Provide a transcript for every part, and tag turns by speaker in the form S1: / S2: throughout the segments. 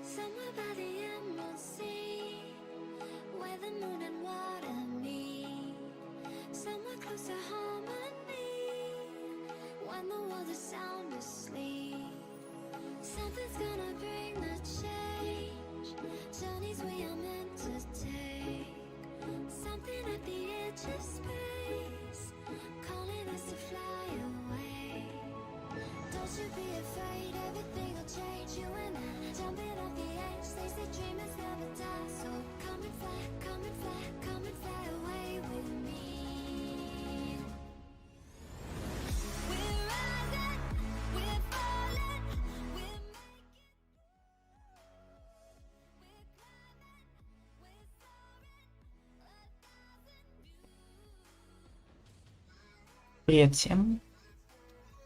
S1: Somewhere by the emerald sea, where the moon and water meet. Somewhere close to harmony, when the world is sound asleep. Something's gonna bring the change, journeys we are meant to take. Something at the edge of space, calling us to fly away. Don't you be afraid, everything will change. You and I, jumping off the edge. They say dreamers never die, so come and fly, come and fly, come and fly away with me. We're rising, we're falling, we're making, we're climbing, we're soaring, 1,000 views.
S2: Привет всем!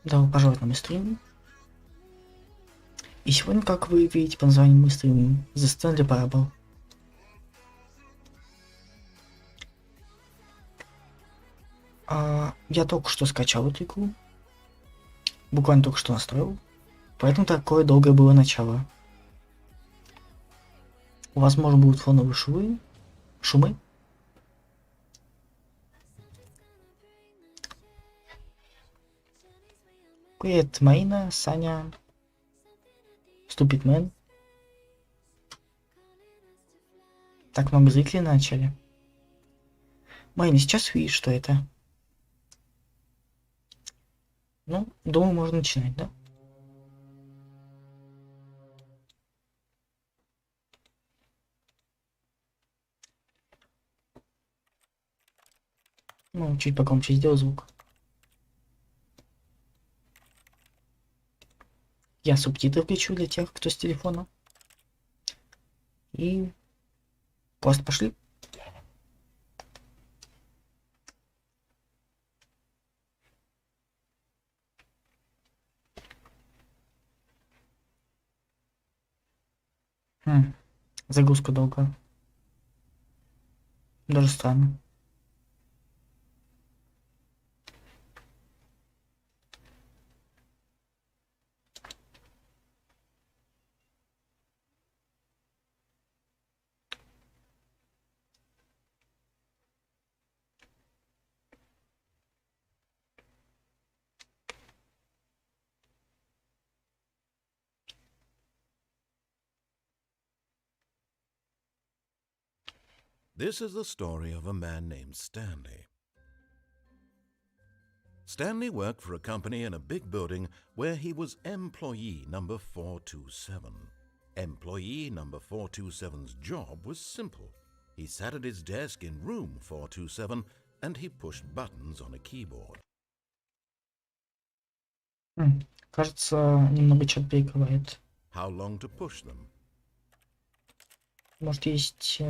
S2: Добро пожаловать на мой стрим. И сегодня, как вы видите по названию, мы стримим The Stanley Parable. Я только что скачал эту игру. Буквально только что настроил. Поэтому такое долгое было начало. У вас, может, будут фоновые шумы. Привет, Марина, Саня, Ступидмен. Так много зрителей начали. Марина, сейчас видишь, что это? Ну, думаю, можно начинать, да? Ну, чуть погромче сделал звук. Я субтитры включу для тех, кто с телефона. И просто пошли. Загрузка долго. Даже странно.
S3: This is the story of a man named Stanley. Stanley worked for a company in a big building where he was employee number 427. Employee number 427's job was simple. He sat at his desk in room 427 and he pushed buttons on a keyboard.
S2: Кажется, немного чат перекрывает.
S3: How long to push them?
S2: Может, есть...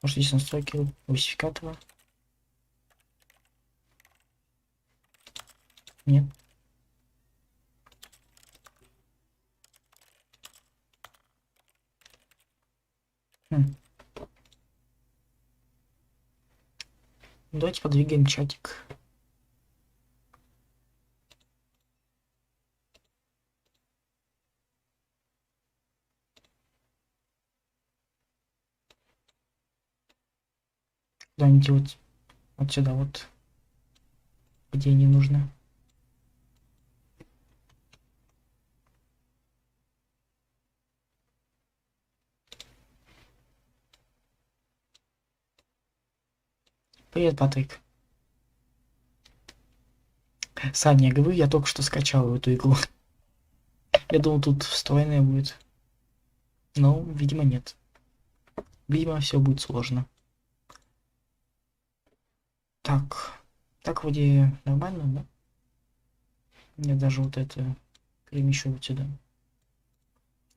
S2: Может, есть настройки классификатора? Нет. Давайте подвигаем чатик. Куда-нибудь вот сюда вот, где не нужно. Привет, Патрик. Саня, я говорю, я только что скачал эту игру. Я думал, тут встроенная будет. Но, видимо, нет. Видимо, все будет сложно. Так. Так вроде нормально, да? Я даже вот это перемещу вот сюда.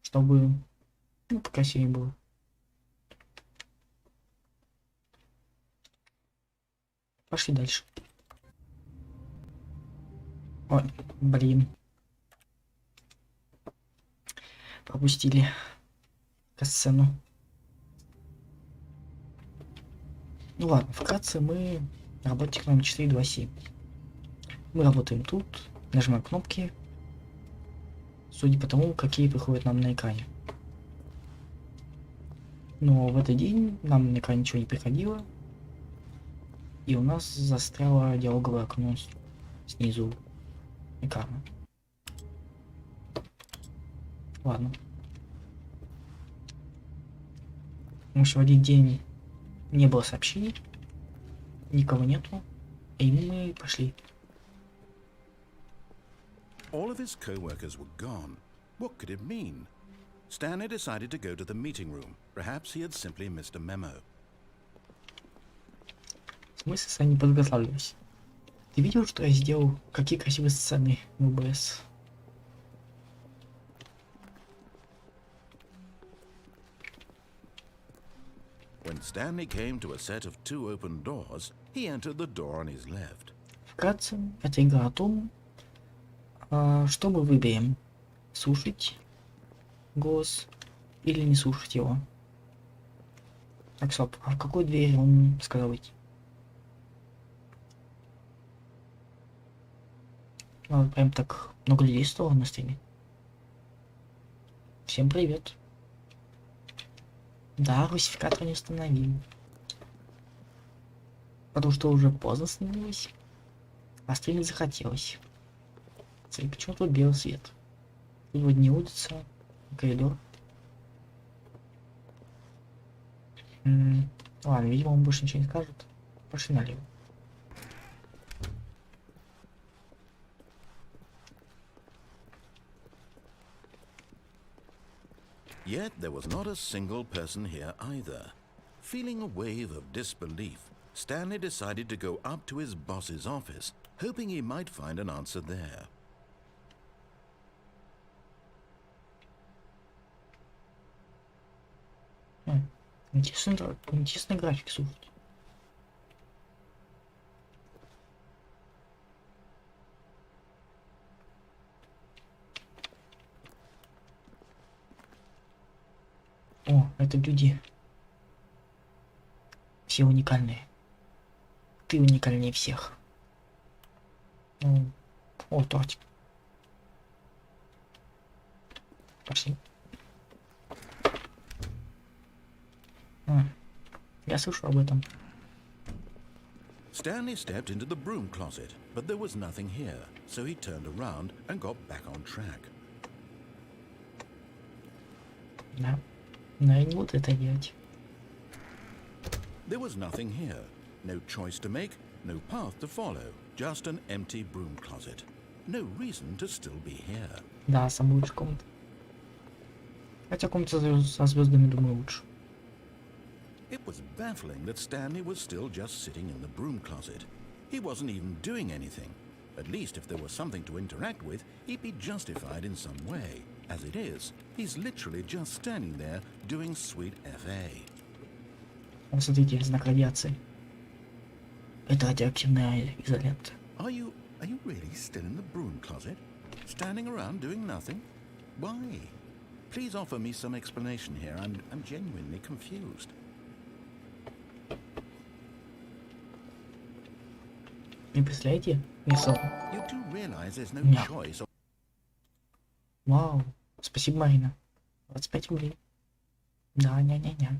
S2: Чтобы, ну, покрасивее было. Пошли дальше. Ой, блин. Пропустили сцену. Ну ладно, вкратце мы работник номер 427. Мы работаем тут, нажимаем кнопки, судя по тому, какие приходят нам на экране. Но в этот день нам на экране ничего не приходило, и у нас застряло диалоговое окно снизу экрана. Ладно. В общем, в один день не было сообщений, никого нету, и мы пошли.
S3: All of his co-workers were gone. What could it mean? Stanley decided to go to the meeting room. Perhaps he had simply missed a memo.
S2: В смысле, Саня, не подготавливайся. Ты видел, что я сделал? Какие красивые сцены в ОБС?
S3: When Stanley came to a set of 2 open doors, he entered the door on his left.
S2: Вкратце, это игра о том, что мы выберем. Слушать голос или не слушать его. Так, стоп, а в какую дверь он сказал идти? Прям так много людей стало на стриме. Всем привет. Да, русификатор не установил. Потому что уже поздно становилось. А стримить захотелось. Смотри, почему тут белый свет? Тут вот не улица, коридор. Ладно, видимо, он больше ничего не скажет. Пошли налево.
S3: Yet there was not a single person here either. Feeling a wave of disbelief, Stanley decided to go up to his boss's office, hoping he might find an answer there.
S2: Интересный график, слушайте. О, это люди. Все уникальные. Ты уникальнее всех. О, тортик. Пошли. Я слышу об этом.
S3: Stanley stepped into the broom closet, but there was nothing here, so he turned around and got back on track.
S2: Да. Но я не буду это делать.
S3: There was nothing here. No choice to make, no path to follow. Just an empty broom closet. No reason to still be here.
S2: Да, сам лучше комната. Хотя комната со звездами, думаю, лучше.
S3: It was baffling that Stanley was still just sitting in the broom closet. He wasn't even doing anything. At least if there was something to interact with, he'd be justified in some way. As it is, he's literally just standing there doing sweet FA.
S2: Смотрите, знак радиации. Это радиоактивная изолента.
S3: Are you really still in the broom closet? Standing around doing nothing? Why? Please offer me some explanation here. I'm genuinely confused.
S2: Не представляете? Мясо.
S3: You do realize there's no
S2: Yeah.
S3: choice.
S2: Вау. Спасибо, Марина. 25 рублей. Да, ня-ня-ня.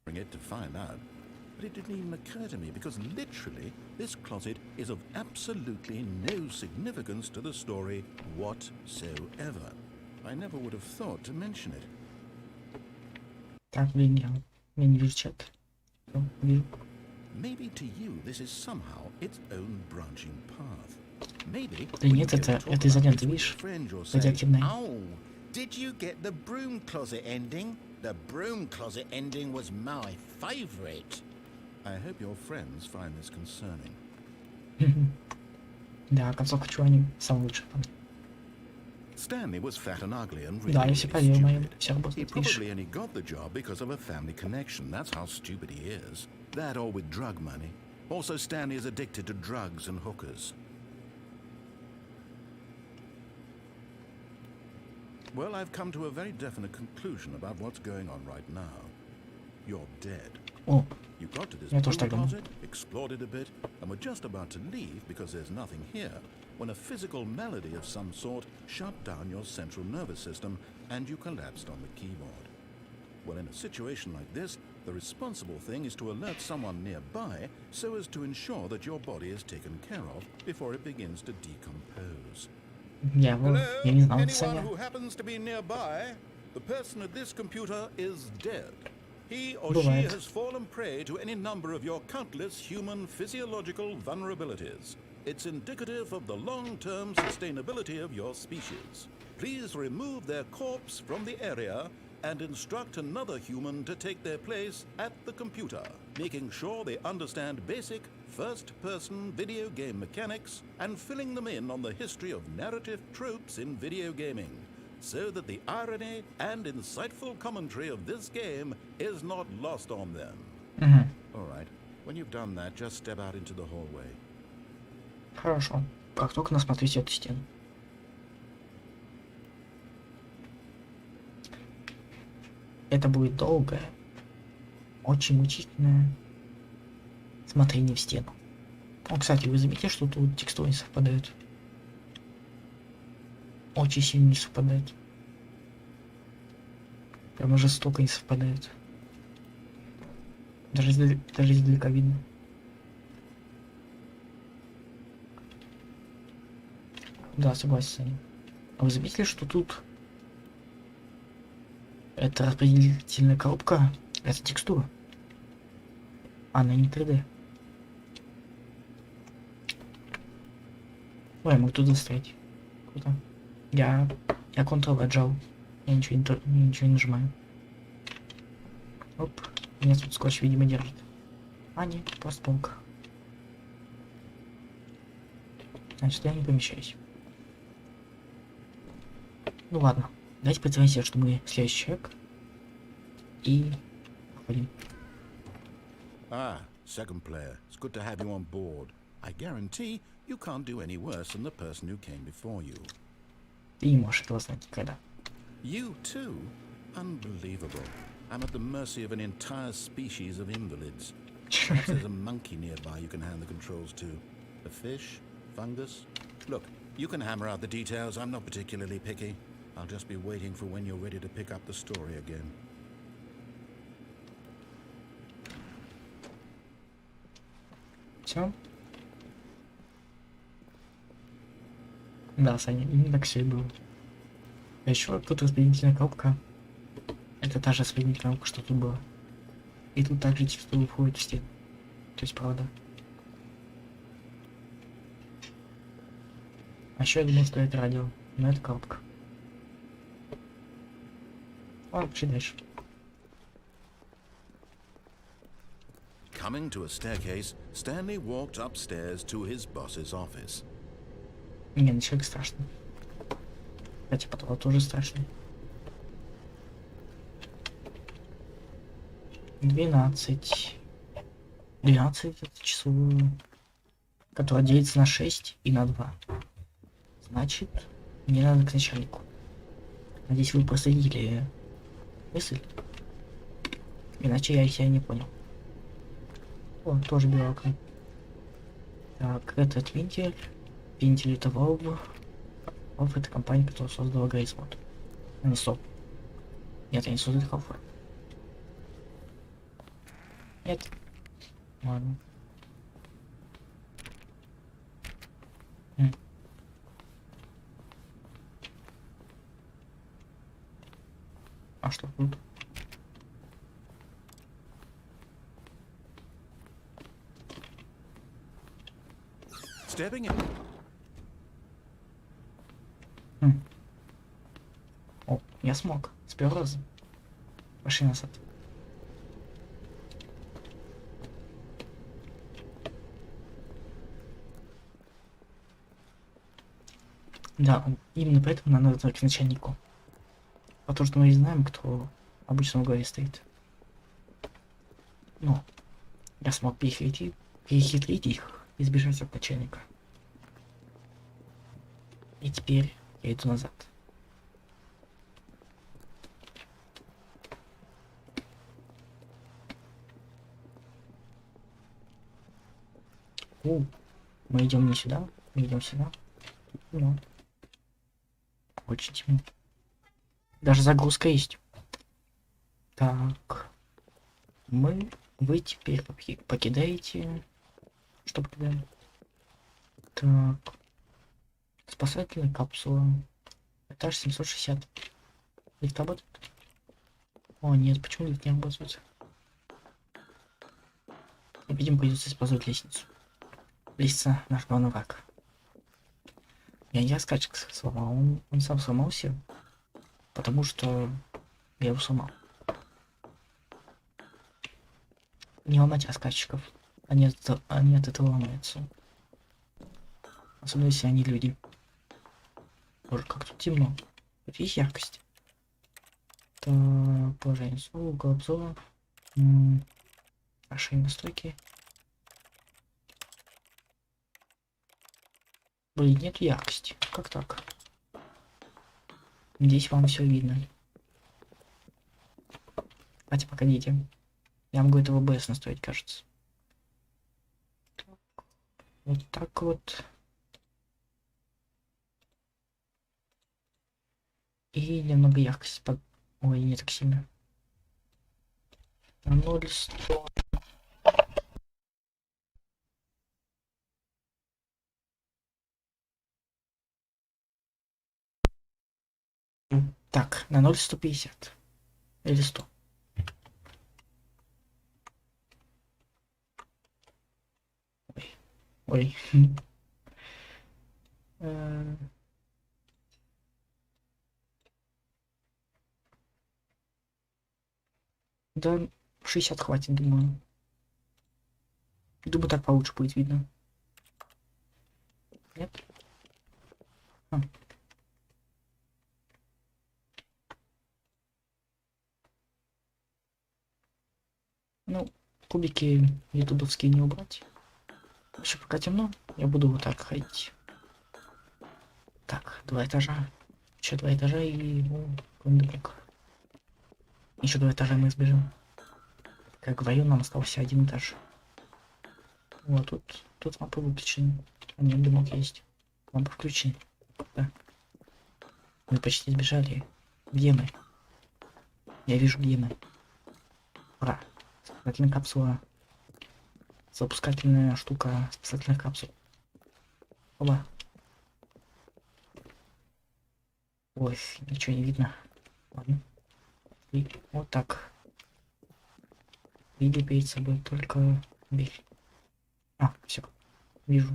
S3: It to find out, but it didn't even occur to me because literally this closet is of absolutely no significance to the story whatsoever. I never would have thought to mention it.
S2: Так, блин, я не вижу чат. Вижу.
S3: Maybe to you this is somehow its own branching path. Maybe
S2: Да нет, это изолента, видишь? Радиоактивная.
S3: Oh, did you get the broom closet ending? The broom closet ending was my favorite. I hope your friends find this concerning.
S2: Да, концовка чего они самый лучший.
S3: Stanley was fat and ugly and
S2: Да,
S3: really,
S2: я все
S3: really
S2: проверил, мои
S3: stupid.
S2: все
S3: He
S2: работает, видишь?
S3: probably only got the job because of a family connection. That's how stupid he is. That or with drug money. Also, Stanley is addicted to drugs and hookers. Well, I've come to a very definite conclusion about what's going on right now. You're dead.
S2: О,
S3: You got to this
S2: Я тоже
S3: broom
S2: так думаю.
S3: closet, explored it a bit, and were just about to leave because there's nothing here, when a physical malady of some sort shut down your central nervous system and you collapsed on the keyboard. Well, in a situation like this, the responsible thing is to alert someone nearby so as to ensure that your body is taken care of before it begins to decompose.
S2: я не знал, это
S3: Anyone
S2: Саня.
S3: who happens to be nearby, the person at this computer is dead. He or
S2: Бывает.
S3: she has fallen prey to any number of your countless human physiological vulnerabilities. It's indicative of the long-term sustainability of your species. Please remove their corpse from the area and instruct another human to take their place at the computer, making sure they understand basic first-person video game mechanics and filling them in on the history of narrative tropes in video gaming, so that the irony and insightful commentary of this game is not lost on them. All right, when you've done that, just step out into the hallway.
S2: Хорошо. Как только насмотрите эту стену. Это будет долгое, очень мучительное смотрение в стену. О, кстати, вы заметили, что тут текстуры не совпадают? Очень сильно не совпадают. Прямо жестоко не совпадают. Даже издалека видно. Да, согласен с ним. А вы заметили, что тут это распределительная коробка, это текстура. Она не 3D. Ой, я могу туда вставить. Круто. Я Ctrl отжал. Я ничего не нажимаю. Оп. Меня тут скотч, видимо, держит. А, нет, просто полка. Значит, я не помещаюсь. Ну ладно. Давайте представим себе, что мы следующий человек. И проходим.
S3: Ah, second player. It's good to have you on board. I guarantee you can't do any worse than the person who came before you.
S2: Ты не можешь этого знать никогда.
S3: You too? Unbelievable. I'm at the mercy of an entire species of invalids. Perhaps there's a monkey nearby you can hand the controls to. A fish? Fungus? Look, you can hammer out the details. I'm not particularly picky. I'll just be waiting for when you're ready to pick up the story again.
S2: Все? Да, Саня, именно так все и было. А еще тут распределительная коробка. Это та же распределительная коробка, что тут было. И тут также текстура входит в стену. То есть правда. А еще я думал, что это радио, но это коробка. Ладно, пошли дальше.
S3: Coming to a staircase, Stanley walked upstairs to his boss's office.
S2: Не, начальник страшно. Кстати, потом тоже страшный. 12 это число, которое делится на 6 и на 2. Значит, мне надо к начальнику. Надеюсь, вы проследили мысль. Иначе я себя не понял. О, тоже белое окно. Так, этот вентиль. Вентиль это Valve. Valve это компания, которая создала Grace Mode. А не Soap. Нет, они создали Half-Life. Нет. Ладно. А что тут?
S3: Stepping in.
S2: О, я смог. С первого раза. Пошли назад. Да, именно поэтому нам надо к начальнику. Потому что мы не знаем, кто обычно в главе стоит. Но я смог перехитрить их и сбежать от начальника. И теперь я иду назад. Мы идем не сюда, мы идем сюда. Ну, очень темно. Даже загрузка есть. Так. Вы теперь покидаете. Что покидаем? Так. Спасательная капсула. Этаж 760. Лифт работает? О, нет, почему лифт не работает? И, видимо, придется использовать лестницу. Лестница наш главный враг. Я не раскачек сломал, он сам сломался. Потому что я его сломал. Не ломать раскаччиков. Они от этого ломаются. Особенно если они люди. Боже, как тут темно. Тут есть яркость. Так, положение угол обзора. Расширение настройки. Блин, нет яркости. Как так? Здесь вам все видно. Давайте погодите. Я могу это в OBS настроить, кажется. Вот так вот. И немного яркость под... Ой, не так сильно. На 0,100. Так, на 0,150. Или 100. Ой. Да, 60 хватит, думаю. Думаю, так получше будет видно. Нет? Ну, кубики ютубовские не убрать. Еще пока темно, я буду вот так ходить. Так, 2 этажа. Еще 2 этажа и кондук. Еще 2 этажа мы сбежим. Как говорю, нам остался 1 этаж. Вот тут лампы выключены. А нет, дымок есть. Лампы включены. Да. Мы почти сбежали. Где мы? Я вижу, где мы. Ура. Спасательная капсула. Запускательная штука спасательных капсул. Оба. Ой, ничего не видно. Ладно. И вот так. Видео перед собой только бей. А, все. Вижу.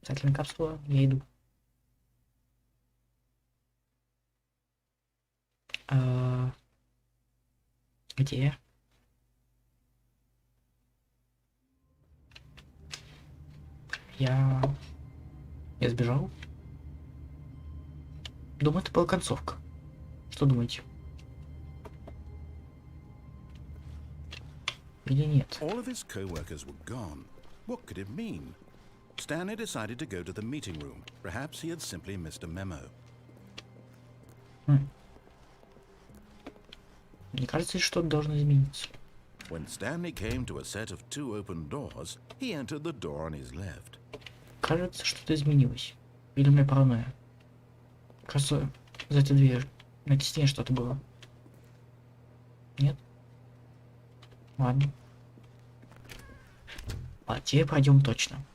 S2: Спасательная капсула, я иду. Где я? Я сбежал. Думаю, это была концовка. Что думаете? Или нет?
S3: All of his co-workers were gone. What could it mean? Stanley decided to go to the meeting room. Perhaps he had simply missed a memo.
S2: Мне кажется, что-то должно измениться.
S3: When Stanley came to a set of 2 open doors, he entered the door on his left.
S2: Кажется, что-то изменилось. Или у меня паранойя. Кажется, за этой дверью на стене что-то было. Нет? Ладно. А теперь пройдем точно.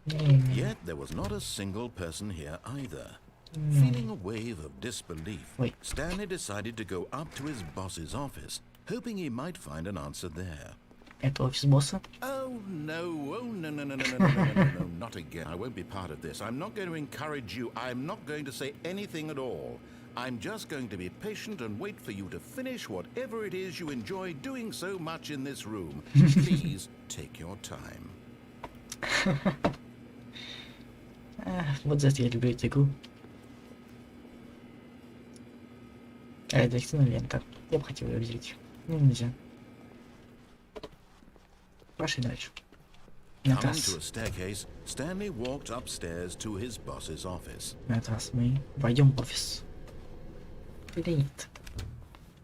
S3: Yet there was not a single person here either. Feeling a wave of disbelief, Stanley decided to go up to his boss's office, hoping he might find an answer there.
S2: Это офис босса.
S3: Oh no, no, not again. I won't be part of this. I'm not going to encourage you. I'm not going to say anything at all. I'm just going to be patient and wait for you to finish whatever it is you enjoy doing so much in this room. Please take your time.
S2: Вот за это я люблю эту игру. Детективная лента. Я бы хотел ее взять. Ну, нельзя. Пошли дальше. На этот
S3: Coming
S2: раз,
S3: to a staircase, Stanley walked upstairs to his boss's office.
S2: на этот раз мы войдем в офис. Или нет?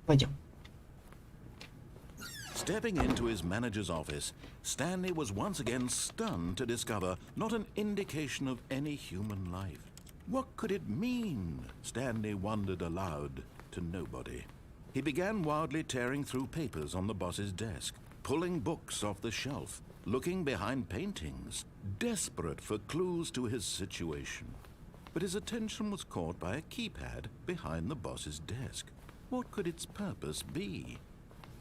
S2: Пойдем.
S3: Stepping into his manager's office, Stanley was once again stunned to discover not an indication of any human life. What could it mean? Stanley wondered aloud to nobody. He began wildly tearing through papers on the boss's desk, pulling books off the shelf, looking behind paintings, desperate for clues to his situation. But his attention was caught by a keypad behind the boss's desk. What could its purpose be?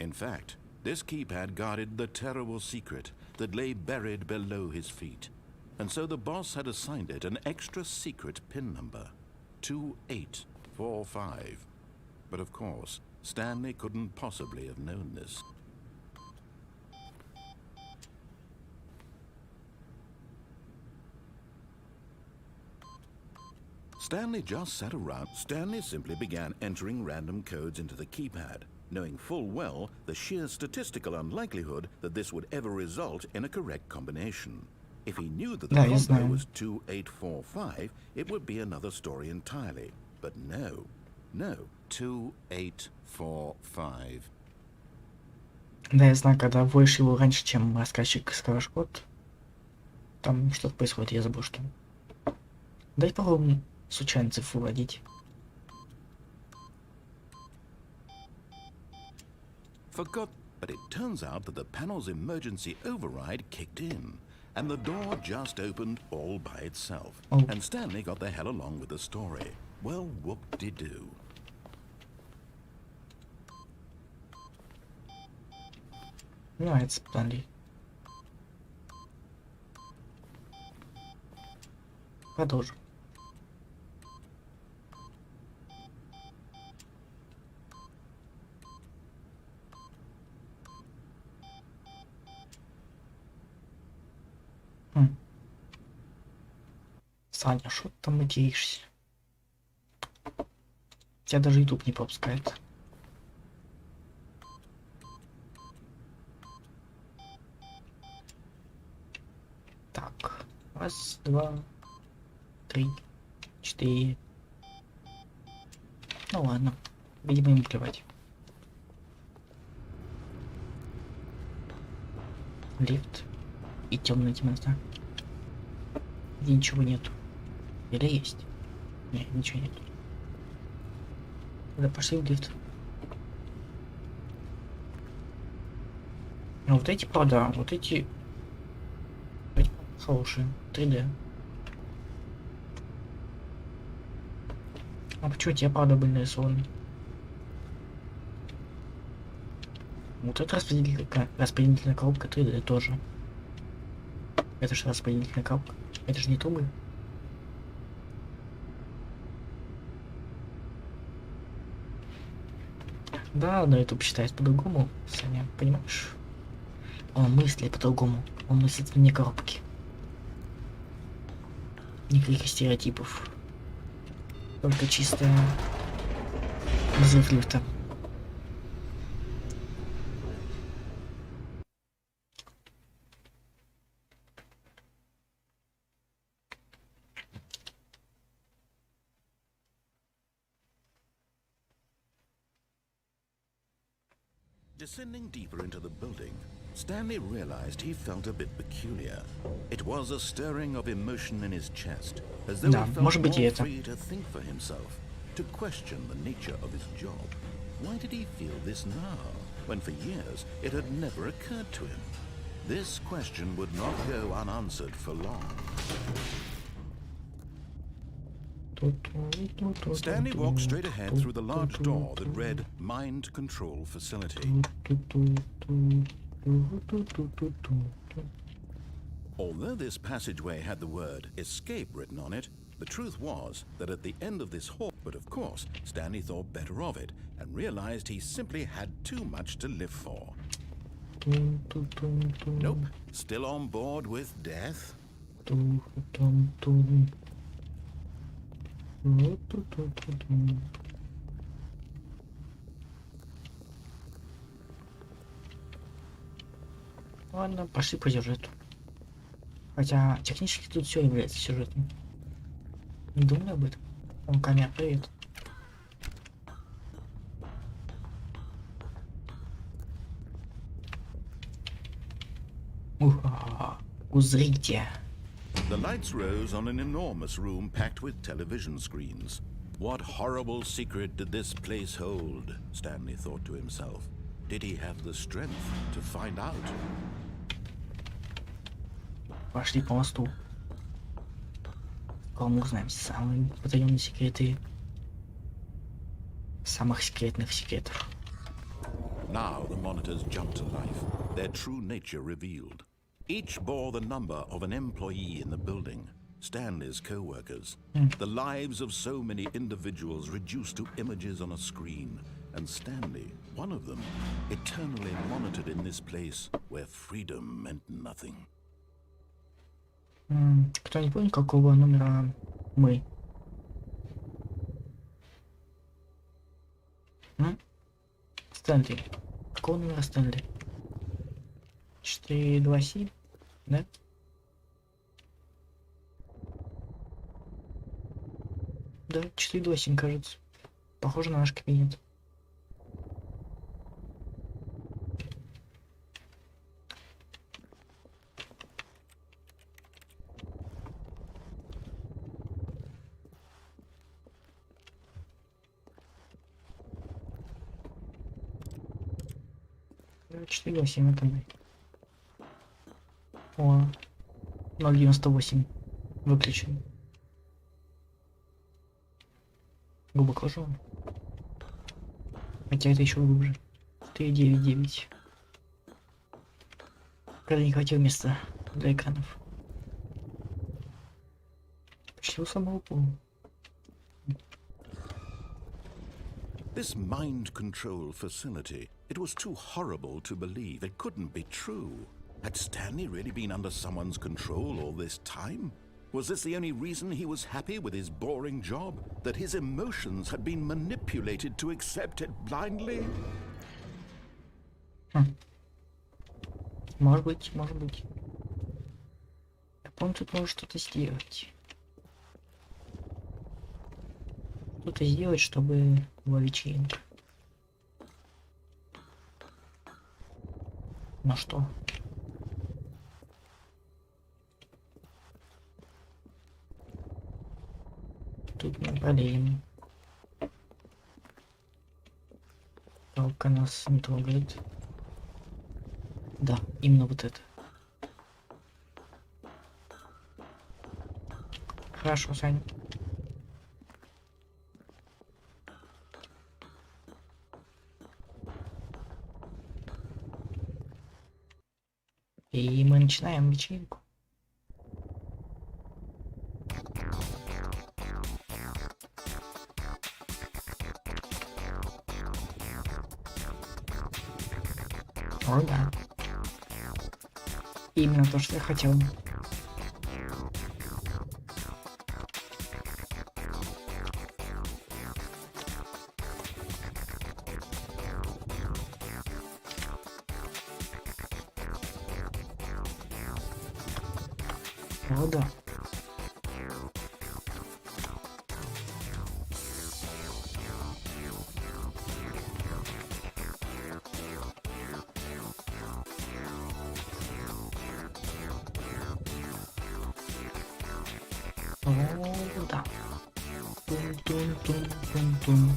S3: In fact, this keypad guarded the terrible secret that lay buried below his feet. And so the boss had assigned it an extra secret PIN number, 2845. But of course, Stanley couldn't possibly have known this. Stanley just sat around. Stanley simply began entering random codes into the keypad, knowing full well the sheer statistical unlikelihood that this would ever result in a correct combination. If he knew that the combo was 2845, it would be another story entirely. But no, 2845.
S2: Да, я знаю, когда вводишь его раньше, чем рассказчик скажешь код, там что-то происходит, я забыл что. Дай попробуем случайно цифру вводить.
S3: Forgot, but it turns out that the panel's emergency override kicked in, and the door just opened all by itself.
S2: Oh.
S3: And Stanley got the hell along with the story. Well, whoop-de-doo.
S2: Нравится Stanley. Продолжим. Саня, что ты там материшься? Тебя даже YouTube не пропускает. Так, раз, два, три, четыре. Ну ладно, видимо ему плевать. Лифт и темная темнота. Где ничего нету. Или есть? Не, ничего нету. Да пошли в лифт. А вот эти, правда, вот эти хорошие. 3D. А почему те, правда, были нарисованы? Вот эта распределительная коробка 3D тоже. Это же распределительная коробка. Это же не трубы. Да, но YouTube считает по-другому, Саня, понимаешь? Он мыслит по-другому. Он мыслит вне коробки. Никаких стереотипов. Только чистая взрыв лифта.
S3: Descending deeper into the building, Stanley realized he felt a bit peculiar. It was a stirring of emotion in his chest, as though
S2: Да,
S3: he felt
S2: может быть и
S3: more
S2: это.
S3: free to think for himself, to question the nature of his job. Why did he feel this now, when for years it had never occurred to him? This question would not go unanswered for long. Stanley walked straight ahead through the large door that read Mind Control Facility. Although this passageway had the word escape written on it, the truth was that at the end of this hall, but of course, Stanley thought better of it and realized he simply had too much to live for. Nope, still on board with death.
S2: Ладно, пошли по сюжету. Хотя технически тут все является сюжетом. Не думай об этом. Он камера, привет. Узрите.
S3: The lights rose on an enormous room packed with television screens. What horrible secret did this place hold? Stanley thought to himself. Did he have the strength to find out?
S2: Пошли по мосту. Скоро мы узнаем самые потаенные секреты самых секретных секретов.
S3: Now the monitors jumped to life, their true nature revealed. Each bore the number of an employee in the building, Stanley's co-workers. The lives of so many individuals reduced to images on a screen, and Stanley, one of them, eternally monitored in this place where freedom meant nothing.
S2: Кто не помнит, какого номера мы? Стэнли. Какого номера Стэнли? 427, да? Да, 427, кажется. Похоже на наш кабинет. Да, 427, это мы. О, 098 выключен. Глубоко же он. Хотя это еще глубже. 499. Правда, не хватило места для экранов. Почти у самого пола.
S3: This mind control facility, it was too horrible to believe. It couldn't be true. Had Stanley really been under someone's control all this time? Was this the only reason he was happy with his boring job? That his emotions had been manipulated to accept it blindly?
S2: Может быть, может быть. Я помню, тут можно что-то сделать. Что-то сделать, чтобы была вечеринка. Ну что? Тут мы болеем. Только нас не трогает. Да, именно вот это. Хорошо, Саня. И мы начинаем вечеринку. О, да. Именно то, что я хотел. О, да. О, да. Тун-тун-тун-тун-тун.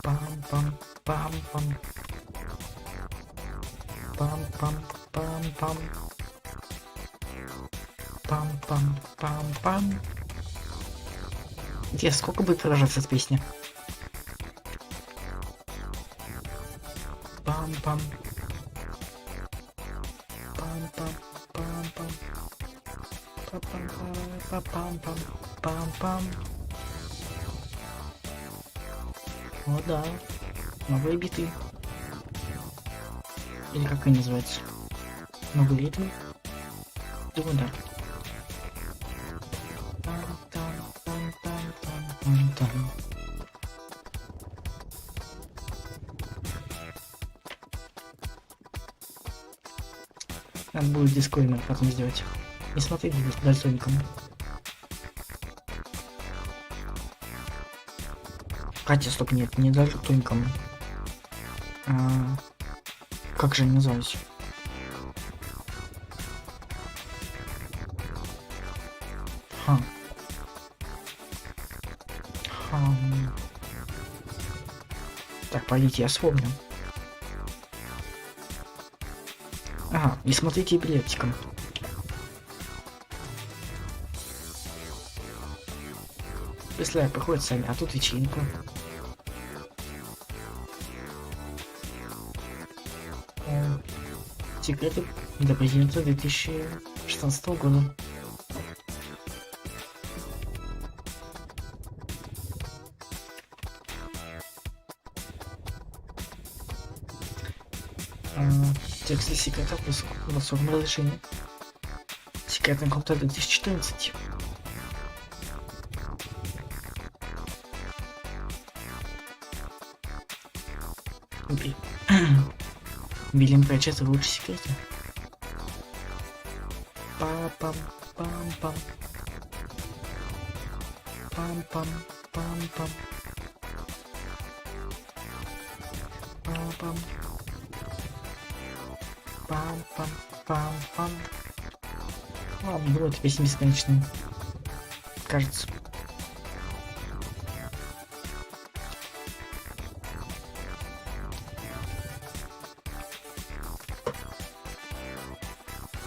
S2: Пам-пам-пам-пам. Пам-пам-пам-пам. Пам-пам-пам-пам. Интересно, сколько будет продолжаться эта песня? Пам-пам. Пам-пам. Пам-пам. Пам-пам. Пам-пам. О, да. Новые биты. Или как они называются? Новый ритм? Думаю, да. Надо будет дисклеймер потом сделать. Не смотрите дальтоником. Хотя, стоп, нет, не дальтоником. Как же они называются? Так, пойдите, я вспомню. Ага, не смотрите эпилептиком. Если приходят сами, а тут вечеринка. Секреты для президента 2016 года. Тексты секретов в особом разрешении. Секретный контакт 2014. Вильям Прачет в лучшей секрете. Пам-пам-пам-пам. Пам-пам-пам-пам. Пам-пам. Пам-пам-пам-пам. Ладно, будет песня бесконечная. Кажется.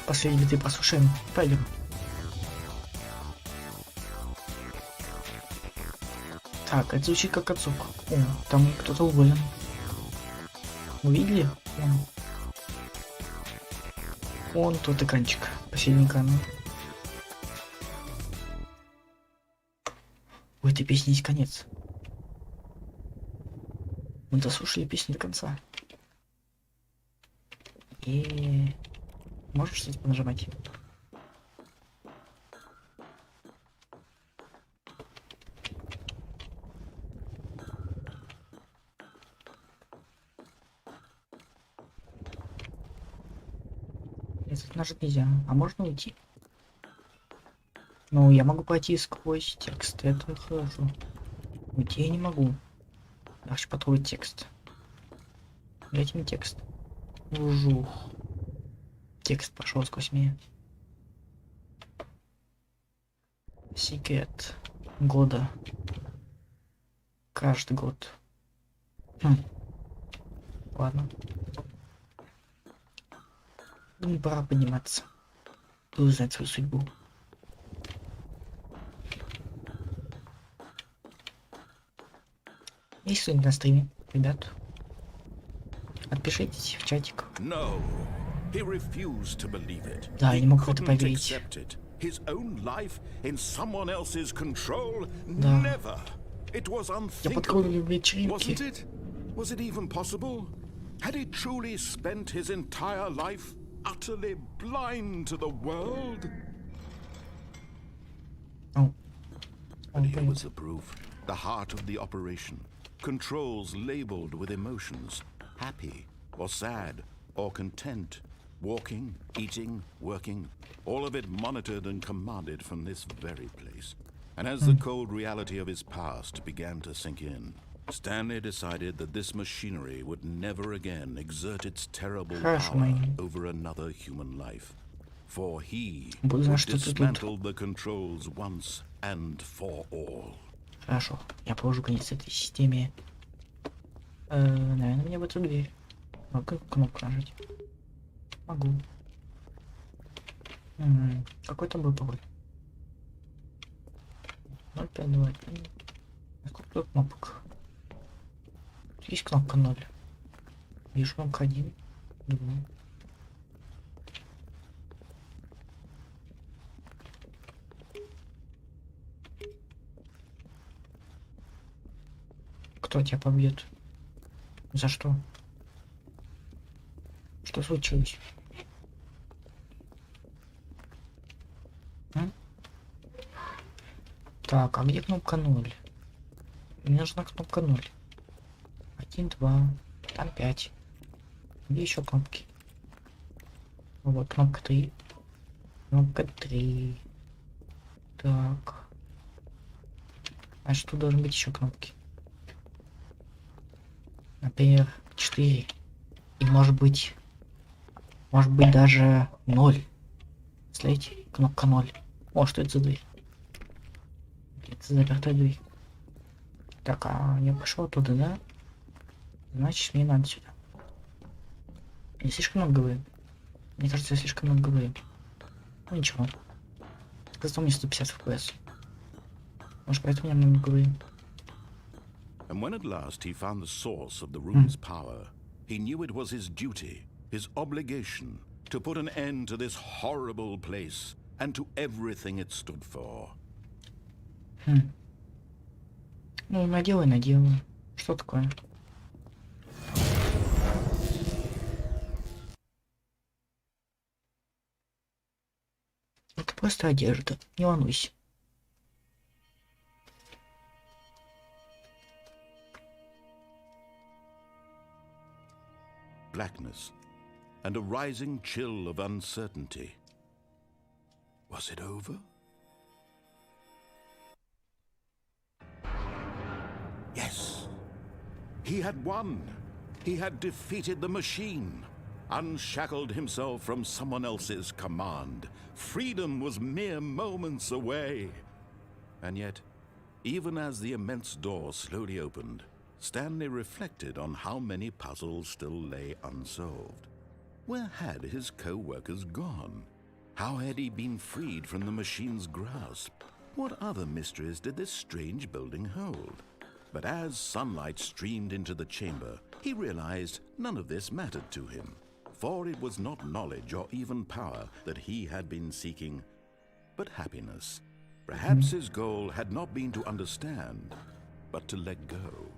S2: Последние биты послушаем. Пойдем. Так, это звучит как отцок. О, там кто-то уволен. Увидели? Он тот экранчик. Последний канал. У этой песни есть конец. Мы дослушали песню до конца. И можешь что-то понажимать? Этот нажать нельзя. А можно уйти? Ну, я могу пройти сквозь текст. Это хорошо. Уйти я не могу. Я хочу потрогать текст. Дайте мне текст. Жух. Текст пошел сквозь меня. Секрет года. Каждый год. Ладно. Думаю, пора подниматься. И узнать свою судьбу. Есть кто-нибудь на стриме, ребят? Отпишитесь в чатик.
S3: No, he refused to believe it.
S2: Да, я не мог в это
S3: Couldn't
S2: поверить.
S3: accept it. His own life in someone else's control?
S2: Да.
S3: Never. It was
S2: Я подкрою
S3: unthinkable.
S2: вечеринки.
S3: Wasn't it? Was it even possible? Had he truly spent his entire life utterly blind to the world?
S2: Oh.
S3: But here was the proof. The heart of the operation. Controls labeled with emotions. Happy or sad or content. Walking, eating, working. All of it monitored and commanded from this very place. And as the cold reality of his past began to sink in, Stanley decided that this machinery would never again exert its terrible
S2: Хорошо,
S3: power
S2: мои.
S3: over another human life. For he
S2: Буду
S3: would
S2: знать, что ты тут.
S3: dismantle the controls once and for all.
S2: Хорошо, я положу конец этой системе. Наверное, мне в эту дверь. Могу кнопку нажать? Могу. Какой там был пароль? 052. Сколько тут кнопок? Тут есть кнопка 0. Вижу кнопка 1. 2. Кто тебя побьет? За что? Что случилось? Так, а где кнопка 0? Мне нужна кнопка 0. 1, 2, там 5. Где еще кнопки? Вот кнопка 3. Кнопка 3. Так. Значит, тут должны быть еще кнопки. Например, 4. И может быть даже 0. Смотрите, кнопка 0. О, что это за дверь? Это запертая дверь. Так, а я пошел туда, да? Значит, мне надо сюда. Я слишком много говорю. Мне кажется, я слишком много говорю. Ну ничего. Зато мне 150 FPS. Может, поэтому я много говорю.
S3: And when at last he found the source of the room's power, he knew it was his duty, his obligation, to put an end to this horrible place and to everything it stood for.
S2: Ну, наделай. Что такое? Это просто одежда. Не волнуйся.
S3: Blackness and a rising chill of uncertainty. Was it over? Yes. He had won. He had defeated the machine, unshackled himself from someone else's command. Freedom was mere moments away. And yet, even as the immense door slowly opened, Stanley reflected on how many puzzles still lay unsolved. Where had his co-workers gone? How had he been freed from the machine's grasp? What other mysteries did this strange building hold? But as sunlight streamed into the chamber, he realized none of this mattered to him, for it was not knowledge or even power that he had been seeking, but happiness. Perhaps his goal had not been to understand, but to let go.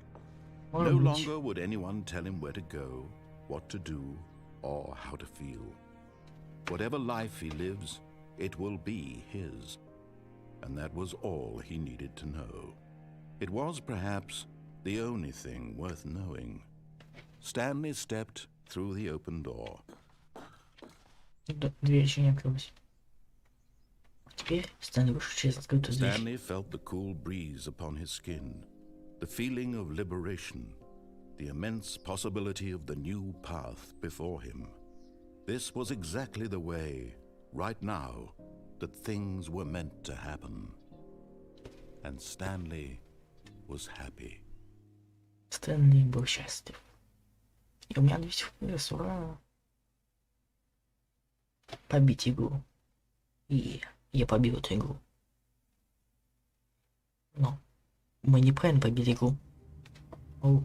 S3: No longer would anyone tell him where to go, what to do, or how to feel. Whatever life he lives, it will be his. And that was all he needed to know. It was perhaps the only thing worth knowing. Stanley stepped through the open door.
S2: Дверь еще не открылась. Теперь Стэнли вышел через открытую дверь.
S3: Stanley felt the cool breeze upon his skin, the feeling of liberation, the immense possibility of the new path before him. This was exactly the way, right now, that things were meant to happen. And Stanley was happy.
S2: Стэнли был счастлив. И у меня 200 FPS, ура! Побить игру. И я побил эту игру. Но мы неправильно побили игру. О.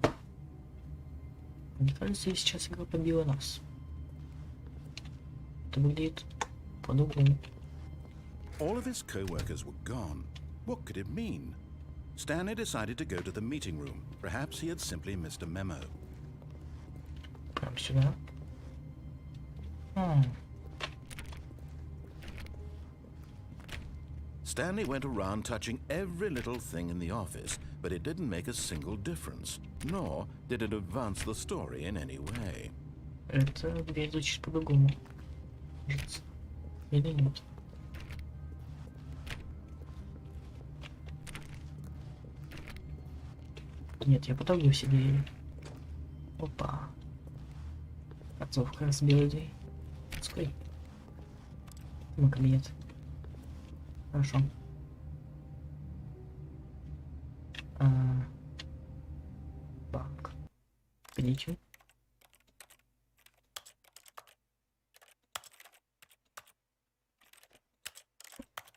S2: Мне кажется, сейчас игра побила нас. Это выглядит по-другому.
S3: All of his co-workers were gone. What could it mean? Stanley decided to go to the meeting room. Perhaps he had simply missed a memo.
S2: Прям сюда.
S3: Stanley went around touching every little thing in the office, but it didn't make a single difference, nor did it advance the story in any way.
S2: Это дверь звучит по-другому. Кажется. Или нет? Нет, я подавлю все двери. Опа. Концовка разбила дверь. Скорей. Мой кабинет. Хорошо. Так. Погодите.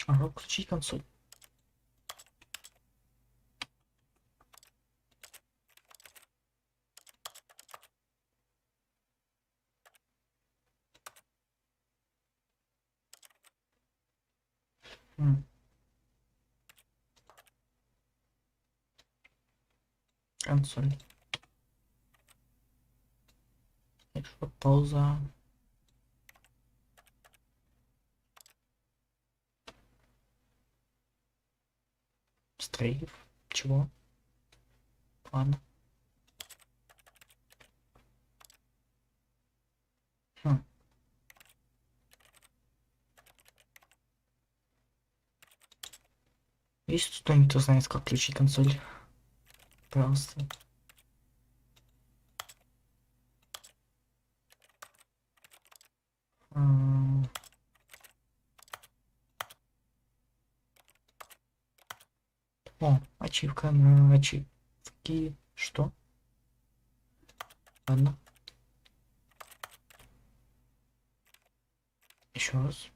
S2: Ага, включить консоль. Консоль. Хорошо, пауза. Стрейф. Чего? Ладно. Есть кто-нибудь, кто знает, как включить консоль? Пожалуйста. О, ачивка на ачивки. Что? Ладно. Еще раз.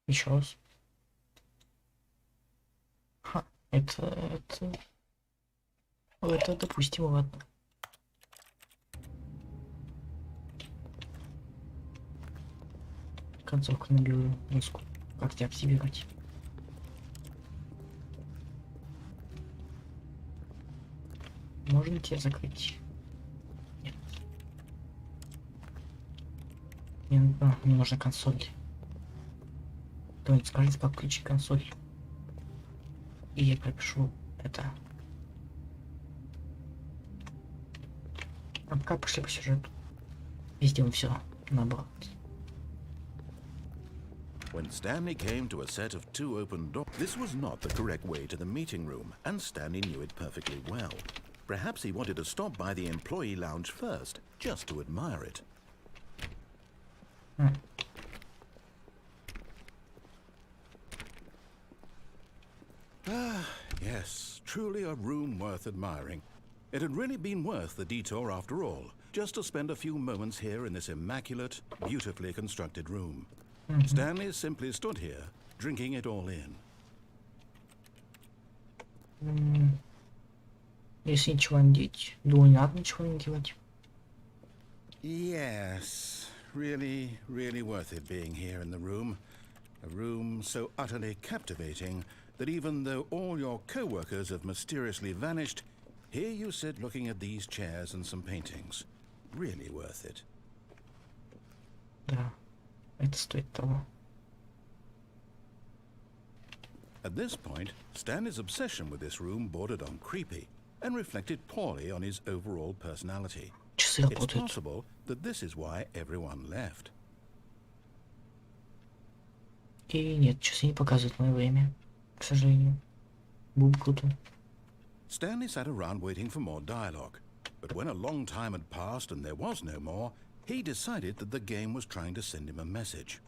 S2: Еще раз. Ха, это допустимо, ладно. Концовку на белую доску. Как тебя активировать? Можно тебя закрыть? Нет. Мне нужна консоль. Кто-нибудь скажет, как включить консоль? И я пропишу это. А пока пошли по сюжету. Везде мы все наоборот.
S3: When Stanley came to a set of 2 open doors, this was not the correct way to the meeting room, and Stanley knew it perfectly well. Perhaps he wanted to stop by the employee lounge first, just to admire it. Ah, yes, truly a room worth admiring. It had really been worth the detour after all, just to spend a few moments here in this immaculate, beautifully constructed room. Stanley simply stood here, drinking it all in.
S2: Если ничего не делать, думаю, не надо ничего не делать.
S3: Yes, really, really worth it being here in the room. A room so utterly captivating that even though all your co-workers have mysteriously vanished, here you sit looking at these chairs and some paintings. Really worth it.
S2: Да. Это стоит того.
S3: At this point, Stanley's obsession with this room bordered on creepy and reflected poorly on his overall personality.
S2: Часы
S3: It's
S2: работают.
S3: possible that this is why everyone left.
S2: И нет, часы не показывают мое время, к сожалению. Было бы круто.
S3: Stanley sat around waiting for more dialogue, but when a long time had passed and there was no more, he decided that the game was trying to send him a message.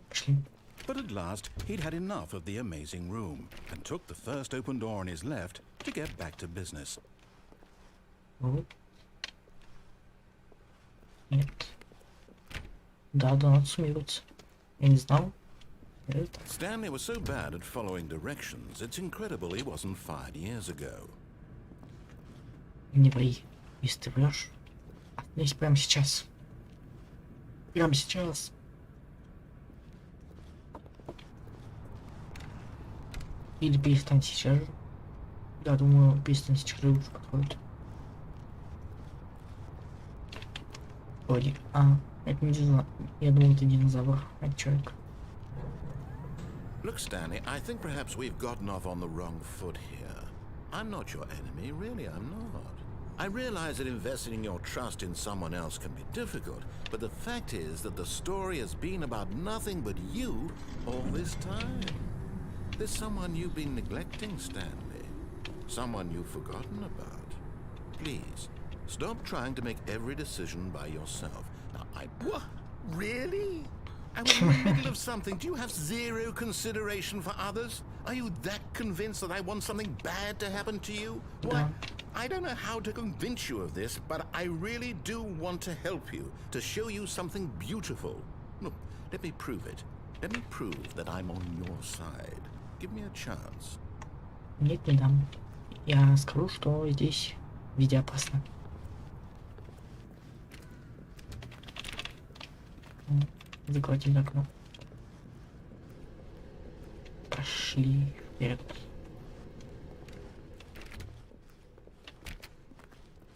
S2: Пошли.
S3: But at last, he'd had enough of the amazing room and took the first open door on his left to get back to business.
S2: Вот. Нет. Да, надо суммироваться. Я не знал. Это.
S3: Stanley was so bad at following directions, it's incredible he wasn't fired years ago.
S2: Не ври. Если ты врешь, отнись прямо сейчас. Прямо сейчас. Или перестань сейчас же. Да, думаю, перестань сейчас же лучше подходит. Вроде. А, это не динозавр. Я думал, это динозавр. А человек.
S3: Look, Stanley, I think perhaps we've gotten off on the wrong foot here. I'm not your enemy, really, I'm not. I realize that investing your trust in someone else can be difficult, but the fact is that the story has been about nothing but you all this time. There's someone you've been neglecting, Stanley. Someone you've forgotten about. Please, stop trying to make every decision by yourself. Now, What? Really? I'm in the middle of something. Do you have zero consideration for others? Are you that convinced that I want something bad to happen to you? What? I don't know how to convince you of this, but I really do want to help you, to show you something beautiful. Look, let me prove it. Let me prove that I'm on your side. Give me a chance.
S2: Нет, не дам. Я скажу, что здесь везде опасно. Закройте окно. Пошли вперед.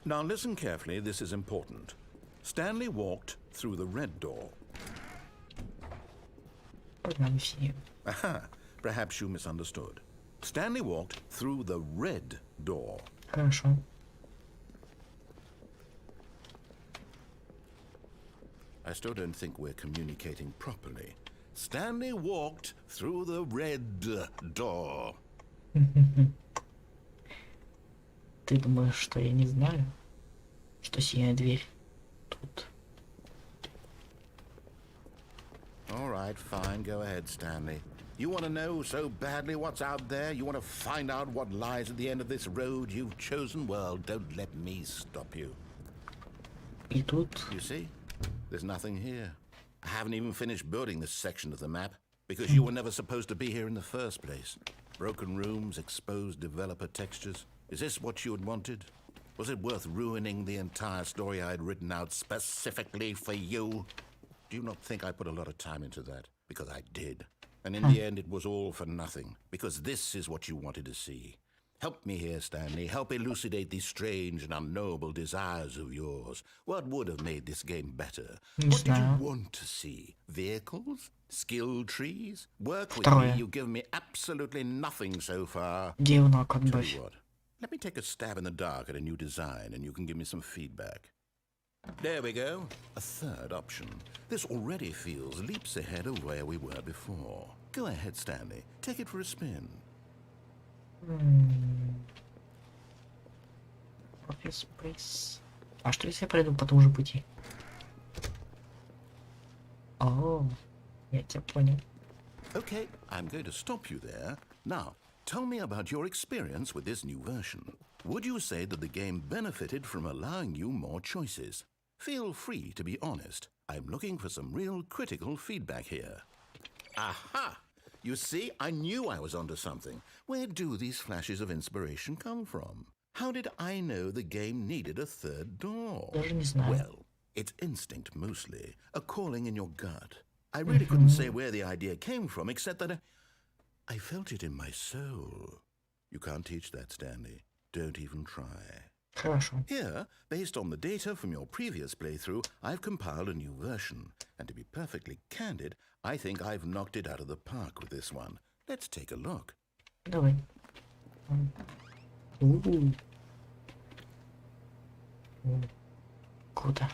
S3: Now listen carefully, this is important. Stanley walked through the red door.
S2: Погнали все.
S3: Aha, perhaps you misunderstood. Stanley walked through the red door.
S2: Хорошо.
S3: I still don't think we're communicating properly. Stanley walked through the red door.
S2: Ты думаешь, что я не знаю, что синяя дверь тут?
S3: All right, fine, go ahead, Stanley. You want to know so badly what's out there? You want to find out what lies at the end of this road you've chosen? Well, don't let me stop you.
S2: И тут...
S3: You see? There's nothing here. I haven't even finished building this section of the map, because you were never supposed to be here in the first place. Broken rooms, exposed developer textures. Is this what you had wanted? Was it worth ruining the entire story I had written out specifically for you? Do you not think I put a lot of time into that? Because I did. And in the end, it was all for nothing, because this is what you wanted to see. Help me here, Stanley. Help elucidate these strange and unknowable desires of yours. What would have made this game better? What did you want to see? Vehicles? Skill trees? Work with me. You've given me absolutely nothing so far.
S2: Дивно,
S3: Tell you what. Let me take a stab in the dark at a new design, and you can give me some feedback. There we go. A third option. This already feels leaps ahead of where we were before. Go ahead, Stanley. Take it for a spin.
S2: Office Space. А что если я пройду по тому же пути? О, я тебя понял.
S3: Okay, I'm going to stop you there. Now, tell me about your experience with this new version. Would you say that the game benefited from allowing you more choices? Feel free to be honest. I'm looking for some real critical feedback here. Aha! You see, I knew I was onto something. Where do these flashes of inspiration come from? How did I know the game needed a third door? Well, it's instinct mostly, a calling in your gut. I really couldn't say where the idea came from, except that I felt it in my soul. You can't teach that, Stanley. Don't even try.
S2: Хорошо.
S3: Here, based on the data from your previous playthrough, I've compiled a new version. And to be perfectly candid, I think I've knocked it out of the park with this one. Let's take a look.
S2: Давай. Круто.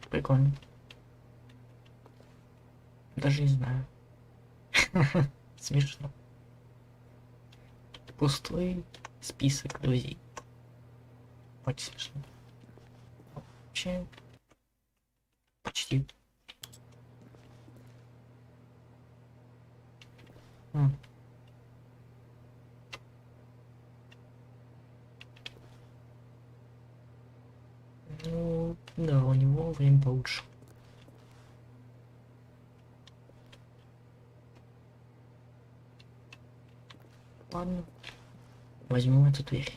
S2: Прикольно. Даже не знаю. Смешно. Пустой список друзей. Очень смешно. Вообще, почти. Ну, да, у него время получше. Ладно. возьмем эту дверь.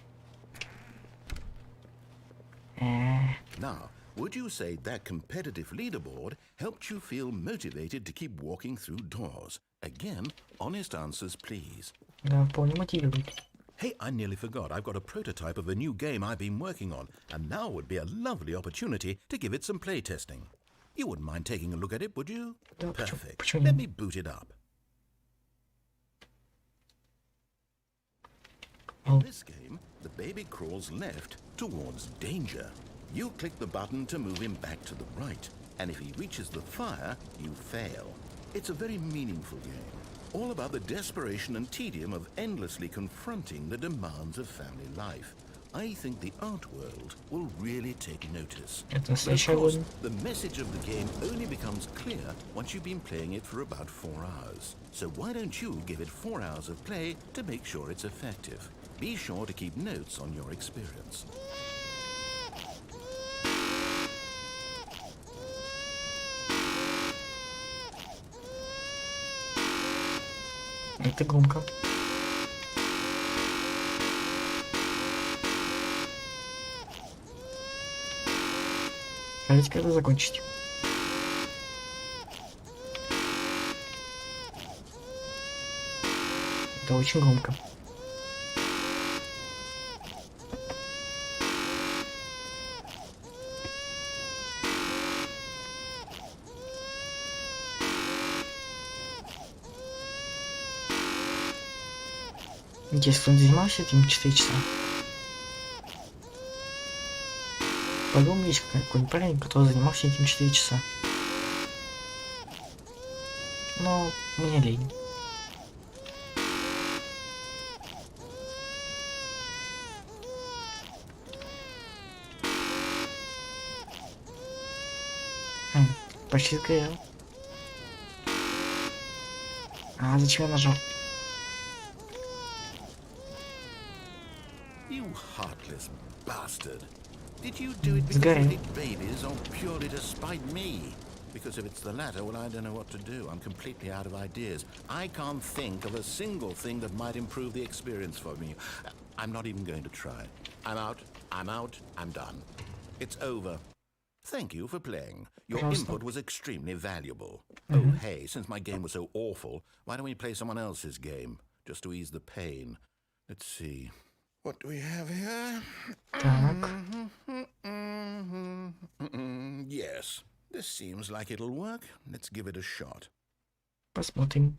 S3: Now, would you say that competitive leaderboard helped you feel motivated to keep walking through doors? Again, honest answers, please.
S2: Да, вполне мотивирует.
S3: Hey, I nearly forgot. I've got a prototype of a new game I've been working on, and now would be a lovely opportunity to give it some playtesting. You wouldn't mind taking a look at it, would you?
S2: Да,
S3: Perfect.
S2: почему
S3: Let
S2: нет?
S3: me boot it up. In this game, the baby crawls left towards danger. You click the button to move him back to the right, and if he reaches the fire, you fail. It's a very meaningful game, all about the desperation and tedium of endlessly confronting the demands of family life. I think the art world will really take notice.
S2: Это
S3: Of
S2: следующий
S3: course,
S2: огонь.
S3: the message of the game only becomes clear once you've been playing it for about 4 hours. So why don't you give it 4 hours of play to make sure it's effective? Be sure to keep notes on your experience.
S2: Это громко. Скажите, когда закончить? Это очень громко. Если он занимался этим 4 часа. По-моему, есть какой-нибудь парень, который занимался этим 4 часа. Но мне лень. Почти сгорел. А зачем я нажал?
S3: You heartless bastard. Did you do it because you hate babies or purely to spite me? Because if it's the latter, well, I don't know what to do. I'm completely out of ideas. I can't think of a single thing that might improve the experience for me. I'm not even going to try. I'm out, I'm done. It's over. Thank you for playing. Your input was extremely valuable. Oh, hey, since my game was so awful, why don't we play someone else's game? Just to ease the pain. Let's see. What do we have here?
S2: Так.
S3: Yes, this seems like it'll work. Let's give it a shot.
S2: Посмотрим.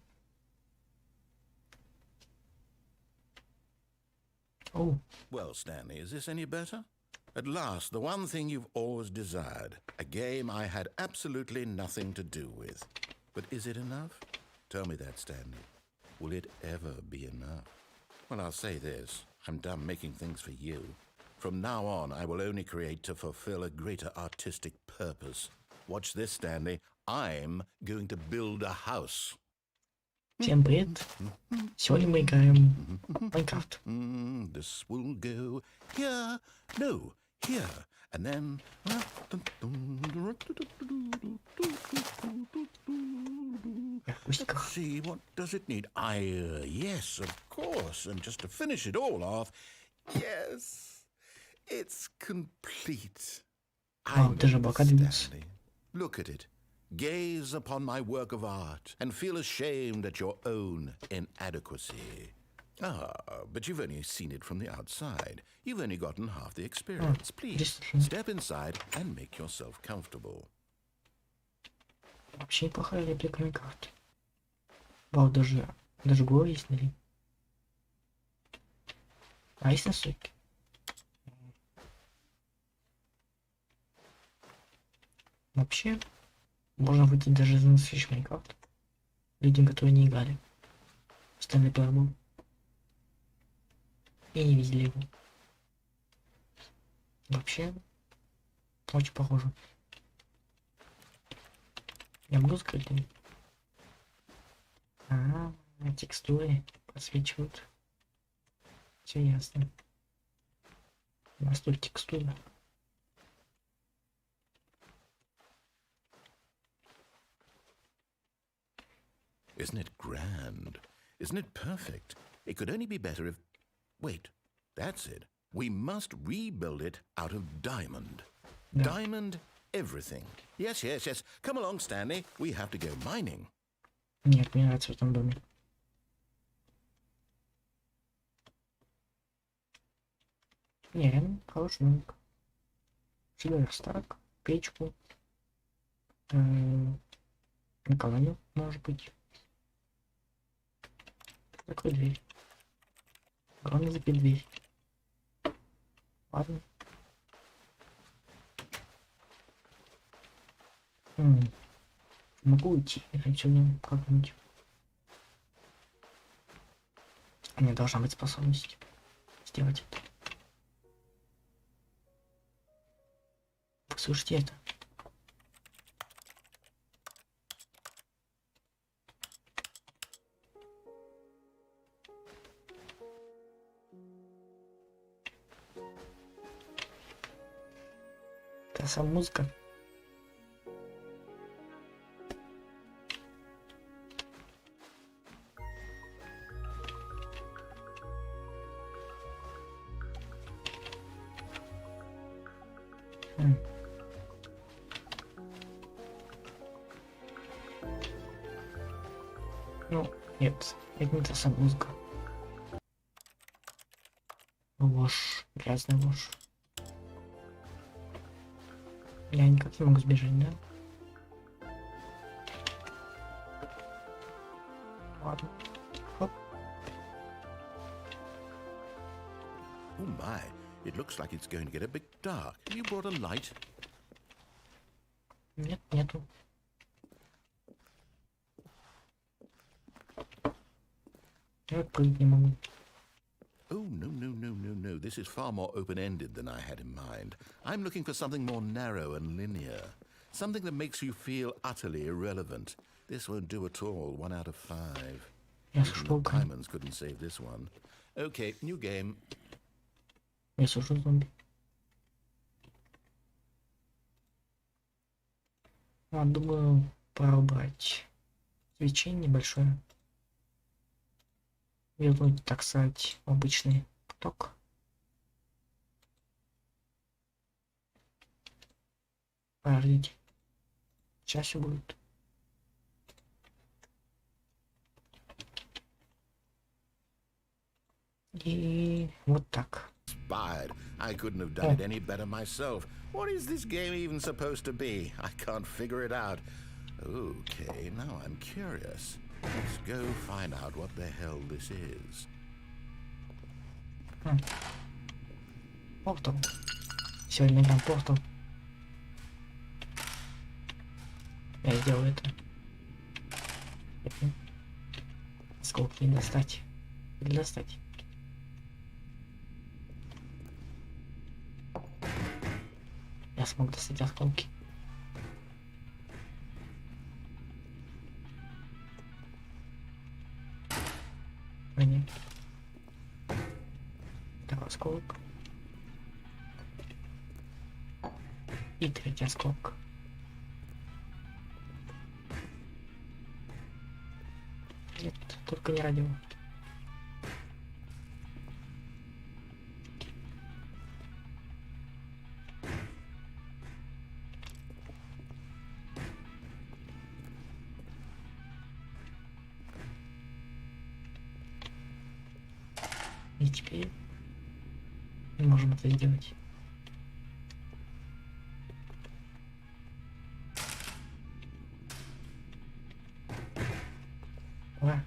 S2: О,
S3: Well, Stanley, is this any better? At last, the one thing you've always desired. A game I had absolutely nothing to do with. But is it enough? Tell me that, Stanley. Will it ever be enough? Well, I'll say this. I'm done making things for you. From now on, I will only create to fulfill a greater artistic purpose. Watch this, Stanley. I'm going to build a house.
S2: всем привет. Сегодня мы играем в Майнкрафт.
S3: This will go here. No, here. And then... Let's see, what does it need? Yes, of course. And just to finish it all off, yes, it's complete.
S2: Вау, даже облака двигаются.
S3: Stanley. Look at it. Gaze upon my work of art and feel ashamed at your own inadequacy. Ah, but you've only seen it from the outside. You've only gotten half the experience. Please, step inside and make yourself comfortable.
S2: Вообще неплохая реплика Майнкрафт. Вау, даже горы есть, наверное. А есть настройки? Вообще, можно выйти даже за настоящий Майнкрафт. Людям, которые не играли. Stanley Parable. И не видели его. Вообще, очень похоже. Я могу скрыть? Ага, текстуры подсвечивают. Все ясно. Настрой текстуры.
S3: Isn't it grand? Isn't it perfect? It could only be better if... Wait, That's it. We must rebuild it out of diamond.
S2: Да.
S3: Diamond everything. Yes, yes, yes. Come along, Stanley. We have to go mining.
S2: Нет, мне нравится в этом доме. Не, реально хороший домик. Сюда верстак, печку. Наковальню, может быть. Закрой дверь. Главное, запить дверь. Ладно. Могу уйти, если сегодня как-нибудь. У меня должна быть способность сделать это. Послушайте это. Та сама музыка. Ну, нет, это не та самая музыка. Ложь, грязная ложь. Я никак не могу сбежать, да? Ладно. Хоп.
S3: Oh my, it looks like it's going to get a bit dark. Have you brought a light?
S2: Нет, нету. Я прыгать не могу.
S3: Oh, no, no, no, no, no. This is far more open-ended than I had in mind. I'm looking for something more narrow and linear. Something that makes you feel utterly irrelevant. This won't do at all. 1 out of 5.
S2: Я
S3: Even
S2: слышу
S3: the
S2: звук.
S3: diamonds couldn't save this one. Okay, new game.
S2: Я слышу зомби. Думаю, пора убрать свечение небольшое. Вернуть, так сказать, в обычный поток. Подождите. Сейчас все будет. И вот так.
S3: Inspired. I couldn't have done it any better myself. What is this game even supposed to be? I can't figure it out. Okay, now I'm curious. Let's go find out what the hell this is.
S2: Портал. Сегодня играем портал. Я сделаю это. Сколько не достать? Или достать? Я смог достать осколки. Нет. Второй осколок. И третий осколок. Нет, только не радио. И теперь мы можем это сделать. Ура!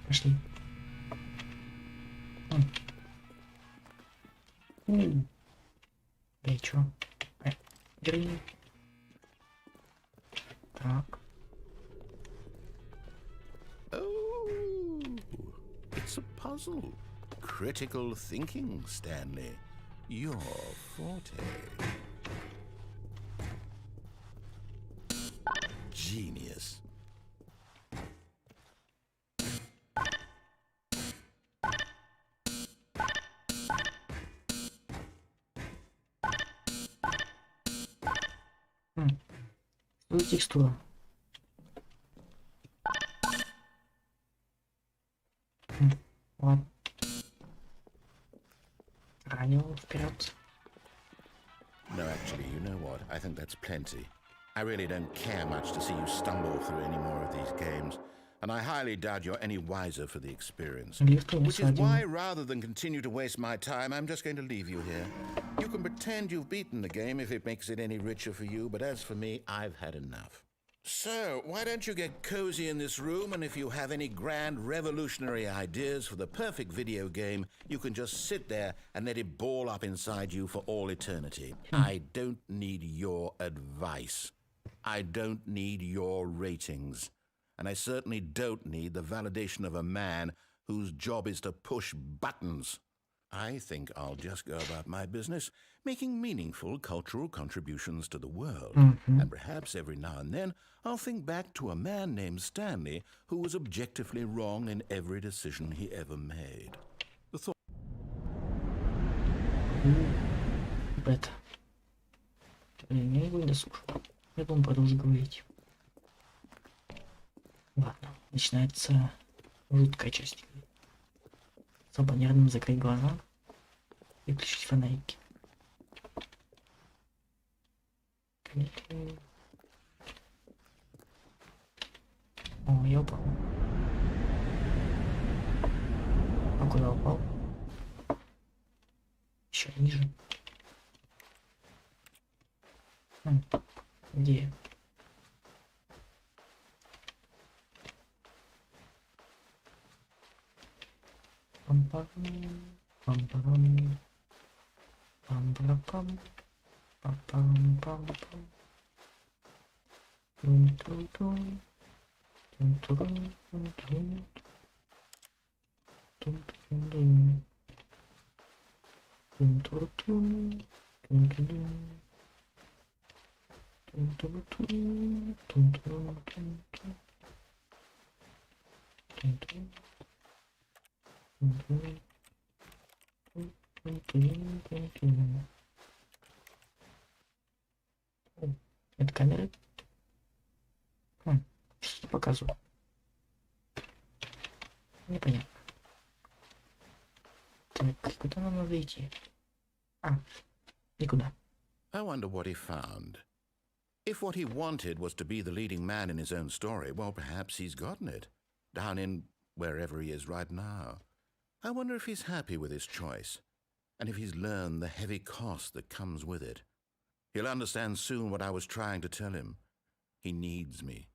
S2: Пошли. Да и чё? Держи. Так.
S3: Oh, it's a puzzle. Critical thinking, Stanley. Your forte. Genius.
S2: текстура. Ладно. Радио вперед.
S3: No, actually, you know what? I think that's plenty. I really don't care much to see you stumble through any more of these games, and I highly doubt you're any wiser for the experience. Which is why, rather than continue to waste my time, I'm just going to leave you here. You can pretend you've beaten the game if it makes it any richer for you, but as for me, I've had enough. So, why don't you get cozy in this room, and if you have any grand revolutionary ideas for the perfect video game, you can just sit there and let it ball up inside you for all eternity. I don't need your advice. I don't need your ratings. And I certainly don't need the validation of a man whose job is to push buttons. I think I'll just go about my business, making meaningful cultural contributions to the world. And perhaps every now and then, I'll think back to a man named Stanley who was objectively wrong in every decision he ever made. The thought...
S2: Бета. Блин, я его не дослушал. Я думаю, продолжу говорить. Ладно, начинается жуткая часть игры. Особо нервным закрыть глаза и включить фонарики. О, я упал. А куда упал? Еще ниже. Где? Пам-парам, пам-парам, пам-парам, пам-парам-пам-пам. Тун-тун-тун, тун-турун-тун-тун, тун-тун-тун, тун-туру-тун, тун-тун-тун, тун-туру-тун, тун-турун-тун-тун, тун-тун. Это камера? Что показываю? Непонятно. Так, куда нам надо идти? Никуда.
S3: I wonder what he found. If what he wanted was to be the leading man in his own story, well, perhaps he's gotten it. Down in wherever he is right now. I wonder if he's happy with his choice, and if he's learned the heavy cost that comes with it. He'll understand soon what I was trying to tell him. He needs me.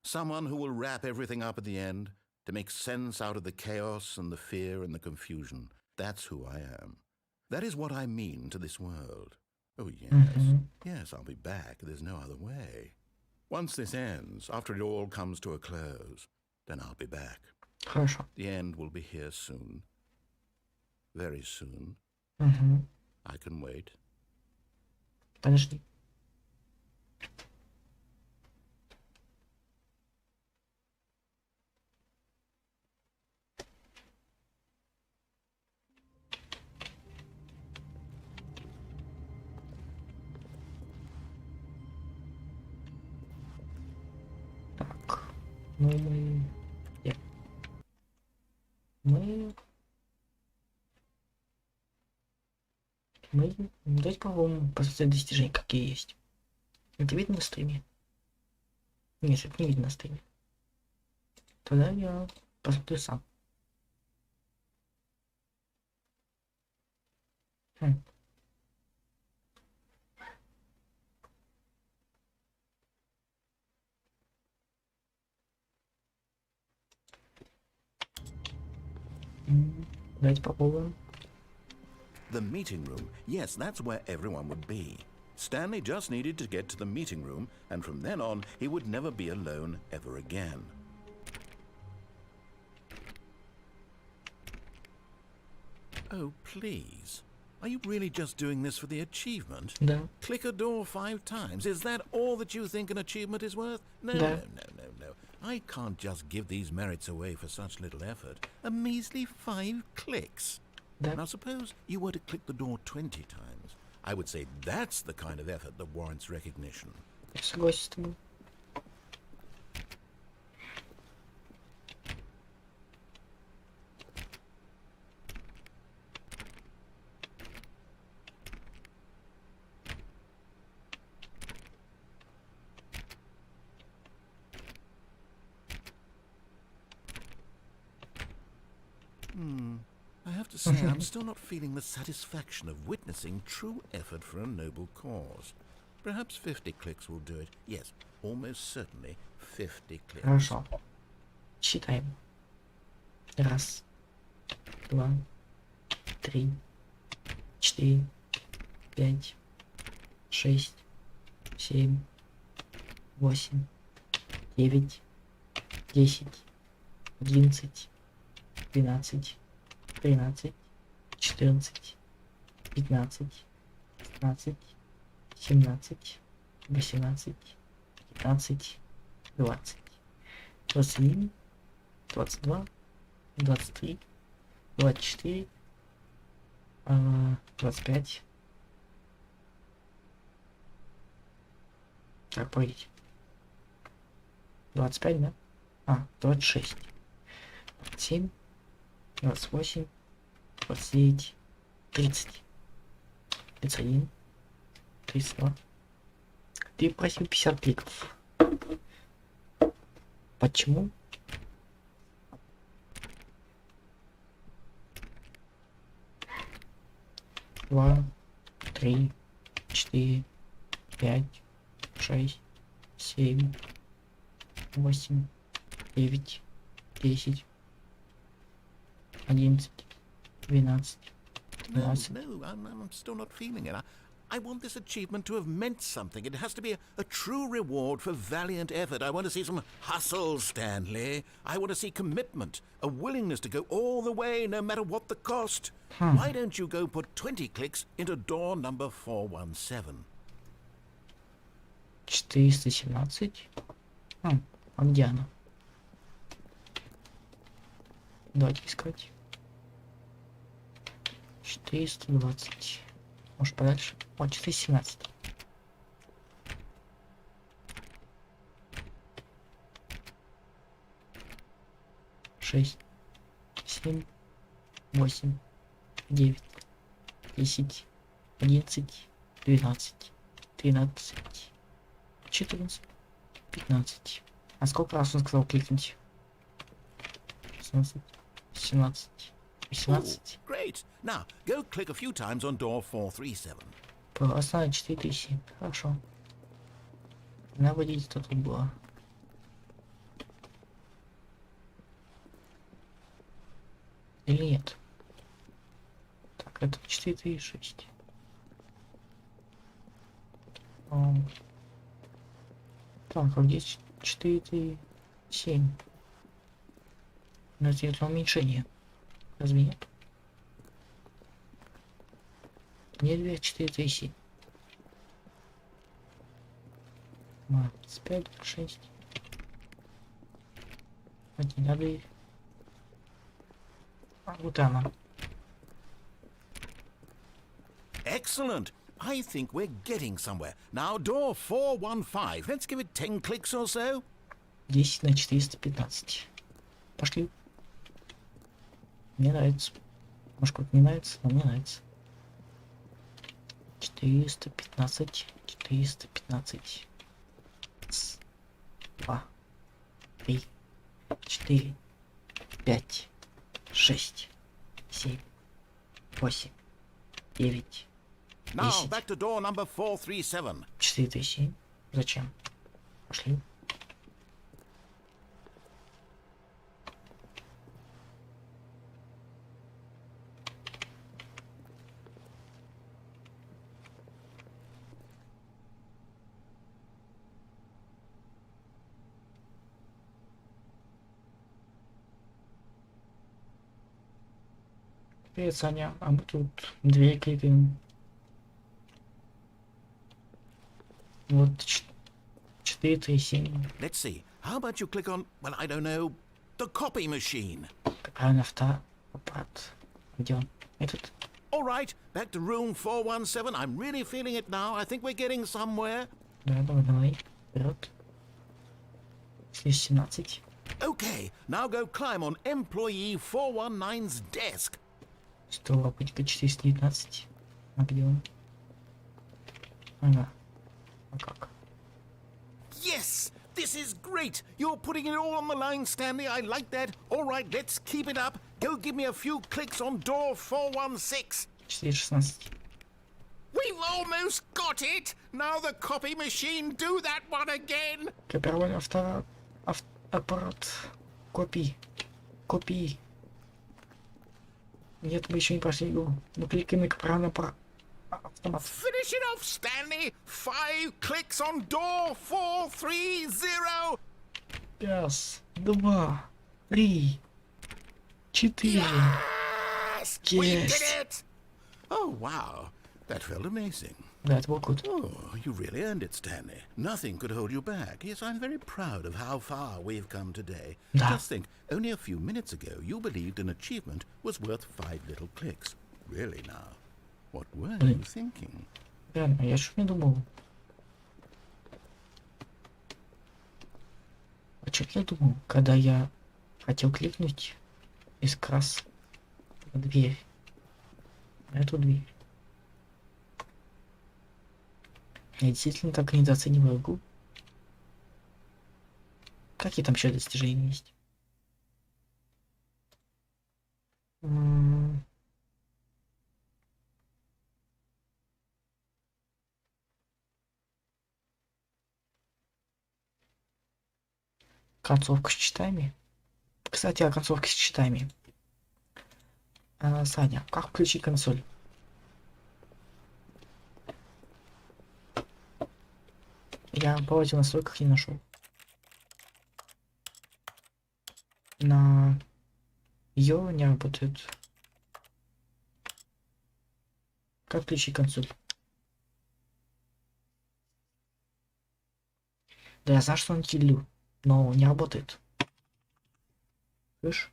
S3: Someone who will wrap everything up at the end, to make sense out of the chaos and the fear and the confusion. That's who I am. That is what I mean to this world. Oh, yes. Yes, I'll be back. There's no other way. Once this ends, after it all comes to a close, then I'll be back.
S2: Хорошо.
S3: The end will be here soon. Very soon. I can wait.
S2: Подожди. Так. Ну мы... Давайте попробуем посмотреть достижения, какие есть. Это видно на стриме? Нет, это не видно на стриме. Тогда я посмотрю сам. Давайте попробуем.
S3: The meeting room. Yes, that's where everyone would be. Stanley just needed to get to the meeting room, and from then on, he would never be alone ever again. Oh, please. Are you really just doing this for the achievement?
S2: Да.
S3: Click a door 5 times. Is that all that you think an achievement is worth? No,
S2: Да.
S3: no. I can't just give these merits away for such little effort. A measly 5 clicks.
S2: Да.
S3: Now suppose you were to click the door 20 times. I would say that's the kind of effort that warrants recognition.
S2: Я согласен с тобой.
S3: I have to say, I'm still not feeling the satisfaction of witnessing true effort for a noble cause. Perhaps 50 clicks will do it. Yes, almost certainly 50 clicks.
S2: Хорошо. Считаем. 1, 2, 3, 4, 5, 6, 7, 8, 9, 10, 11, 12, 13, 14, 15, 16, 17, 18, 19, 20, 21, 22, 23, 24, 25. Так, погодите. 25, да? 26. 27, 28, 29, 30. 31, 32. Ты просил 50 кликов. Почему? Два, 3, 4, 5, 6, 7, 8, 9, 10, 11, 12,
S3: No,
S2: 12.
S3: I'm still not feeling it. I want this achievement to have meant something. It has to be a true reward for valiant effort. I want to see some hustle, Stanley. I want to see commitment, a willingness to go all the way, no matter what the cost. Why don't you go put 20 clicks into door number 417?
S2: 417. А где она? Давайте искать. 420. Может подальше? О, 417. Шесть, 7, 8, 9, 10, 11, 12, 13, 14, 15. А сколько раз он сказал кликнуть? 16, 17, 18.
S3: Great. Now, go click a few times on door 437.
S2: Просто 4000. Хорошо. Наводить тут было. Или нет? Так, это 4,6. Так, а здесь 4,7. Но это уменьшение. Разве нет? Не 2, 4,7. 25, 6. Один, а дверь. Вот она.
S3: Excellent. I think we're getting somewhere. Now, door 415. Let's give it 10 clicks or so.
S2: 10 на 415. Пошли. Мне нравится. Может, как не нравится, но мне нравится. 415, 415. 2, 3, 4, 5, 6, 7, 8, 9,
S3: Now,
S2: 10.
S3: back to door number 437.
S2: 4,7. Зачем? Пошли. Привет, Саня. А мы тут дверь кликаем. Вот 4,3,7.
S3: Let's see. How about you click on, well, I don't know, the copy machine?
S2: Правильно, автоаппарат. Где он? Этот?
S3: All right, back to room 417. I'm really feeling it now. I think we're getting somewhere.
S2: Да, давай. Вперед. Здесь 17.
S3: Okay, now go climb on employee 419's desk.
S2: Столопочка 419. А где он? Ага. А как?
S3: Yes! This is great. You're putting it all on the line, Stanley. I like that. All right, let's keep it up. Go give me a few clicks on door 416.
S2: 416.
S3: We've almost got it. Now the copy machine do that one again.
S2: Копировали аппарат. Копий. Копий. Нет, мы еще не прошли игру. Ну кликаем на копировальный автомат.
S3: Finish it off, Stanley. 5 clicks on door 430.
S2: 5, 2, 3, 4.
S3: Yes, we did
S2: Yes.
S3: it. Oh, wow. That felt amazing.
S2: Да, это был круто.
S3: Oh, you really earned it, Stanley. Nothing could hold you back. Yes, I'm very proud of how far we've come today.
S2: Да.
S3: Just think, only a few minutes ago, you believed an achievement was worth 5 little clicks. Really now? What were you thinking?
S2: Реально, я чуть не думал. О чем я думал, когда я хотел кликнуть из крас на дверь. На эту дверь. Я действительно так недооцениваю игру. Какие там еще достижения есть? Концовка с читами. Кстати, о концовке с читами. Саня, как включить консоль? Я по этим настройках не нашел. На ее не работает. Как включить консоль? Да я знаю, что он киллю, но не работает. Слышь?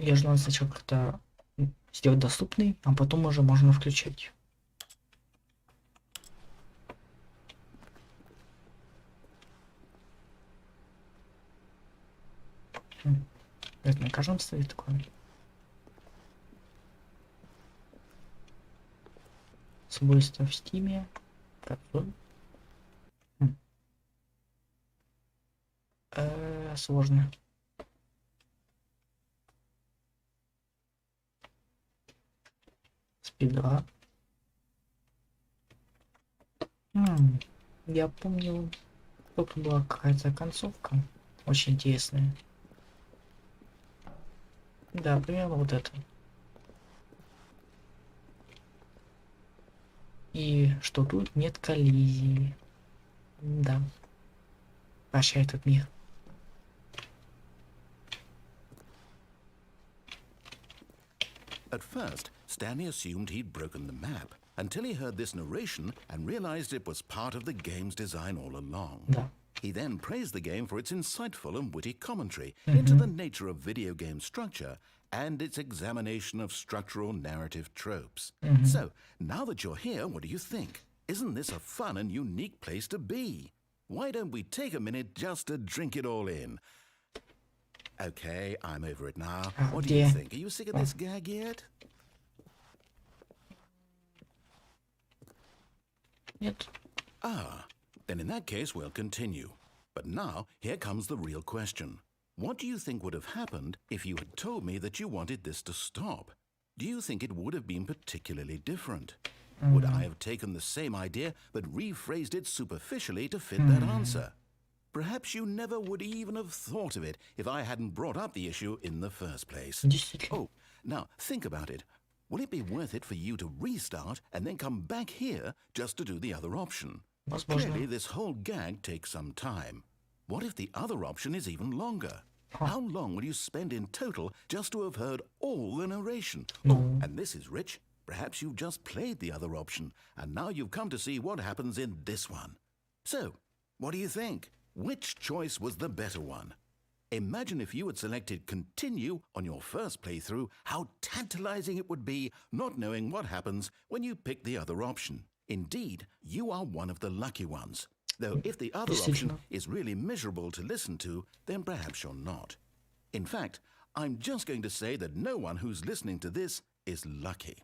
S2: Я же надо сначала как-то сделать доступный, а потом уже можно включать. Это на каждом стоит такое. Свойства в стиме. Консоль. Сложно. Спидра. Я помню, тут была какая-то концовка очень интересная. Да, примерно вот это. И что тут нет коллизии. Да. Прощай этот мир.
S3: At first, Stanley assumed he'd broken the map until he heard this narration and realized it was part of the game's design all along.
S2: Да.
S3: He then praised the game for its insightful and witty commentary into the nature of video game structure and its examination of structural narrative tropes. So, now that you're here, what do you think? Isn't this a fun and unique place to be? Why don't we take a minute just to drink it all in? Okay, I'm over it now. What do you think? Are you sick of this gag yet?
S2: Нет.
S3: Ah, then in that case we'll continue. But now, here comes the real question. What do you think would have happened if you had told me that you wanted this to stop? Do you think it would have been particularly different? Would I have taken the same idea but rephrased it superficially to fit that answer? Perhaps you never would even have thought of it if I hadn't brought up the issue in the first place.
S2: Действительно.
S3: Oh, now think about it. Will it be worth it for you to restart and then come back here just to do the other option?
S2: Возможно.
S3: Clearly, this whole gag takes some time. What if the other option is even longer? How long will you spend in total just to have heard all the narration? Oh, and this is rich. Perhaps you've just played the other option, and now you've come to see what happens in this one. So, what do you think? Which choice was the better one? Imagine if you had selected continue on your first playthrough, how tantalizing it would be not knowing what happens when you pick the other option. Indeed, you are one of the lucky ones. Though if the other option is really miserable to listen to, then perhaps you're not. In fact, I'm just going to say that no one who's listening to this is lucky.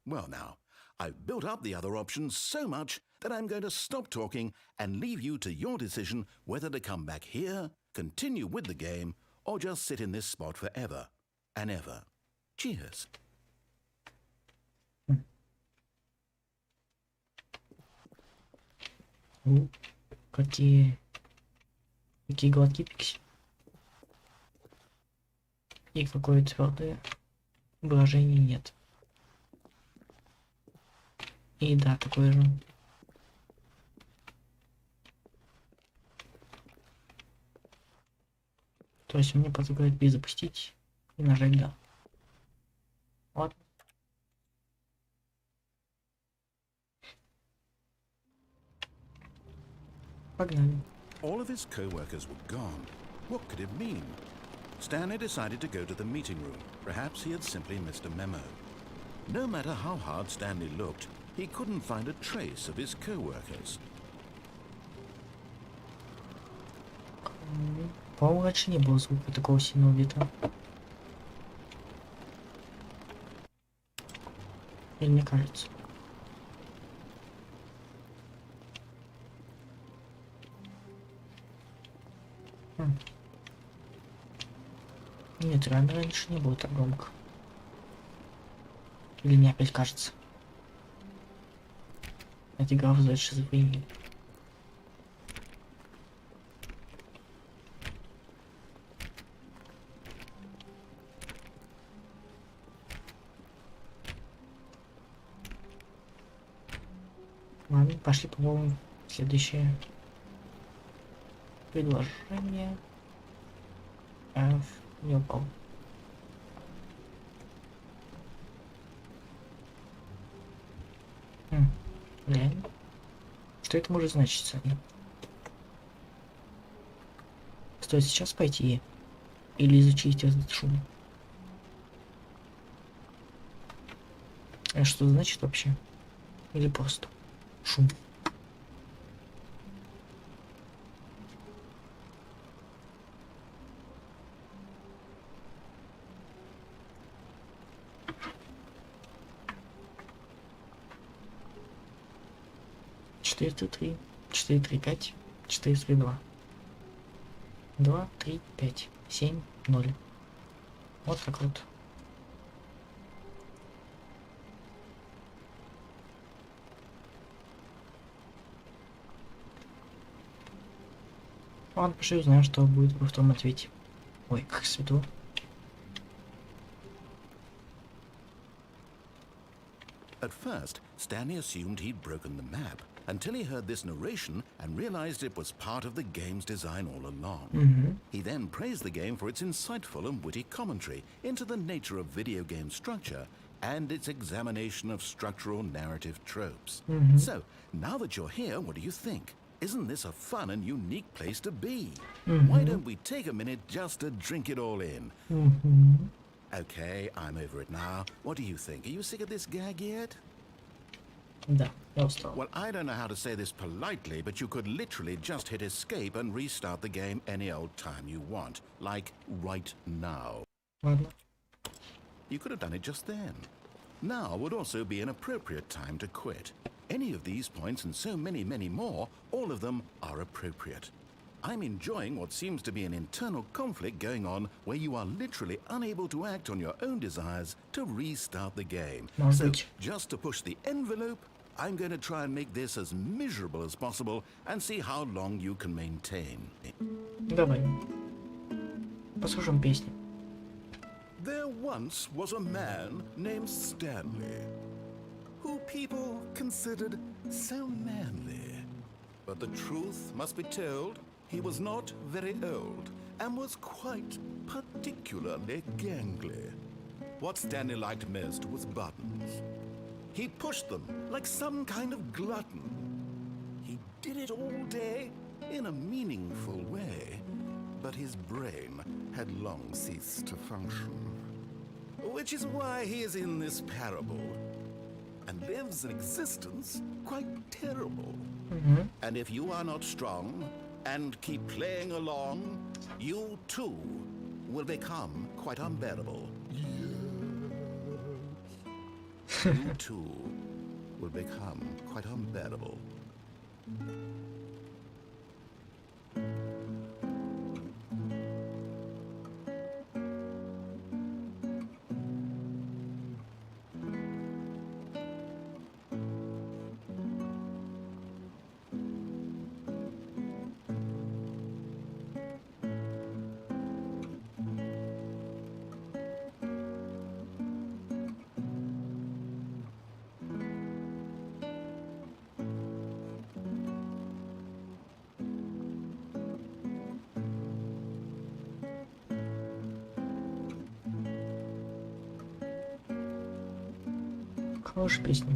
S3: Well now, I've built up the other options so much that I'm going to stop talking and leave you to your decision whether to come back here, continue with the game, or just sit in this spot forever and ever. Cheers.
S2: Какие гладкие пикси. И какое твердое выражение нет. И да, такое же. То есть мне предлагают B запустить и нажать да. Ладно. Погнали.
S3: All of his co-workers were gone. What could it mean? Stanley decided to go to the meeting room. Perhaps he had simply missed a memo. No matter how hard Stanley looked, he couldn't find a trace of his co-workers.
S2: По-моему, раньше не было звука такого сильного ветра. Или мне кажется? Нет, реально раньше не было так громко. Или мне опять кажется? Эта игра вызывает шизофрению. Ладно, пошли, по-моему, следующее предложение. Не упал. Реально? Что это может значить? Стоит сейчас пойти или изучить этот шум? А что значит вообще? Или просто шум? Четыре, три, 4, 3, 5, 4, 3, 2. 2, 3, 5, 7, 0. Вот так вот. Ладно, пошли узнаем, что будет во втором ответе. Ой, как светло.
S3: At first, Stanley assumed he'd broken the map until he heard this narration and realized it was part of the game's design all along. He then praised the game for its insightful and witty commentary into the nature of video game structure and its examination of structural narrative tropes. So, now that you're here, what do you think? Isn't this a fun and unique place to be? Why don't we take a minute just to drink it all in? Okay, I'm over it now. What do you think? Are you sick of this gag yet?
S2: Да, я устал.
S3: Well, I don't know how to say this politely, but you could literally just hit escape and restart the game any old time you want. Like, right now.
S2: Ладно.
S3: You could have done it just then. Now would also be an appropriate time to quit. Any of these points and so many, many more, all of them are appropriate. I'm enjoying what seems to be an internal conflict going on where you are literally unable to act on your own desires to restart the game. So, just to push the envelope, I'm going to try and make this as miserable as possible and see how long you can maintain.
S2: Давай. Послушаем песню.
S3: There once was a man named Stanley, who people considered so manly. But the truth must be told, he was not very old and was quite particularly gangly. What Stanley liked most was buttons. He pushed them like some kind of glutton. He did it all day in a meaningful way, but his brain had long ceased to function. Which is why he is in this parable and lives an existence quite terrible. And if you are not strong and keep playing along, you too will become quite unbearable. you too will become quite unbearable.
S2: Хорошая песня.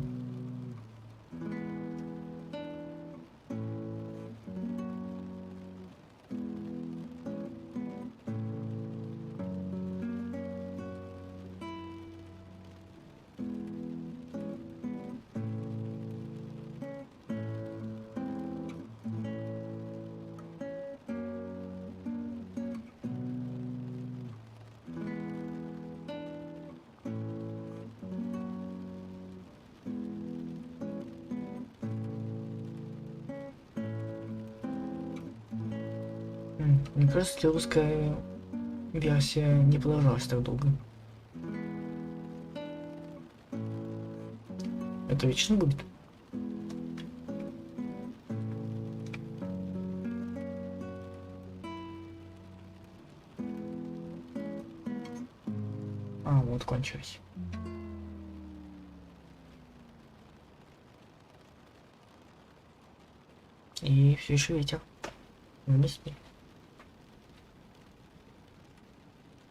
S2: Мне кажется, русская версия не продолжалась так долго. Это вечно будет? А, вот кончилось. И все еще ветер. Вместе.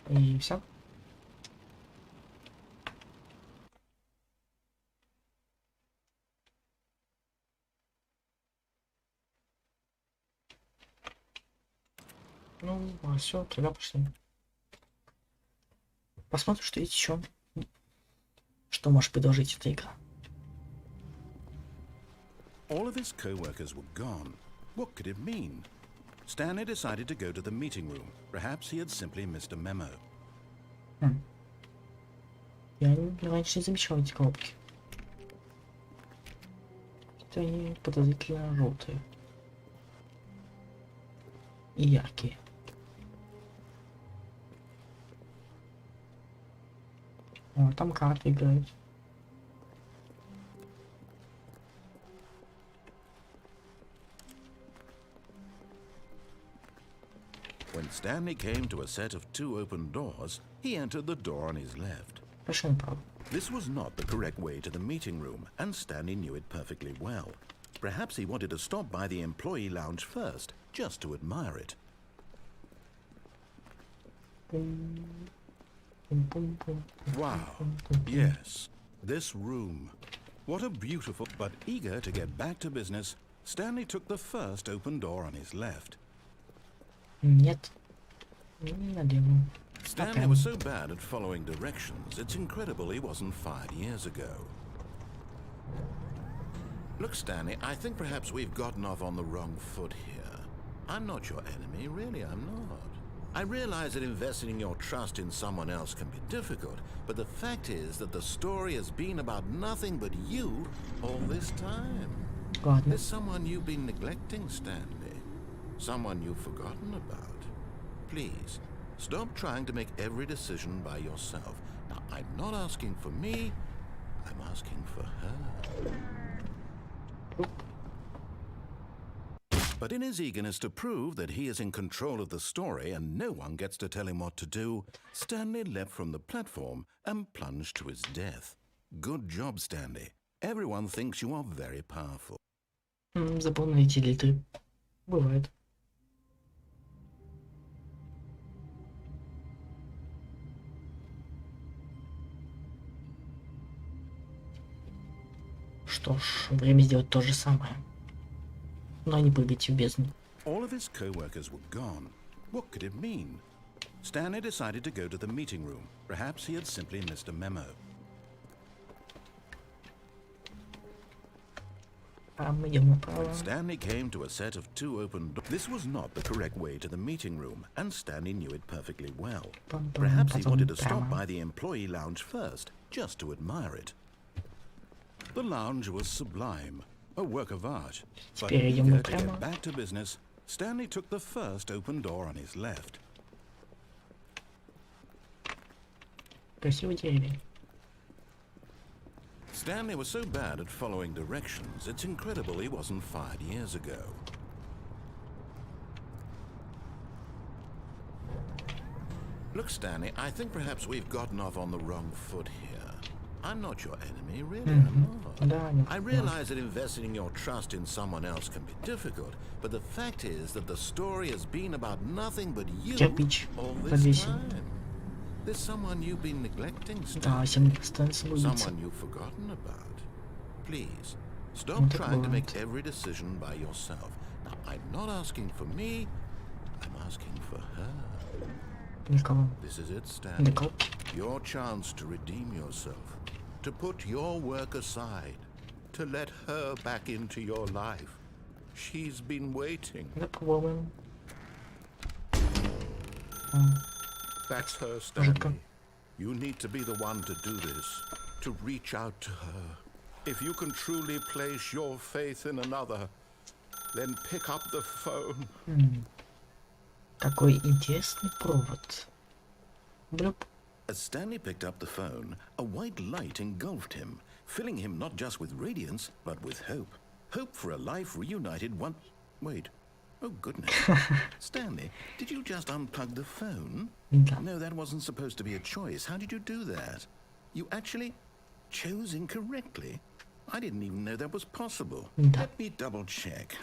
S2: И все. Ну, а все, тогда пошли. Посмотрим, что есть еще. Что может предложить эта игра.
S3: All of his co-workers were gone. What could it mean? Stanley decided to go to the meeting room. Perhaps he had simply missed a memo.
S2: Я раньше не замечал эти коробки. Это они подозрительно желтые. И яркие. О, там карты играют.
S3: When Stanley came to a set of 2 open doors, he entered the door on his left.
S2: Пошел направо.
S3: This was not the correct way to the meeting room, and Stanley knew it perfectly well. Perhaps he wanted to stop by the employee lounge first, just to admire it. Wow, yes, this room. What a beautiful... But eager to get back to business, Stanley took the first open door on his left.
S2: Нет. Не наделаю.
S3: Stanley was so bad at following directions, it's incredible he wasn't fired years ago. Look, Stanley, I think perhaps we've gotten off on the wrong foot here. I'm not your enemy, really, I'm not. I realize that investing your trust in someone else can be difficult, but the fact is that the story has been about nothing but you all this time.
S2: Ладно.
S3: There's someone you've been neglecting, Stanley. Someone you've forgotten about. Please, stop trying to make every decision by yourself. Now, I'm not asking for me, I'm asking for her. But in his eagerness to prove that he is in control of the story and no one gets to tell him what to do, Stanley leapt from the platform and plunged to his death. Good job, Stanley. Everyone thinks you are very powerful.
S2: Забыл найти литры. Бывает. Что ж, время сделать то же самое. Но не прыгайте в бездну.
S3: All of his co-workers were gone. What could it mean? Stanley decided to go to the meeting room. Perhaps he had simply missed a memo.
S2: А мы идем направо.
S3: When Stanley came to a set of 2 open doors, this was not the correct way to the meeting room, and Stanley knew it perfectly well. Perhaps he wanted to stop by the employee lounge first, just to admire it. The lounge was sublime, a work of art. But
S2: Теперь идем
S3: eager
S2: мы
S3: to
S2: прямо.
S3: get back to business, Stanley took the first open door on his left.
S2: Красивый деревень.
S3: Stanley was so bad at following directions, it's incredible he wasn't fired years ago. Look, Stanley, I think perhaps we've gotten off on the wrong foot here. I'm not your enemy, really, I'm not.
S2: Да, нет,
S3: I realize that investing your trust in someone else can be difficult, but the fact is that the story has been about nothing but you
S2: Кирпич
S3: all this
S2: подвесил.
S3: time. There's someone you've been neglecting,
S2: Да,
S3: Stanley.
S2: Станлey убийца.
S3: Someone you've forgotten about. Please, stop
S2: Ну, так
S3: trying to make
S2: бывает.
S3: every decision by yourself. Now, I'm not asking for me, I'm asking for her.
S2: Никого.
S3: This is it, Stanley.
S2: Никого.
S3: Your chance to redeem yourself, to put your work aside, to let her back into your life. She's been waiting.
S2: Да, попробуем.
S3: That's her,
S2: Жутко.
S3: Stanley. You need to be the one to do this, to reach out to her. If you can truly place your faith in another, then pick up the phone.
S2: Какой интересный провод. Блюп.
S3: As Stanley picked up the phone, a white light engulfed him, filling him not just with radiance, but with hope. Hope for a life reunited one... Wait. Oh, goodness. Stanley, did you just unplug the phone?
S2: Да.
S3: No, that wasn't supposed to be a choice. How did you do that? You actually chose incorrectly? I didn't even know that was possible.
S2: Да.
S3: Let me double check.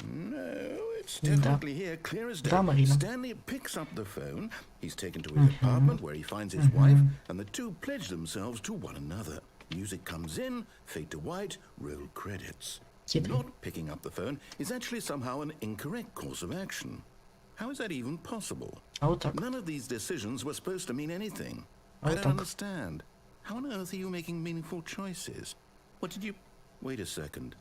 S3: No, it's definitely here, clear as day.
S2: Да, Марина.
S3: Stanley picks up the phone. He's taken to his apartment where he finds his wife, and the two pledge themselves to one another. Music comes in, fade to white, roll credits.
S2: Хитрый.
S3: Not picking up the phone is actually somehow an incorrect course of action. How is that even possible?
S2: А вот так.
S3: None of these decisions were supposed to mean anything.
S2: Oh,
S3: I don't
S2: так.
S3: understand. How on earth are you making meaningful choices? What did you... Wait a second.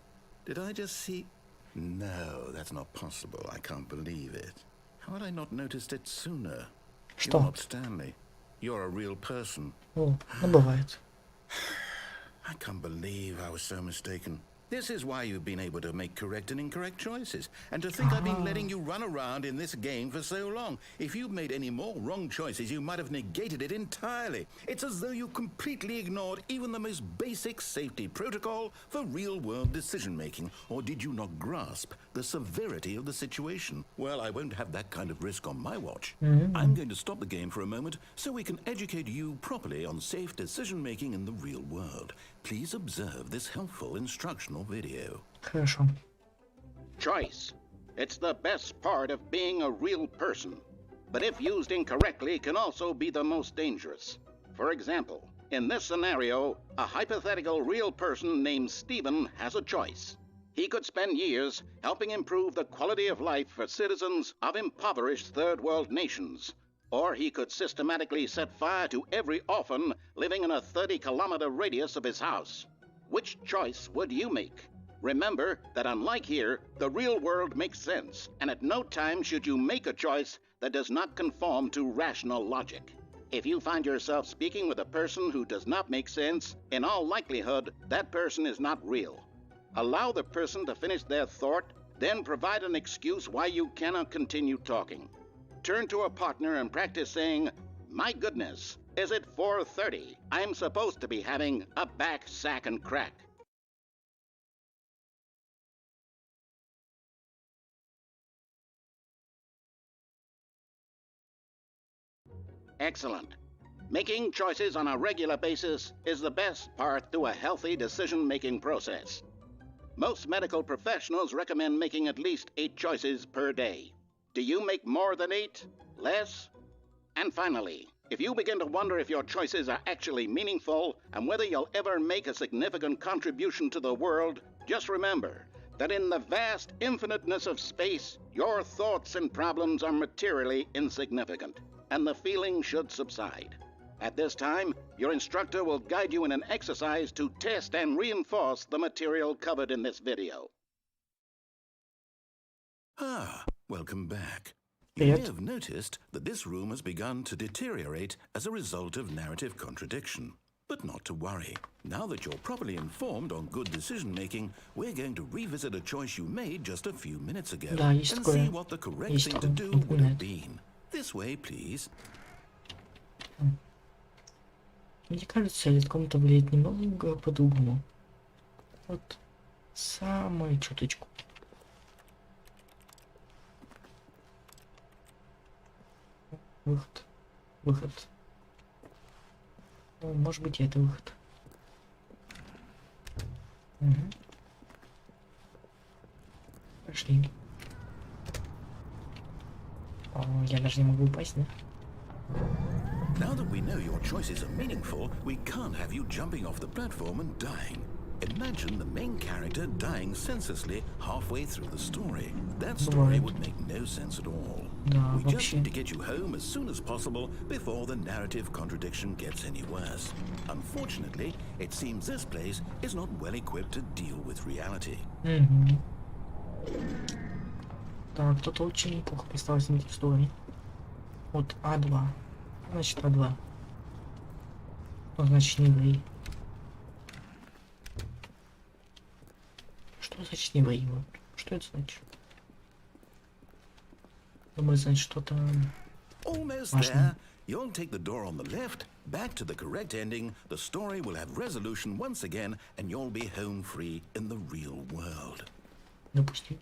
S3: Did I just see... No, that's not possible. I can't believe it. How had I not noticed it sooner?
S2: Что?
S3: You're not Stanley. You're a real person.
S2: О, ну бывает.
S3: I can't believe I was so mistaken. This is why you've been able to make correct and incorrect choices. And to think I've been letting you run around in this game for so long. If you'd made any more wrong choices, you might have negated it entirely. It's as though you completely ignored even the most basic safety protocol for real-world decision-making. Or did you not grasp the severity of the situation? Well, I won't have that kind of risk on my watch. I'm going to stop the game for a moment so we can educate you properly on safe decision-making in the real world. Please observe this helpful instructional video.
S2: Хорошо.
S4: Choice. It's the best part of being a real person, but if used incorrectly can also be the most dangerous. For example, in this scenario, a hypothetical real person named Stephen has a choice. He could spend years helping improve the quality of life for citizens of impoverished third world nations. Or he could systematically set fire to every orphan living in a 30-kilometer radius of his house. Which choice would you make? Remember that unlike here, the real world makes sense, and at no time should you make a choice that does not conform to rational logic. If you find yourself speaking with a person who does not make sense, in all likelihood, that person is not real. Allow the person to finish their thought, then provide an excuse why you cannot continue talking. Turn to a partner and practice saying, "My goodness, is it 4:30? I'm supposed to be having a back, sack, and crack." Excellent. Making choices on a regular basis is the best part to a healthy decision-making process. Most medical professionals recommend making at least 8 choices per day. Do you make more than 8? Less? And finally, if you begin to wonder if your choices are actually meaningful and whether you'll ever make a significant contribution to the world, just remember that in the vast infiniteness of space, your thoughts and problems are materially insignificant, and the feeling should subside. At this time, your instructor will guide you in an exercise to test and reinforce the material covered in this video.
S3: Ah, welcome back. You may
S2: Привет.
S3: have noticed that this room has begun to deteriorate as a result of narrative contradiction. But not to worry. Now that you're properly informed on good decision-making, we're going to revisit a choice you made just a few minutes ago
S2: Да, есть
S3: and
S2: такое.
S3: see what the correct
S2: Есть
S3: thing to
S2: такое.
S3: do would have
S2: Напоминает.
S3: been. This way, please.
S2: Мне кажется, или кому-то влияет немного по-другому. Вот самую чуточку. Выход. Выход. Ну, может быть, это выход. Угу. Пошли. О, я даже не могу упасть, да?
S3: Now that we know your choices are meaningful, we can't have you jumping off the platform and dying. Imagine the main character dying senselessly halfway through the story. That story would make no sense at all.
S2: Да,
S3: We just
S2: вообще.
S3: need to get you home as soon as possible before the narrative contradiction gets any worse. Unfortunately, it seems this place is not well equipped to deal with reality.
S2: Угу. Так, кто-то очень неплохо поставил себе истории. Вот А2. Значит А2. Ну, значит не еврей. Что значит не еврей? Вот? Что это значит? Думаю, значит что-то
S3: Almost
S2: важное.
S3: there. You'll take the door on the left, back to the correct ending, the story will have resolution once again, and you'll be home free in the real world.
S2: Допустим.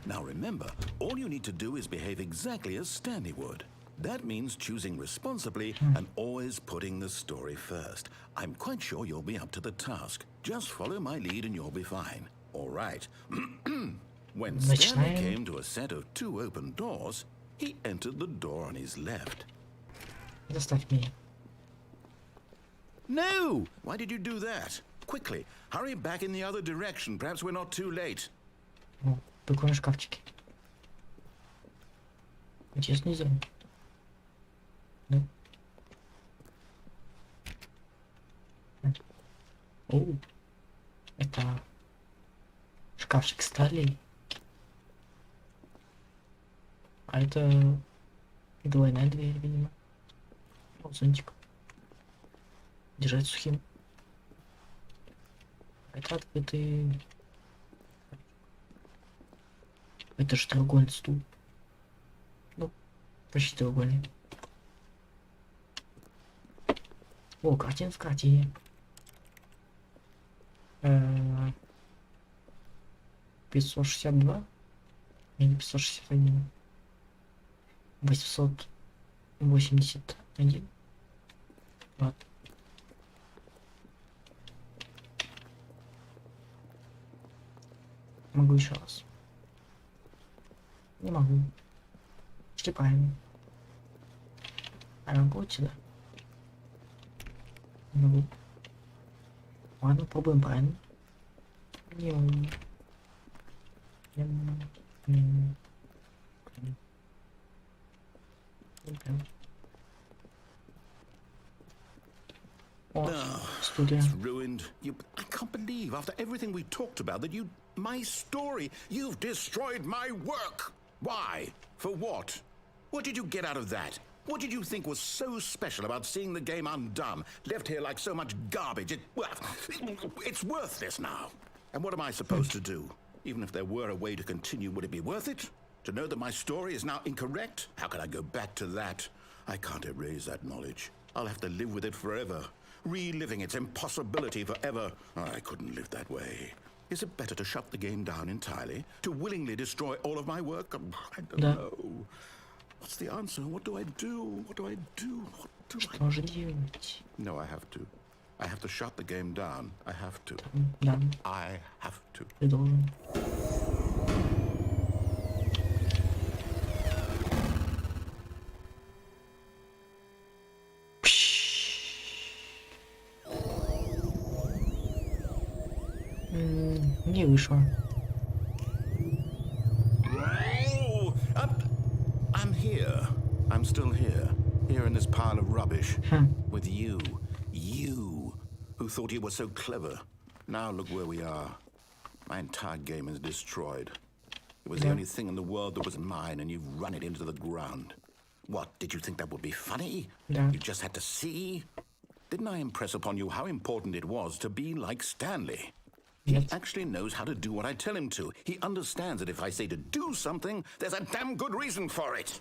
S3: Now remember, all you need to do is behave exactly as Stanley would. That means choosing responsibly and always putting the story first. I'm quite sure you'll be up to the task. Just follow my lead and you'll be fine. All right. When Stanley
S2: Начинаем.
S3: came to a set of 2 open doors, he entered the door on his left.
S2: Заставь меня.
S3: No! Why did you do that? Quickly, hurry back in the other direction. Perhaps we're not too late.
S2: О, прикольные шкафчики. Интересный дизайн. Да. О, это шкафчик Stanley. А это двойная дверь, видимо. Вот зонтик. Держать сухим. Это открытый. Это же треугольный стул. Ну, почти треугольный. О, картина в картине. 562 или 561. 881. Вот. Могу еще раз. Не могу. Штипаем. А могу вот сюда. Не могу. Ладно, пробуем правильно. Не могу. Не могу. Не могу. О, студия.
S3: It's ruined. I can't believe, after everything we talked about, that you... My story. You've destroyed my work. Why? For what? What did you get out of that? What did you think was so special about seeing the game undone? Left here like so much garbage. It's worthless now. And what am I supposed to do? Even if there were a way to continue, would it be worth it? To know that my story is now incorrect? How can I go back to that? I can't erase that knowledge. I'll have to live with it forever. Reliving its impossibility forever. I couldn't live that way. Is it better to shut the game down entirely? To willingly destroy all of my work? I don't know. What's the answer? What do I do? What do I do? What do I do?
S2: Что же делать?
S3: No, I have to. I have to shut the game down. I have to.
S2: Да,
S3: I have to.
S2: ты должен. Не вышло.
S3: Oh, I'm here. I'm still here. Here in this pile of rubbish. With you. You. Who thought you were so clever. Now look where we are. My entire game is destroyed. It was the only thing in the world that was mine, and you've run it into the ground. What, did you think that would be funny?
S2: Yeah.
S3: You just had to see? Didn't I impress upon you how important it was to be like Stanley? He actually knows how to do what I tell him to. He understands that if I say to do something, there's a damn good reason for it.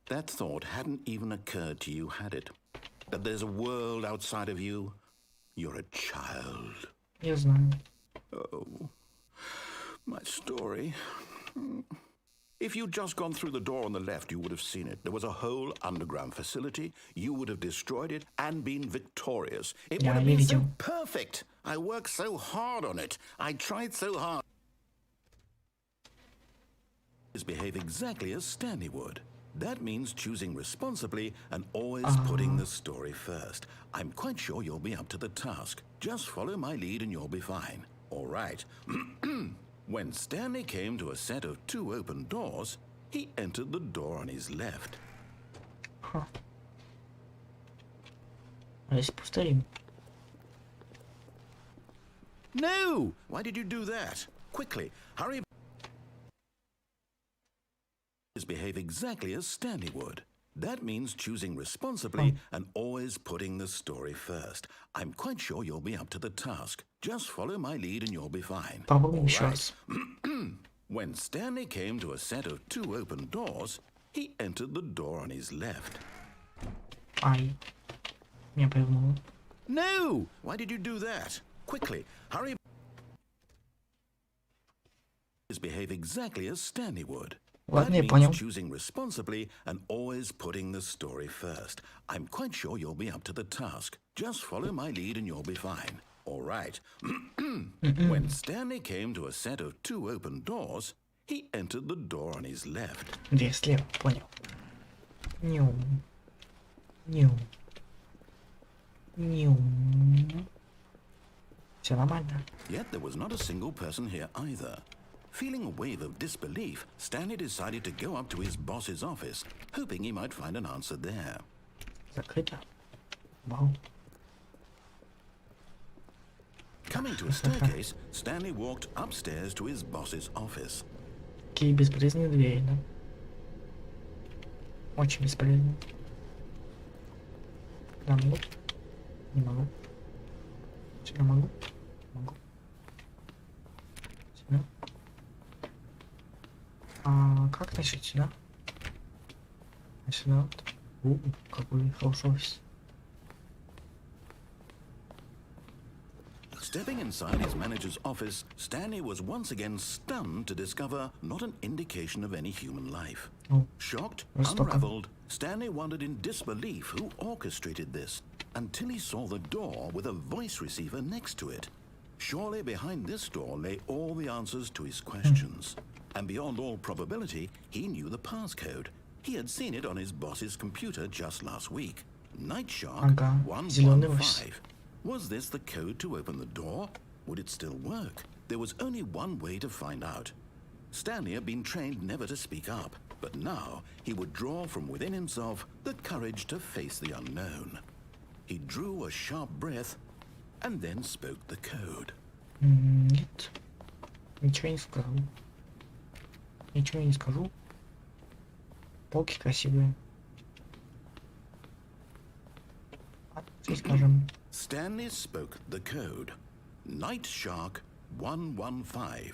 S3: That thought hadn't even occurred to you, had it? That there's a world outside of you? You're a child.
S2: Я знаю.
S3: Oh, my story. If you'd just gone through the door on the left, you would have seen it. There was a whole underground facility. You would have destroyed it and been victorious. It would have been so perfect. I worked so hard on it. I tried so hard. Behave exactly as Stanley would. That means choosing responsibly and always putting the story first. I'm quite sure you'll be up to the task. Just follow my lead and you'll be fine. All right. When Stanley came to a set of 2 open doors, he entered the door on his left.
S2: А если повторим?
S3: No! Why did you do that? Quickly, hurry. Behave exactly as Stanley would. That means choosing responsibly and always putting the story first. I'm quite sure you'll be up to the task. Just follow my lead and you'll be fine.
S2: Попробуем еще раз.
S3: When Stanley came to a set of 2 open doors, he entered the door on his left.
S2: Ай. Меня повернуло.
S3: No! Why did you do that? Quickly, hurry. Behave exactly as Stanley would.
S2: Ладно, я
S3: That
S2: понял.
S3: means choosing responsibly and always putting the story first. I'm quite sure you'll be up to the task. Just follow my lead and you'll be fine. All right. When Stanley came to a set of 2 open doors, he entered the door on his left.
S2: Дверь слева, понял. Ню. Ню. Ню. Все нормально.
S3: Yet there was not a single person here either. Feeling a wave of disbelief, Stanley decided to go up to his boss's office, hoping he might find an answer there.
S2: Закрыто. Вау.
S3: Coming to a staircase, Stanley walked upstairs to his boss's office.
S2: Какие бесполезные двери, да? Очень бесполезные. Да, могу? Не могу. Сюда могу? Могу. Сюда. А как насчет сюда? А сюда вот. Какой хороший офис.
S3: Stepping inside his manager's office, Stanley was once again stunned to discover not an indication of any human life.
S2: Oh.
S3: Shocked,
S2: Жестоко.
S3: unraveled, Stanley wondered in disbelief who orchestrated this, until he saw the door with a voice receiver next to it. Surely behind this door lay all the answers to his questions. And beyond all probability, he knew the passcode. He had seen it on his boss's computer just last week. Nightshark
S2: Ага, зеленый офис.
S3: 115. Was this the code to open the door? Would it still work? There was only one way to find out. Stanley had been trained never to speak up, but now he would draw from within himself the courage to face the unknown. He drew a sharp breath and then spoke the code.
S2: Нет. Ничего не скажу. Ничего не скажу. Полки красивые. А здесь скажем.
S3: Stanley spoke the code. Nightshark 115.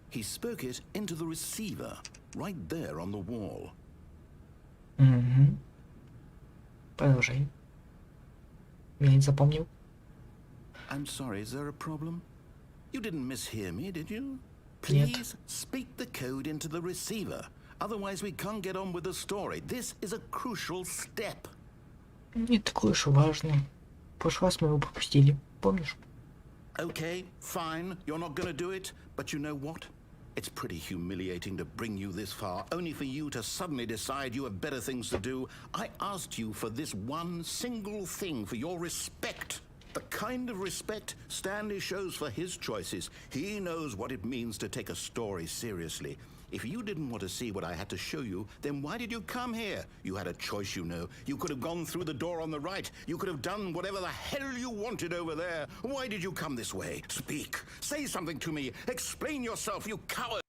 S3: He spoke it into the receiver, right there on the wall.
S2: Угу. Продолжай. Я не запомнил.
S3: I'm sorry, is there a problem? You didn't mishear me, did you?
S2: Нет.
S3: Please speak the code into the receiver. Otherwise we can't get on with the story. This is a crucial step.
S2: Не такое уж и важно. В прошлый раз мы его пропустили. Помнишь?
S3: Okay, fine, you're not gonna do it, but you know what? It's pretty humiliating to bring you this far, only for you to suddenly decide you have better things to do. I asked you for this one single thing, for your respect. The kind of respect Stanley shows for his choices. He knows what it means to take a story seriously. If you didn't want to see what I had to show you, then why did you come here? You had a choice, you know. You could have gone through the door on the right. You could have done whatever the hell you wanted over there. Why did you come this way? Speak. Say something to me. Explain yourself, you coward.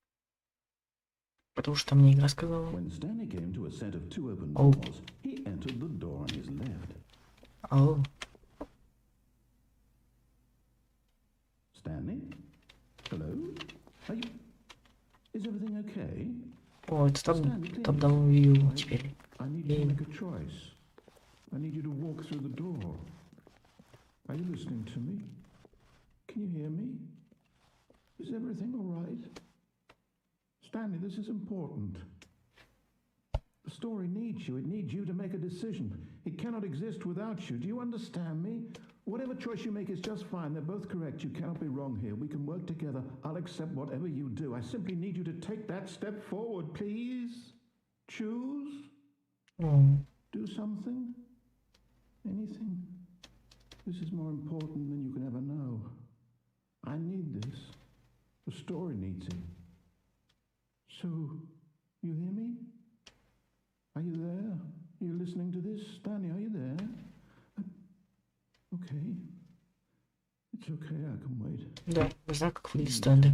S2: Потому что мне игра сказала.
S3: When Stanley came to a set of 2 open
S2: Oh.
S3: doors, he entered the door on his left.
S2: О.
S5: Stanley? Hello? Are you... Is everything okay?
S2: О, это там дал вью теперь.
S5: I need you to make a choice. I need you to walk through the door. Are you listening to me? Can you hear me? Is everything all right? Stanley, this is important. The story needs you. It needs you to make a decision. It cannot exist without you. Do you understand me? Whatever choice you make is just fine. They're both correct. You cannot be wrong here. We can work together. I'll accept whatever you do. I simply need you to take that step forward, please. Choose. Do something. Anything. This is more important than you can ever know. I need this. The story needs it. So, you hear me? Are you there? Are you listening to this? Stanley, are you there? Okay. It's okay, I can wait.
S2: Да, не знаю, как выглядит Стэнли.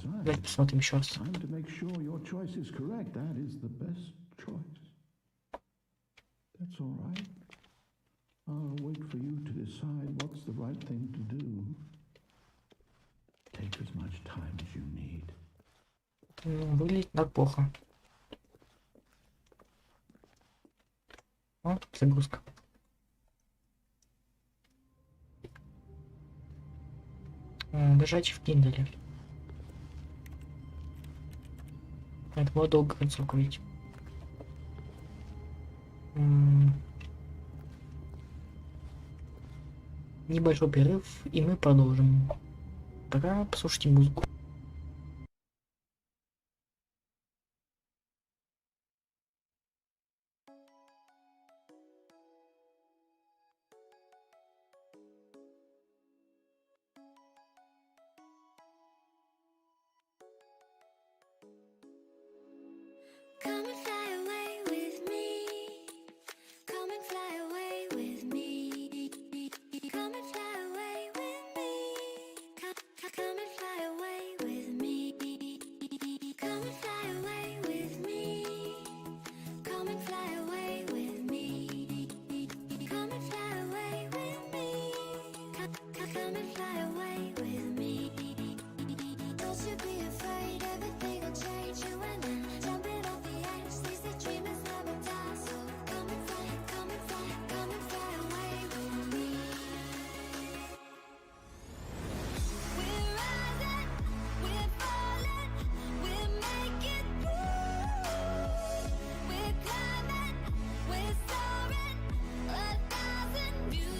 S2: Давайте посмотрим еще раз.
S5: Time to make sure your choice is correct. That is the best choice. That's all right. I'll wait for you to decide what's the right thing to do. Take as much time as you need.
S2: Выглядит так плохо. О, загрузка. Бежать в Кинделе. Это была долгая концовка ведь. Небольшой перерыв, и мы продолжим. Пока послушайте музыку.
S1: Come and fly away with me. Come and fly away with me. Come and fly away with me. Come and fly away with me. Come and fly away with me. Come and fly away with me. Come and fly away with me. Come and fly away with me. Don't you be afraid, everything will change. You and I jumping off the edge. They say dreamers never die. So come and fly, come and fly, come and fly away with me. We're rising, we're falling, we're making through. We're climbing, we're soaring, 1,000 views.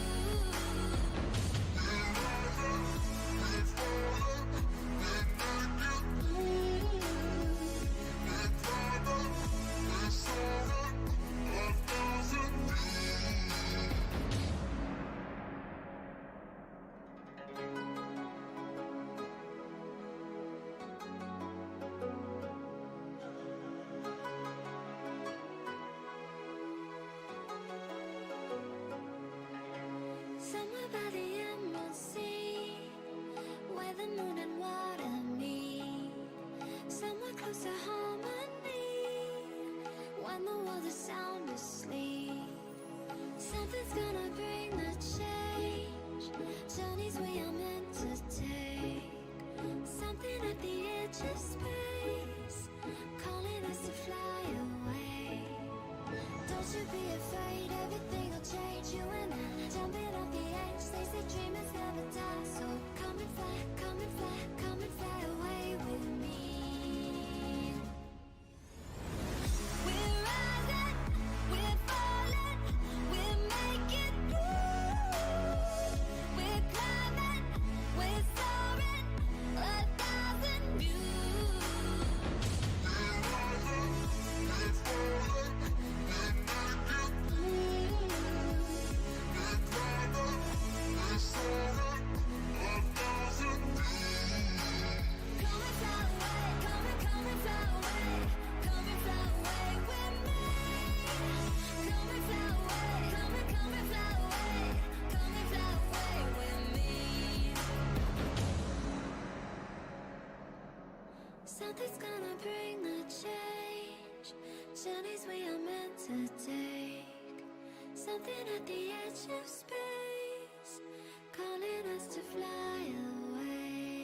S1: Somewhere by the emerald sea, where the moon and water meet. Somewhere close to harmony, when the world is sound asleep. Something's gonna bring the change. Journeys we are meant to take. Something at the edge of space, calling us to fly away. Don't you be afraid, everything will change. You and I jumping off the edge. They say dreamers never die. So come and fly, come and fly, come and fly away with me. We're rising, we're falling, we're making through. We're climbing, we're soaring, 1,000 views. Something's gonna bring the change. Journeys we are meant to take. Something at the edge of space, calling us to fly away.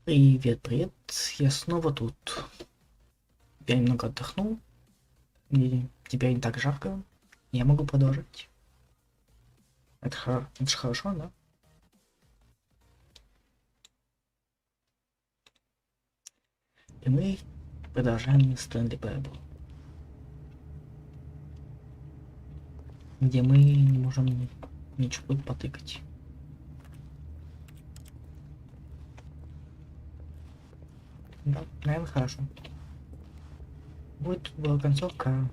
S2: Привет, привет. Я снова тут. Я немного отдохнул. И теперь не так жарко. Я могу продолжить. Это же хорошо, да? И мы продолжаем Stanley Parable, где мы не можем ничего тут потыкать. Да, наверное, хорошо. Будет была концовка,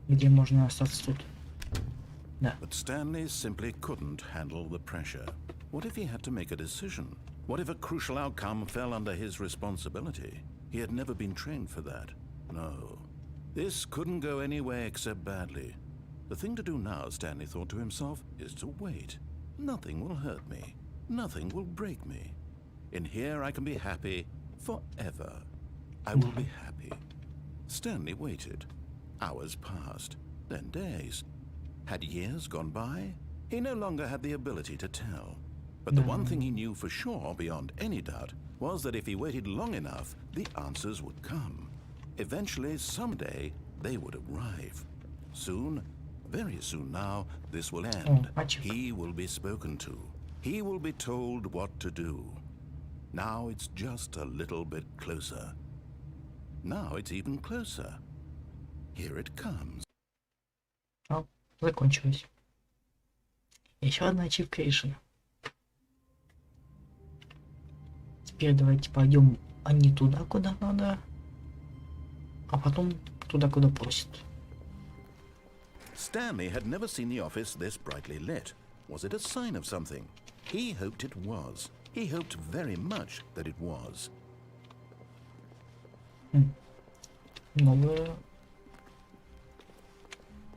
S2: где можно остаться тут. Да.
S3: But Stanley simply couldn't handle the pressure. What if he had to make a decision? What if a crucial outcome fell under his responsibility? He had never been trained for that. No. This couldn't go any way except badly. The thing to do now, Stanley thought to himself, is to wait. Nothing will hurt me. Nothing will break me. In here I can be happy forever. I will be happy. Stanley waited. Hours passed, then days. Had years gone by? He no longer had the ability to tell. But the one thing he knew for sure, beyond any doubt, was that if he waited long enough, the answers would come. Eventually, someday, they would arrive. Soon, very soon now, this will end. He will be spoken to. He will be told what to do. Now it's just a little bit closer. Now it's even closer. Here it comes.
S2: О, закончилось. Еще одна ачивка решена. Теперь давайте пойдем, а не туда, куда надо, а потом туда, куда просят.
S3: Stanley had never seen the office this brightly lit. Was it a sign of something? He hoped it was. He hoped very much that it was.
S2: Новые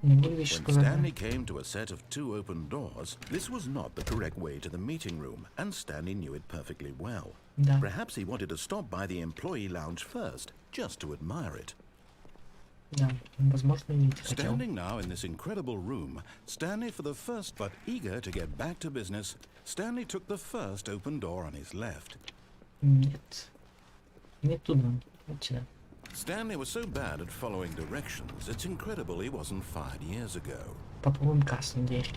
S2: вещи
S3: When Stanley
S2: сказали.
S3: came to a set of two open doors, this was not the correct way to the meeting room, and Stanley knew it perfectly well.
S2: Да.
S3: Perhaps he wanted to stop by the employee lounge first, just to admire it.
S2: Да, возможно, и не хотел.
S3: Standing now in this incredible room, Stanley for the first, but eager to get back to business, Stanley took the first open door on his left.
S2: Нет. Не туда. Вот сюда.
S3: Stanley was so bad at following directions, it's incredible he wasn't fired years ago.
S2: Попробуем красную дверь.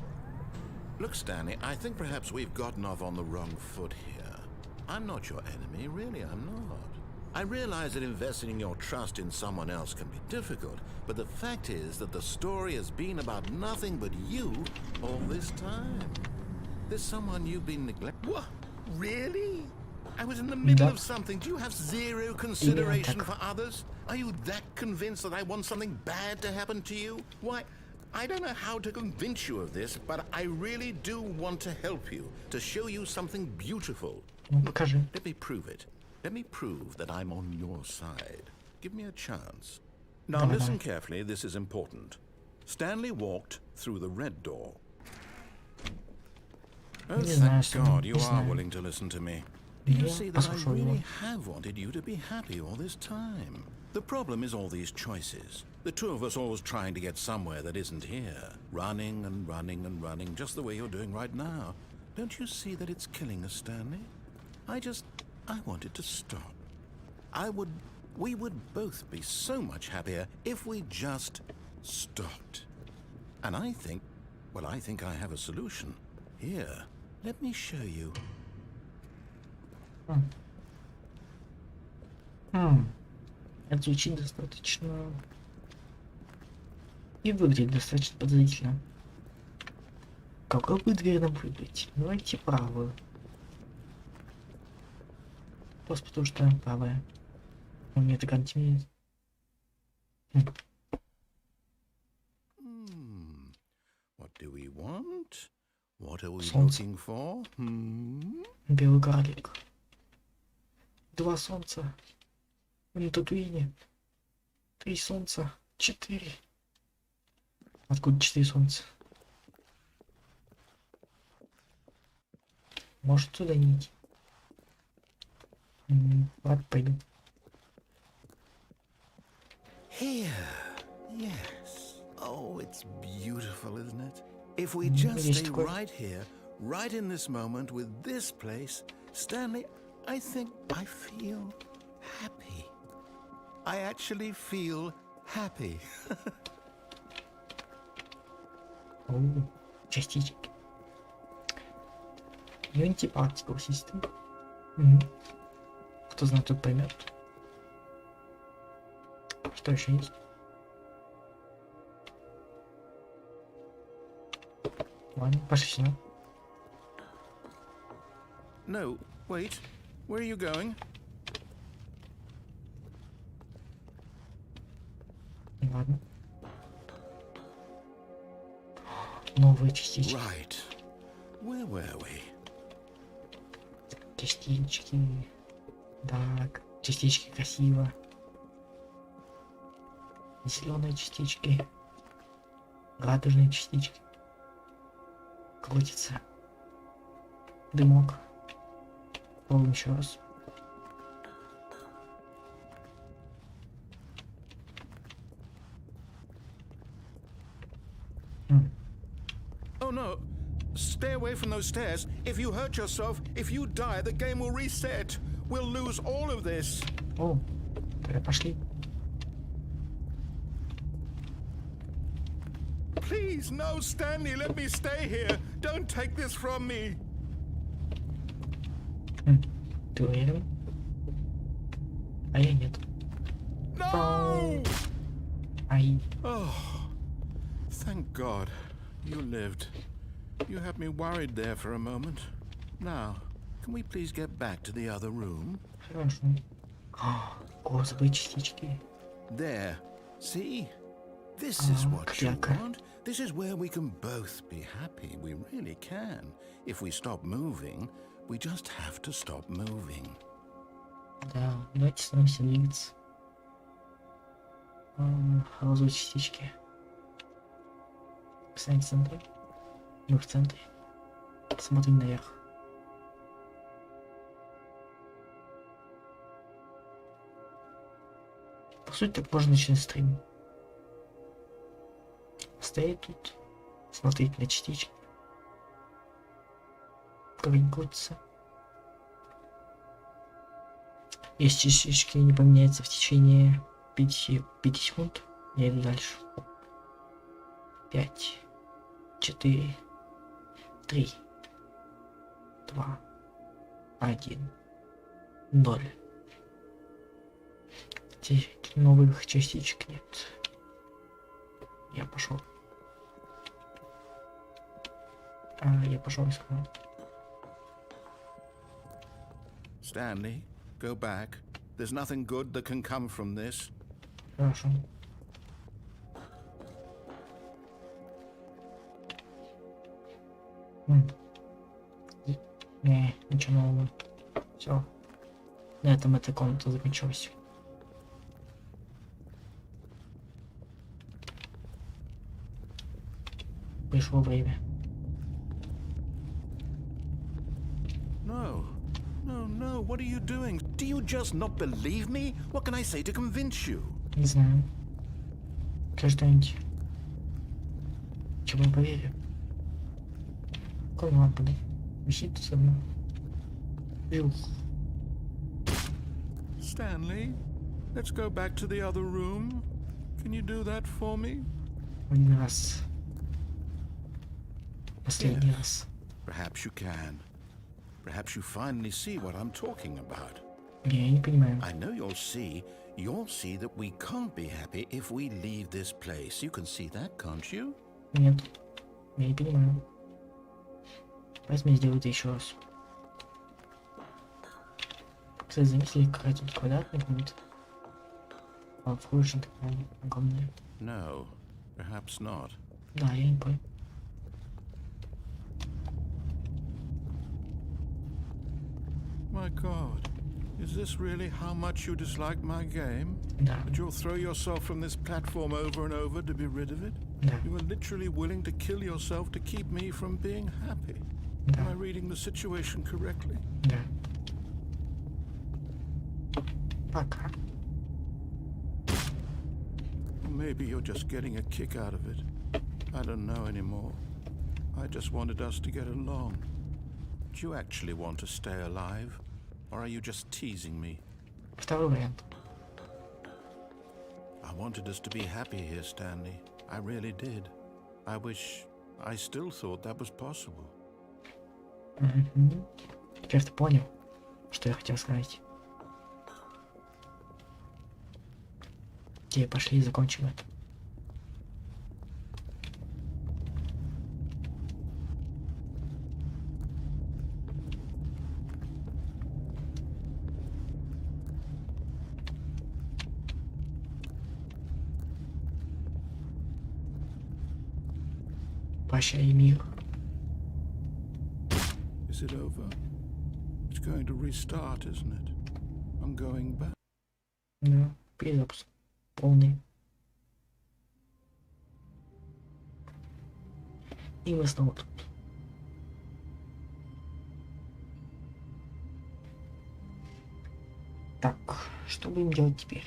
S3: Look, Stanley, I think perhaps we've gotten off on the wrong foot here. I'm not your enemy, really, I'm not. I realize that investing your trust in someone else can be difficult, but the fact is that the story has been about nothing but you all this time. There's someone you've been neglecting. What? Really? I was in the middle of something. Do you have zero consideration for others? Are you that convinced that I want something bad to happen to you? Why, I don't know how to convince you of this, but I really do want to help you, to show you something beautiful.
S2: Ну, покажи.
S3: Let me prove it. Let me prove that I'm on your side. Give me a chance. Now listen carefully, this is important. Stanley walked through the red door. Oh, thank God you are willing to listen to me. Do you see that I really have wanted you to be happy all this time? The problem is all these choices. The two of us always trying to get somewhere that isn't here. Running and running and running, just the way you're doing right now. Don't you see that it's killing us, Stanley? I wanted to stop. We would both be so much happier if we just stopped. And I think I have a solution. Here, let me show you.
S2: Это звучит достаточно... И выглядит достаточно подозрительно. Какую бы дверь нам выбрать? Давайте правую. Просто потому что правая. У меня это континент.
S3: What do we want? What are we looking for?
S2: Белый карлик. 2 солнца. На Татуине. 3 солнца. 4. Откуда 4 солнца? Может туда не идти? Ладно, пойду.
S3: Here, yes. Oh, it's beautiful, isn't it? If we just stay right here, right in this moment with this place, Stanley, I think I feel happy. I actually feel happy.
S2: О, частички. Unity Particle System. Кто знает, тот поймет. Что еще есть? Ладно, пошли сюда.
S3: No, wait. Where are you going?
S2: Ладно. Новые частички.
S3: Right. Where were we?
S2: Частички. Так, частички красиво. Зеленые частички. Радужные частички. Крутится. Дымок. Пробуем еще раз.
S3: Oh no. Stay away from those stairs. If you hurt yourself, if you die, the game will reset. We'll lose all of this.
S2: О, тогда пошли.
S3: Please, no, Stanley, let me stay here. Don't take this from me.
S2: Ты уверен? А я нет.
S3: No!
S2: Ай.
S3: Oh, thank God you lived. You had me worried there for a moment. Now, can we please get back to the other room?
S2: Хорошо. Розовые частички.
S3: There. See? This is what you
S2: клякка.
S3: want. This is where we can both be happy. We really can. If we stop moving, we just have to stop moving.
S2: Да, давайте становимся двигаться. Розовые частички. Встань в центре. Мы в центре. Смотрим наверх. По сути, так можно начать стрим. Стоять тут, смотреть на частички. Как они крутятся. Если частички не поменяются в течение 5 секунд, я иду дальше. 5, 4, 3, 2, 1, 0. Здесь новых частичек нет. Я пошел. Я пошел искать.
S3: Stanley, go back. There's nothing good that can come from this.
S2: Хорошо. Не, ничего нового. Все. На этом эта комната закончилась. Пришло время.
S3: No. No, no, what are you doing? Do you just not believe me? What can I say to convince you?
S2: Не знаю. Что-нибудь. Чего я поверю? Какой лампа, да? Висит тут со мной. Жух.
S3: Stanley, let's go back to the other room. Can you do that for me?
S2: Один раз. Последний раз.
S3: Perhaps you can. Perhaps you finally see what I'm talking about.
S2: Я не понимаю.
S3: I know you'll see that we can't be happy if we leave this place. You can see that, can't you?
S2: Нет. Я не понимаю. Возьми, сделай это еще раз. Кстати, заметили, какая тут квадратная комната? А входишь на такая огромная.
S3: No, perhaps not.
S2: Да, я не понял.
S3: My God, is this really how much you dislike my game?
S2: Да.
S3: That you'll throw yourself from this platform over and over to be rid of it?
S2: Да.
S3: You were literally willing to kill yourself to keep me from being happy.
S2: Да.
S3: Am I reading the situation correctly?
S2: Да. Пока.
S3: Or maybe you're just getting a kick out of it. I don't know anymore. I just wanted us to get along. Do you actually want to stay alive? or are you just teasing me?
S2: Второй вариант.
S3: I wanted us to be happy here, Stanley. I really did. I wish I still thought that was possible.
S2: Теперь ты понял, что я хотел сказать. Окей, пошли и закончим это. Прощай, мир.
S3: Is it over? It's going to restart, isn't it? I'm going back.
S2: Да, перезапуск. Полный. И мы снова тут. Так, что будем делать теперь?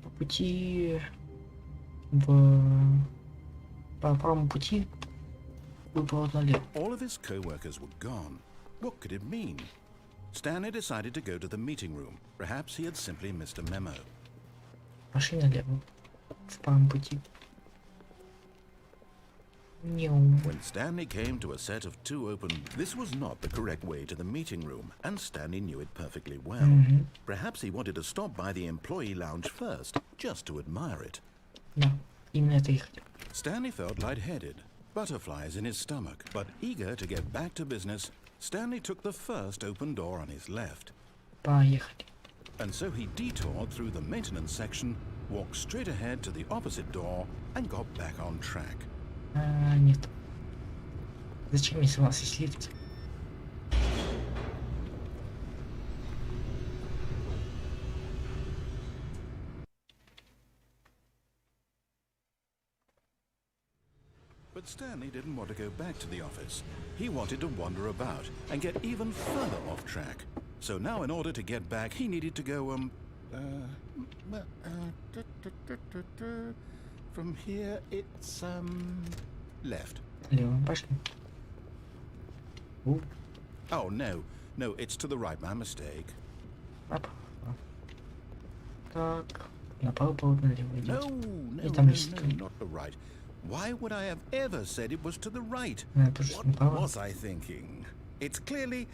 S2: По пути... По правому пути был поворот налево.
S3: All of his co-workers were gone. What could it mean? Stanley decided to go to the meeting room. Perhaps he had simply missed a memo.
S2: Пошли налево. В правом пути.
S3: When Stanley came to a set of two open... This was not the correct way to the meeting room, and Stanley knew it perfectly well. Perhaps he wanted to stop by the employee lounge first, just to admire it.
S2: Да, именно это и хотел.
S3: Stanley felt lightheaded, butterflies in his stomach, but eager to get back to business, Stanley took the first open door on his left.
S2: Поехали.
S3: And so he detoured through the maintenance section, walked straight ahead to the opposite door, and got back on track.
S2: Нет. Зачем, если у нас есть лифт?
S3: But Stanley didn't want to go back to the office. He wanted to wander about and get even further off track. So now in order to get back, he needed to go, from here it's, left.
S2: Лево, пошли.
S3: Oh, no, it's to the right, my mistake.
S2: Оп. Так, направо поворот налево идет.
S3: No,
S2: И там есть...
S3: not the right. Why would I have ever said it was to the right?
S2: What
S3: What was I thinking? It's clearly...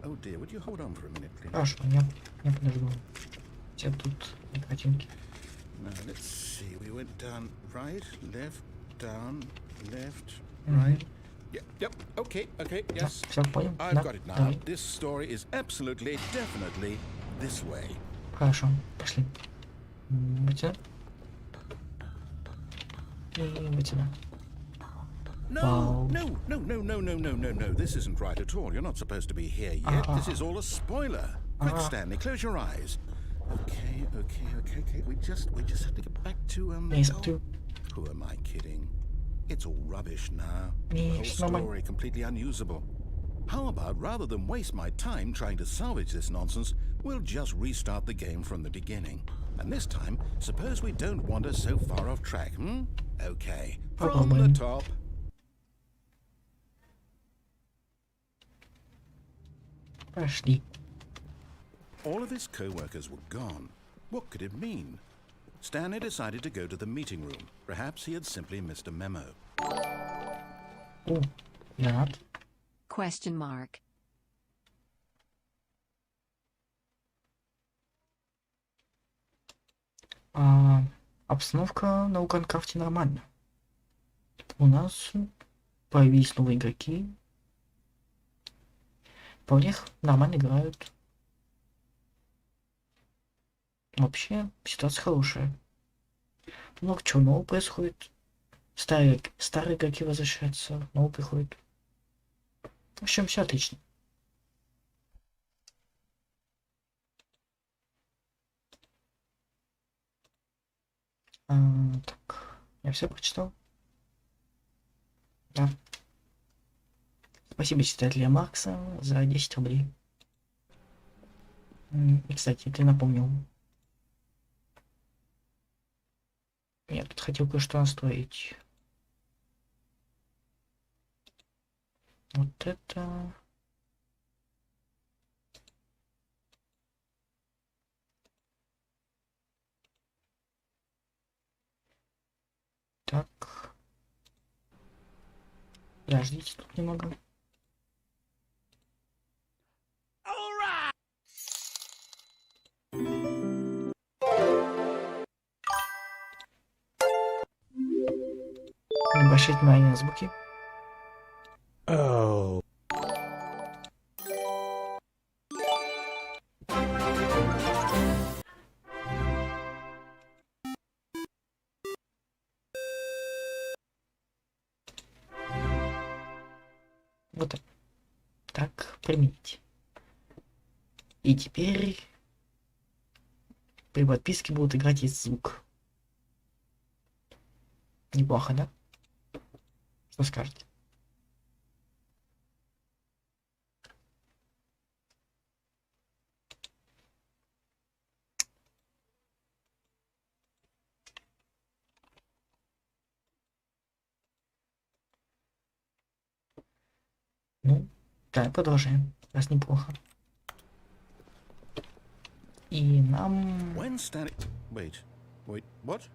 S3: Oh dear, would you hold on for a minute, please?
S2: Хорошо, я подожду. Все тут на картинке.
S3: Now, let's see. We went down right, left, down, left, right. Yep, okay, yes.
S2: Все понял?
S3: I've
S2: Да?
S3: got it now.
S2: Давай.
S3: This story is absolutely, definitely this way.
S2: Хорошо, пошли. Вот сюда. И вот сюда.
S3: No, no. This isn't right at all. You're not supposed to be here yet. This is all a spoiler. Quick, Stanley, close your eyes. Okay. We just have to get back to
S2: Я смотрю.
S3: Who am I kidding? It's all rubbish now. The
S2: Не,
S3: whole
S2: всё нормально.
S3: story completely unusable. How about rather than waste my time trying to salvage this nonsense, we'll just restart the game from the beginning. And this time, suppose we don't wander so far off track, Okay, from the top.
S2: Пошли.
S3: All of his co-workers were gone. What could it mean? Stanley decided to go to the meeting room. Perhaps he had simply missed a memo.
S2: О, я рад.
S6: Question mark.
S2: Обстановка на Укркрафте нормально. У нас появились новые игроки. Вполне нормально играют. Вообще, ситуация хорошая. Много чего нового происходит. Старые игроки возвращаются, новые приходят. В общем, все отлично. Так, я все прочитал. Да. Спасибо читателя Маркса за 10 рублей. И, кстати, ты напомнил. Я тут хотел кое-что настроить. Вот это. Подождите тут немного. Не обращайте внимания на звуки. Вот так. Так, применить. И теперь при подписке будут играть этот звук. Неплохо, да? Что скажете? Ну, да, продолжаем. Раз неплохо. И нам...
S3: When Stanley... Wait, what?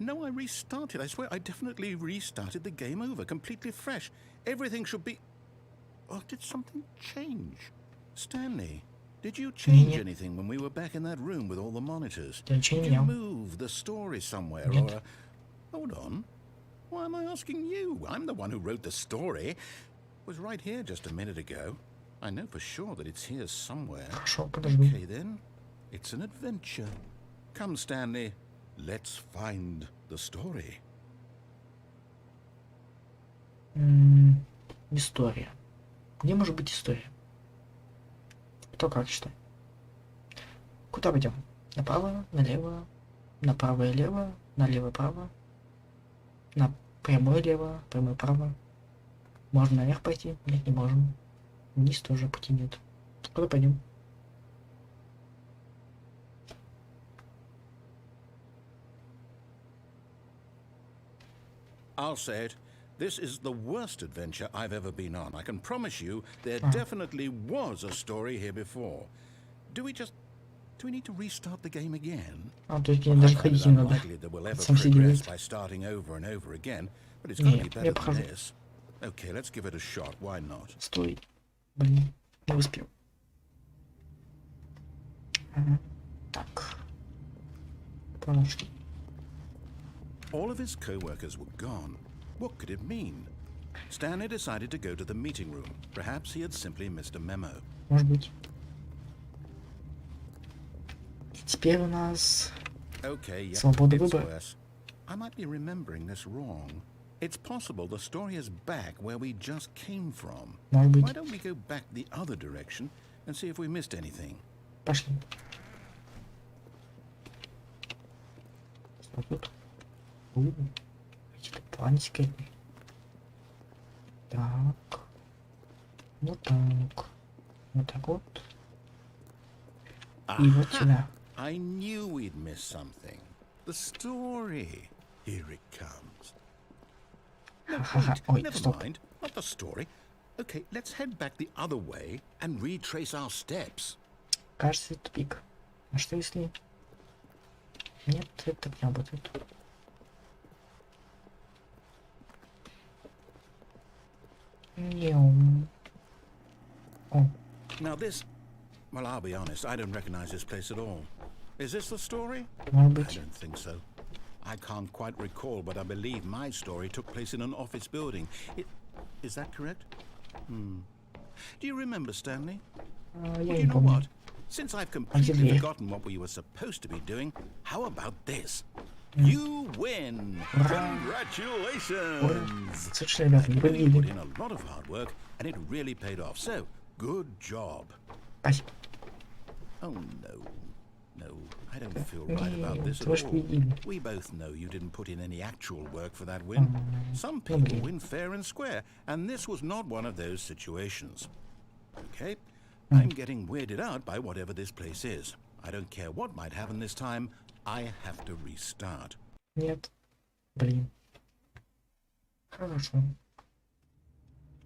S3: No, I restarted. I swear, I definitely restarted the game over, completely fresh. Everything should be... Oh, did something change? Stanley, did you change anything when we were back in that room with all the monitors? Did you move the story somewhere or... Hold on. Why am I asking you? I'm the one who wrote the story. It was right here just a minute ago. I know for sure that it's here somewhere. Okay, then. It's an adventure. Come, Stanley. Let's find the story.
S2: История. Где может быть история? Кто как считает? Куда пойдем? Направо, налево, направо и лево, налево, право, на прямое лево, прямое право. Можно наверх пойти? Нет, не можем. Вниз тоже пути нет. Куда пойдем?
S3: I'll say it. This is the worst adventure I've ever been on. I can promise you there definitely was a story here before. Do we need to restart the game again?
S2: То есть мне даже ходить не надо. Сам себе делать.
S3: By starting over and over again, but it's got to be better than this. Okay, let's give it a shot. Why not?
S2: Стой. Блин, не успел. Так. Пошли.
S3: All of his co-workers were gone. What could it mean? Stanley decided to go to the meeting room. Perhaps he had simply missed a memo.
S2: Может быть. Теперь у нас свобода выбора.
S3: I might be remembering this wrong. It's possible the story is back where we just came from.
S2: Может быть.
S3: Why don't we go back the other direction and see if we missed anything?
S2: Пошли. Что тут? Какие-то планетики. Так. Вот так. Вот так вот. И вот сюда.
S3: I knew we'd miss something. The story. Here it comes. No, wait, never mind. Not the story. Okay, let's head back the other way and retrace our steps.
S2: Кажется, это тупик. А что если... Нет, это так не работает.
S3: Now this... Well, I'll be honest, I don't recognize this place at all. Is this the story?
S2: I
S3: don't think so. I can't quite recall, but I believe my story took place in an office building. Is that correct? Do you remember, Stanley? Well, you know what? Since I've completely forgotten what we were supposed to be doing, how about this? You win! Congratulations! You put in a lot of hard work, and it really paid off. So, good job. Oh, no, I don't feel right about this at all. We both know you didn't put in any actual work for that win. Some people win fair and square, and this was not one of those situations. Okay? I'm getting weirded out by whatever this place is. I don't care what might happen this time. I have to restart.
S2: Нет. Блин. Хорошо.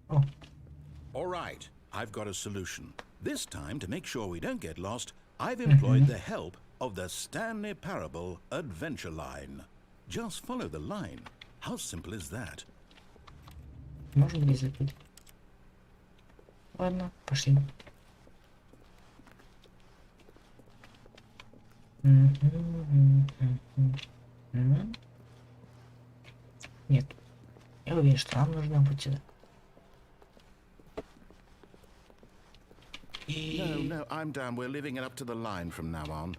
S2: О.
S3: All right, I've got a solution. This time, to make sure we don't get lost, I've employed the help of the Stanley Parable Adventure Line. Just follow the line. How simple is that?
S2: Можно ли закрыть? Ладно, пошли. Нет. Я уверен, что нам нужно быть сюда.
S3: No, I'm down. We're living it up to the line from now on.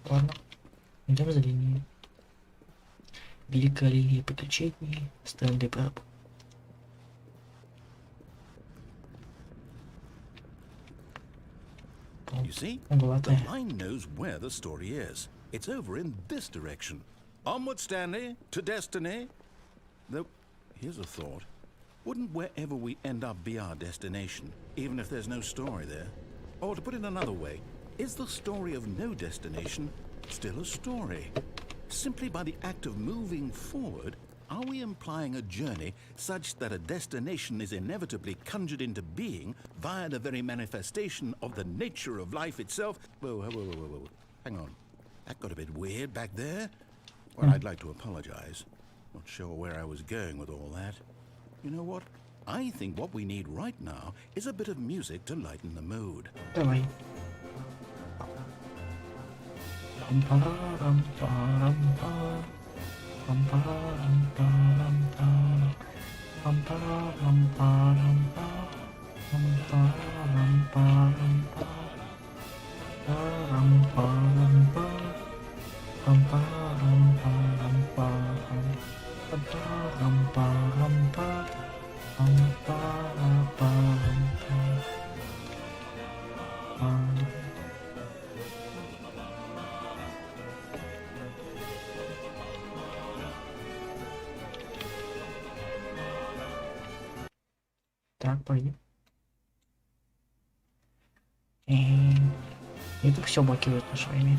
S2: Ладно. Идем за линией. Великая линия приключений. Стэнли прав.
S3: You see, the line knows where the story is. It's over in this direction. Onward, Stanley, to destiny. Though, here's a thought. Wouldn't wherever we end up be our destination, even if there's no story there? Or to put it another way, is the story of no destination still a story? Simply by the act of moving forward, are we implying a journey such that a destination is inevitably conjured into being via the very manifestation of the nature of life itself? Whoa. Hang on. That got a bit weird back there. Well, I'd like to apologize. Not sure where I was going with all that. You know what? I think what we need right now is a bit of music to lighten the mood.
S2: Давай. Так, пойдем. YouTube все блокирует наше время.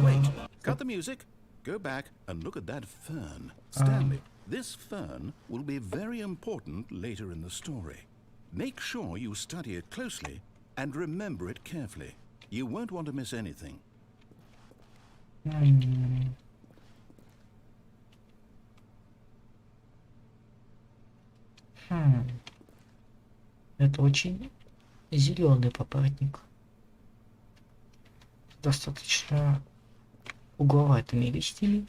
S3: Wait, cut the music, go back and look at that fern. Stanley, this fern will be very important later in the story. Make sure you study it closely and remember it carefully. You won't want to miss anything.
S2: Это очень зеленый папоротник. Достаточно угловатыми листьями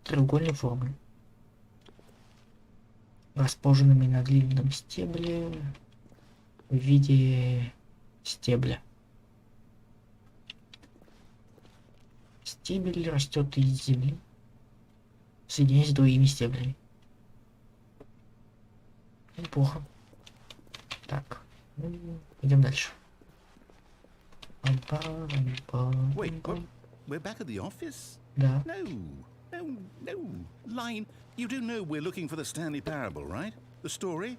S2: треугольной формы, расположенными на длинном стебле в виде стебля. Стебель растет из земли, соединяясь с другими стеблями. Неплохо. Так, идем дальше.
S3: Wait, what? We're back at the office?
S2: Да.
S3: No. Line, you do know we're looking for the Stanley Parable, right? The story?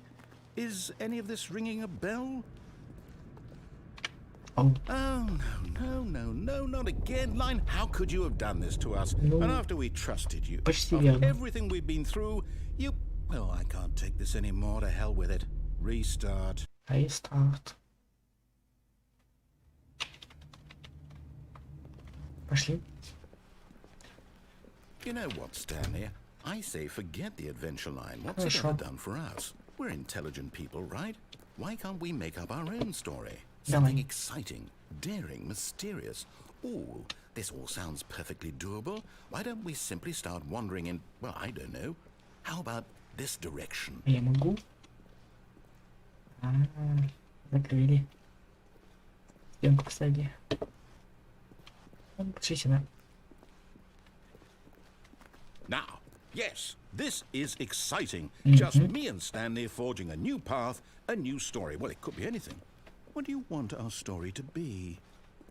S3: Is any of this ringing a bell?
S2: Oh.
S3: Oh, no, not again. Line, how could you have done this to us?
S2: No.
S3: And after we trusted you,
S2: Почти
S3: after
S2: верно.
S3: everything we've been through, you... Well, I can't take this anymore. To hell with it. Restart.
S2: Рестарт. Пошли.
S3: You know what, Stanley? I say forget the adventure line. What's it
S2: Хорошо.
S3: ever done for us? We're intelligent people, right? Why can't we make up our own story?
S2: Давай.
S3: Something exciting, daring, mysterious. Ooh, this all sounds perfectly doable. Why don't we simply start wandering in, well, I don't know. How about this direction?
S2: Я могу. Закрыли. Стенку посади. Пошли сюда.
S3: Now, yes, this is exciting. Just me and Stanley forging a new path, a new story. Well, it could be anything. What do you want our story to be?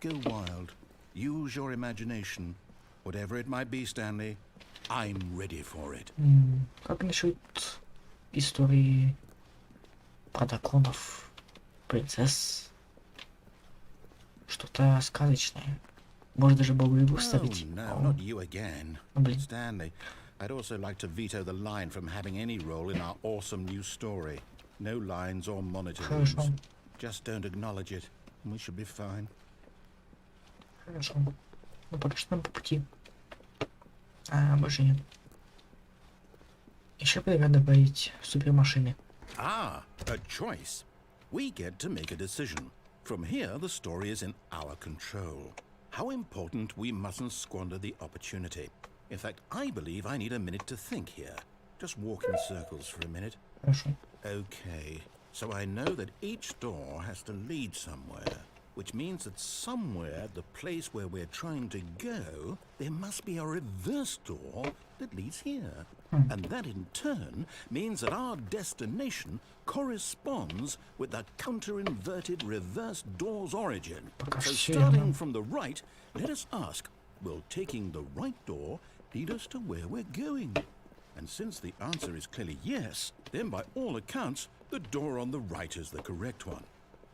S3: Go wild. Use your imagination. Whatever it might be, Stanley, I'm ready for it.
S2: Как насчет истории про драконов Принцесс. Что-то сказочное. Может даже Богу и
S4: Oh,
S2: выставить.
S4: no, not you again.
S2: Блин.
S4: Stanley, I'd also like to veto the line from having any role in our awesome new story. No lines or monitor rooms.
S2: Хорошо.
S4: Just don't acknowledge it, and we should be fine.
S2: Хорошо. Ну пока что нам по пути. А, больше нет. Еще предлагаю добавить супермашины.
S4: Ah, a choice. We get to make a decision. From here, the story is in our control. How important we mustn't squander the opportunity. In fact, I believe I need a minute to think here. Just walk in circles for a minute.
S2: Хорошо.
S4: Okay, so I know that each door has to lead somewhere, which means that somewhere at the place where we're trying to go, there must be a reverse door that leads here. And that in turn means that our destination corresponds with the counter-inverted reverse door's origin. So starting from the right, let us ask, will taking the right door lead us to where we're going? And since the answer is clearly yes, then by all accounts, the door on the right is the correct one.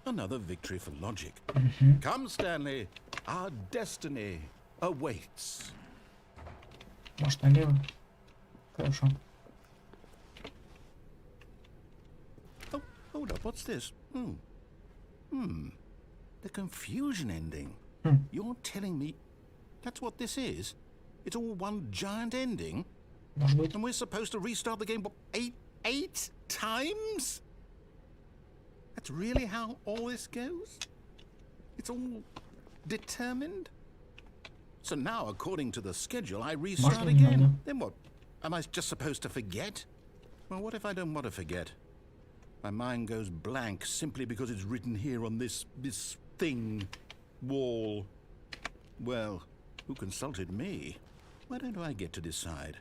S4: Another victory for logic. Come, Stanley, our destiny awaits.
S2: Может налево? Хорошо.
S4: Oh, hold up, what's this? The confusion ending. You're telling me that's what this is? It's all one giant ending?
S2: Может быть.
S4: And we're supposed to restart the game, what, eight times? That's really how all this goes? It's all determined? So now, according to the schedule, I restart again. Then what? Am I just supposed to forget? Well, what if I don't want to forget? My mind goes blank simply because it's written here on this thing, wall. Well, who consulted me? Why don't I get to decide?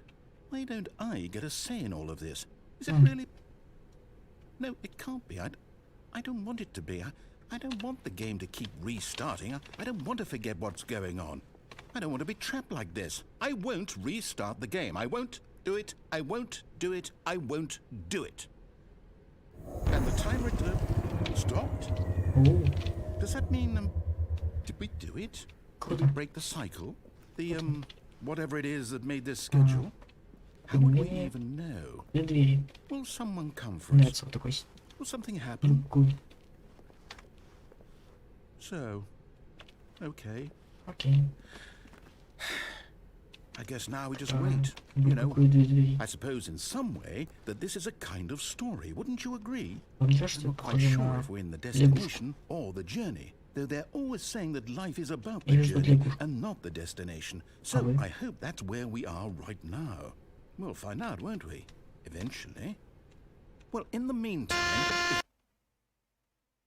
S4: Why don't I get a say in all of this? Is it really? No, it can't be. I don't want it to be. I don't want the game to keep restarting. I don't want to forget what's going on. I don't want to be trapped like this. I won't restart the game. I won't do it. I won't do it. I won't do it. And the timer stopped?
S2: О,
S4: Does that mean, did we do it? Did we break the cycle? The, whatever it is that made this schedule? How would we even know?
S2: две двери.
S4: Will someone come for us?
S2: Нравится вот такой.
S4: Will something happen?
S2: Другой.
S4: So, okay.
S2: Окей.
S4: I guess now we just wait. You know,
S2: Другой две двери.
S4: I suppose in some way that this is a kind of story. Wouldn't you agree?
S2: Вам не кажется,
S4: I'm not quite
S2: похоже
S4: sure
S2: на
S4: if we're in the
S2: лягушку?
S4: destination or the journey. Though they're always saying that life is about the
S2: Или ждут
S4: journey
S2: лягушку?
S4: and not the destination. So
S2: вы?
S4: I hope that's where we are right now. We'll find out, won't we? Eventually. Well, in the meantime...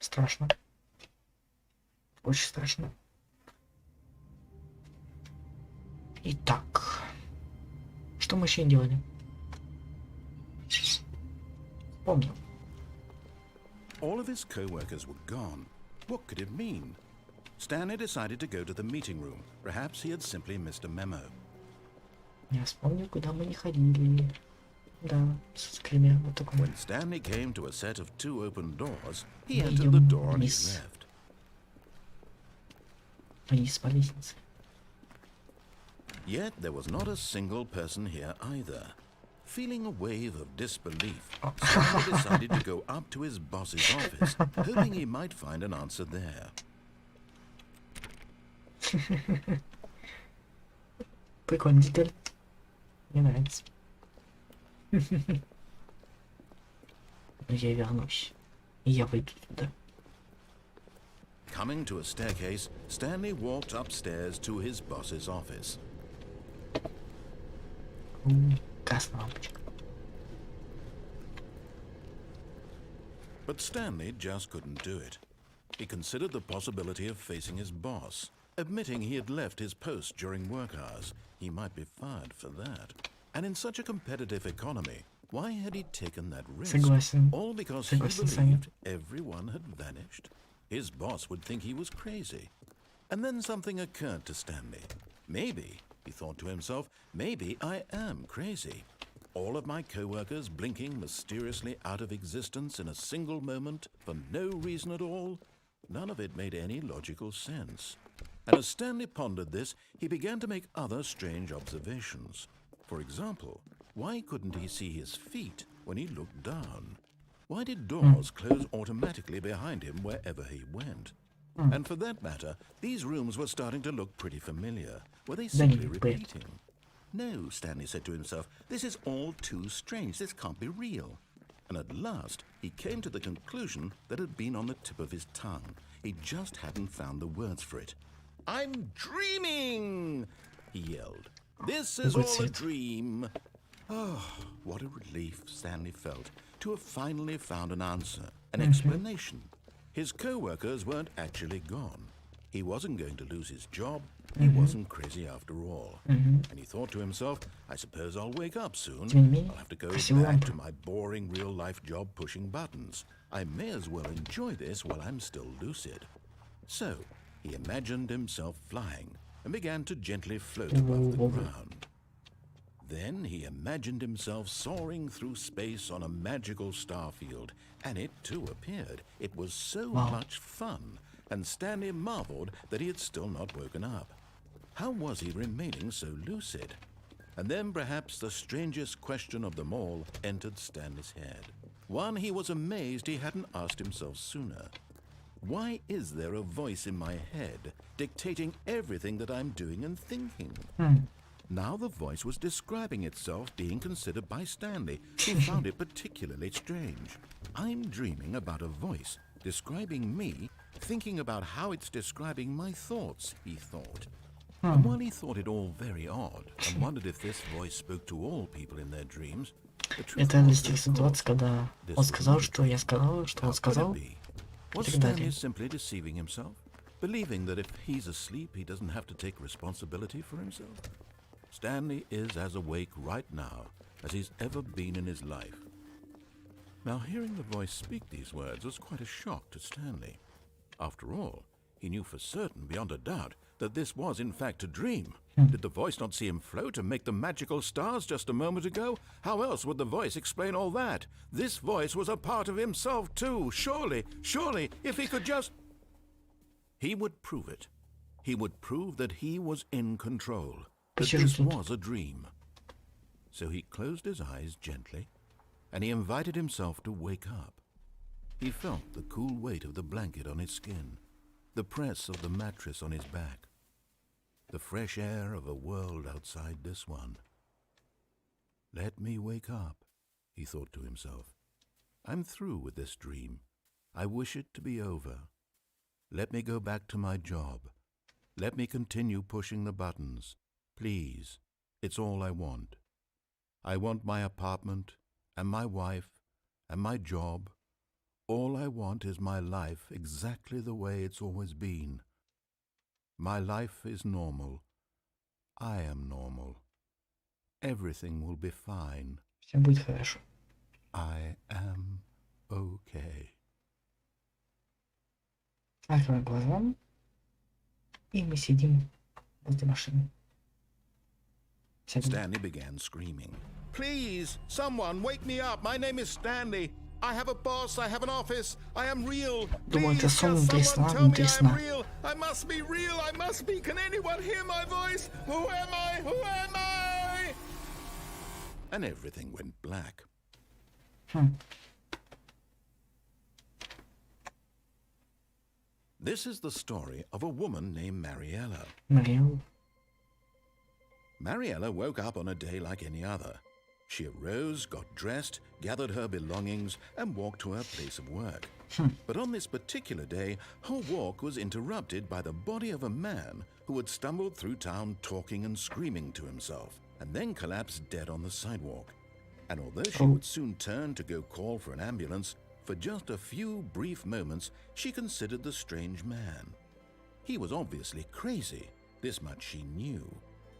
S2: Страшно. Очень страшно. Итак. Что мы еще не делали? Помню.
S4: All of his co-workers were gone. What could it mean? Stanley decided to go to the meeting room. Perhaps he had simply missed a memo.
S2: Я вспомнил, куда мы не ходили. Да, с клемя вот такой.
S4: When Stanley came to a set of 2 open doors, he
S2: Мы
S4: entered the
S2: идем
S4: door on his
S2: вниз.
S4: left.
S2: Вниз по лестнице.
S4: Yet there was not a single person here either. Feeling a wave of disbelief, Stanley decided to go up to his boss's office, hoping he might find an answer there.
S2: Прикольная деталь. Мне нравится. Но я вернусь. И я выйду туда.
S4: Coming to a staircase, Stanley walked upstairs to his boss's office.
S2: Красная лампочка.
S4: But Stanley just couldn't do it. He considered the possibility of facing his boss. Admitting he had left his post during work hours, he might be fired for that. And in such a competitive economy, why had he taken that risk?
S2: Согласен.
S4: All because he
S2: Согласен с вами.
S4: believed everyone had vanished. His boss would think he was crazy. And then something occurred to Stanley. Maybe, he thought to himself, maybe I am crazy.
S3: all of my co-workers blinking mysteriously out of existence in a single moment for no reason at all? None of it made any logical sense. And as Stanley pondered this, he began to make other strange observations. For example, why couldn't he see his feet when he looked down? Why did doors close automatically behind him wherever he went? And for that matter, these rooms were starting to look pretty familiar. Were they simply repeating? No, Stanley said to himself, this is all too strange. This can't be real. And at last, he came to the conclusion that had been on the tip of his tongue. He just hadn't found the words for it. I'm dreaming, he yelled. This is all a dream. Oh, what a relief Stanley felt to have finally found an answer, an explanation. His co-workers weren't actually gone. He wasn't going to lose his job. He wasn't crazy after all. And he thought to himself, I suppose I'll wake up soon. I'll have to go back to my boring real-life job pushing buttons. I may as well enjoy this while I'm still lucid. So, he imagined himself flying and began to gently float above the ground. Then he imagined himself soaring through space on a magical starfield, and it too appeared. It was so much fun, and Stanley marveled that he had still not woken up. How was he remaining so lucid? And then perhaps the strangest question of them all entered Stanley's head. One he was amazed he hadn't asked himself sooner. Why is there a voice in my head dictating everything that I'm doing and thinking? Now the voice was describing itself being considered by Stanley, who found it particularly strange. I'm dreaming about a voice describing me, thinking about how it's describing my thoughts, he thought. And while he thought it all very odd, and wondered if this voice spoke to all people in their dreams, the truth
S2: Это
S3: was,
S2: достиг ситуации, когда он сказал, что я сказал, что он сказал.
S3: Was Stanley simply deceiving himself? Believing that if he's asleep, he doesn't have to take responsibility for himself? Stanley is as awake right now as he's ever been in his life. Now, hearing the voice speak these words was quite a shock to Stanley. After all, he knew for certain, beyond a doubt, that this was in fact a dream. Did the voice not see him float and make the magical stars just a moment ago? How else would the voice explain all that? This voice was a part of himself too. Surely, if he could just... He would prove it. He would prove that he was in control. That this was a dream. So he closed his eyes gently, and he invited himself to wake up. He felt the cool weight of the blanket on his skin, the press of the mattress on his back, the fresh air of a world outside this one. Let me wake up, he thought to himself. I'm through with this dream. I wish it to be over. Let me go back to my job. Let me continue pushing the buttons. Please, it's all I want. I want my apartment, and my wife, and my job. All I want is my life exactly the way it's always been. My life is normal. I am normal. Everything will be fine.
S2: Всё будет хорошо.
S3: I am okay.
S2: Открываем глаза. И мы сидим возле машины.
S3: Stanley began screaming. Please, someone, wake me up. My name is Stanley. I have a boss. I have an office. I am real.
S2: Думаю, это сон внутри сна,
S3: Tell me I'm real. I must be real. I must be. Can anyone hear my voice? Who am I? Who am I? And everything went black. This is the story of a woman named Mariella. Mariella woke up on a day like any other. She arose, got dressed, gathered her belongings, and walked to her place of work. But on this particular day, her walk was interrupted by the body of a man who had stumbled through town talking and screaming to himself, and then collapsed dead on the sidewalk. And although she would soon turn to go call for an ambulance, for just a few brief moments she considered the strange man. He was obviously crazy, this much she knew.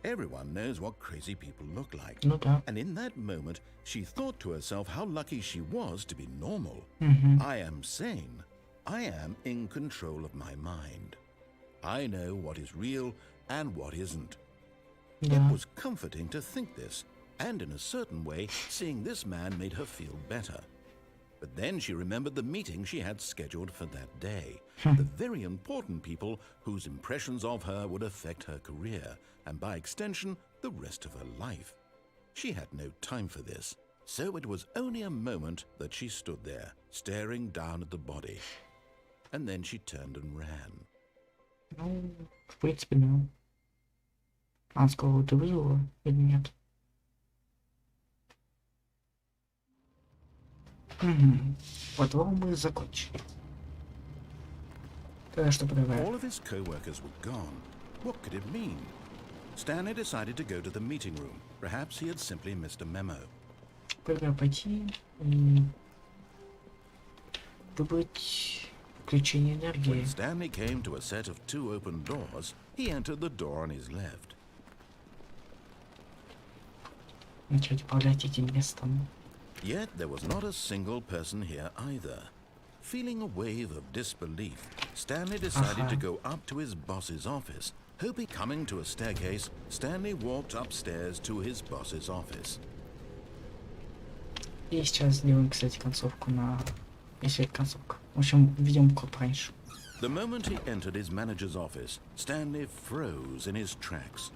S3: Everyone knows what crazy people look like. And in that moment, she thought to herself how lucky she was to be normal. I am sane. I am in control of my mind. I know what is real and what isn't. It was comforting to think this, And in a certain way, seeing this man made her feel better. But then she remembered the meeting she had scheduled for that day. The very important people whose impressions of her would affect her career, and by extension, the rest of her life. She had no time for this, so it was only a moment that she stood there, staring down at the body. And then she turned and ran.
S2: Ну, в принципе, да. Он сказал, ты вызвала или нет? Угу. Вот мы закончили. Тогда что продолжаем?
S3: All of his co-workers were gone. What could it mean? Stanley decided to go to the meeting room. Perhaps he had simply missed a memo.
S2: Предлагаю пойти и добыть включение энергии.
S3: When Stanley came to a set of 2 open doors, he entered the door on his left.
S2: Начать управлять этим местом.
S3: Yet there was not a single person here either. Feeling a wave of disbelief, Stanley decided to go up to his boss's office. Hoping coming to a staircase, Stanley walked upstairs to his boss's office.
S2: И сейчас сделаем, кстати, концовку на... Если это концовка. В общем, введем код раньше.
S3: The moment he entered his manager's office, Stanley froze in his tracks.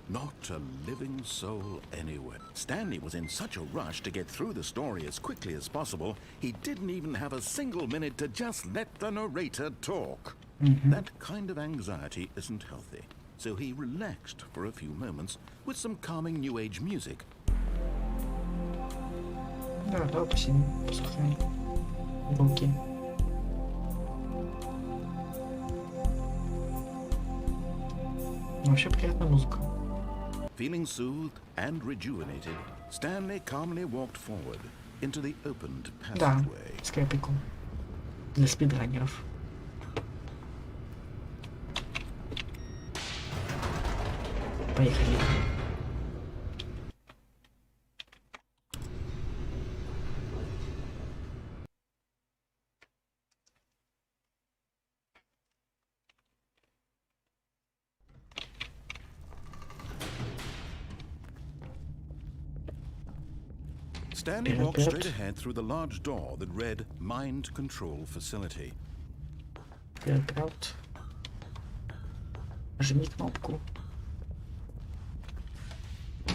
S3: Not a living soul anywhere. Stanley was in such a rush to get through the story as quickly as possible, he didn't even have a single minute to just let the narrator talk. That kind of anxiety isn't healthy, so he relaxed for a few moments with some calming new age music.
S2: Да, давай посидим, послушаем звуки. Вообще приятная музыка.
S3: Feeling soothed and rejuvenated, Stanley calmly walked forward into the opened
S2: Да,
S3: passageway.
S2: скорее прикол. Для спидранеров. Поехали.
S3: Stanley walked straight ahead through the large door that read Mind Control Facility.
S2: Вперед. Жми кнопку.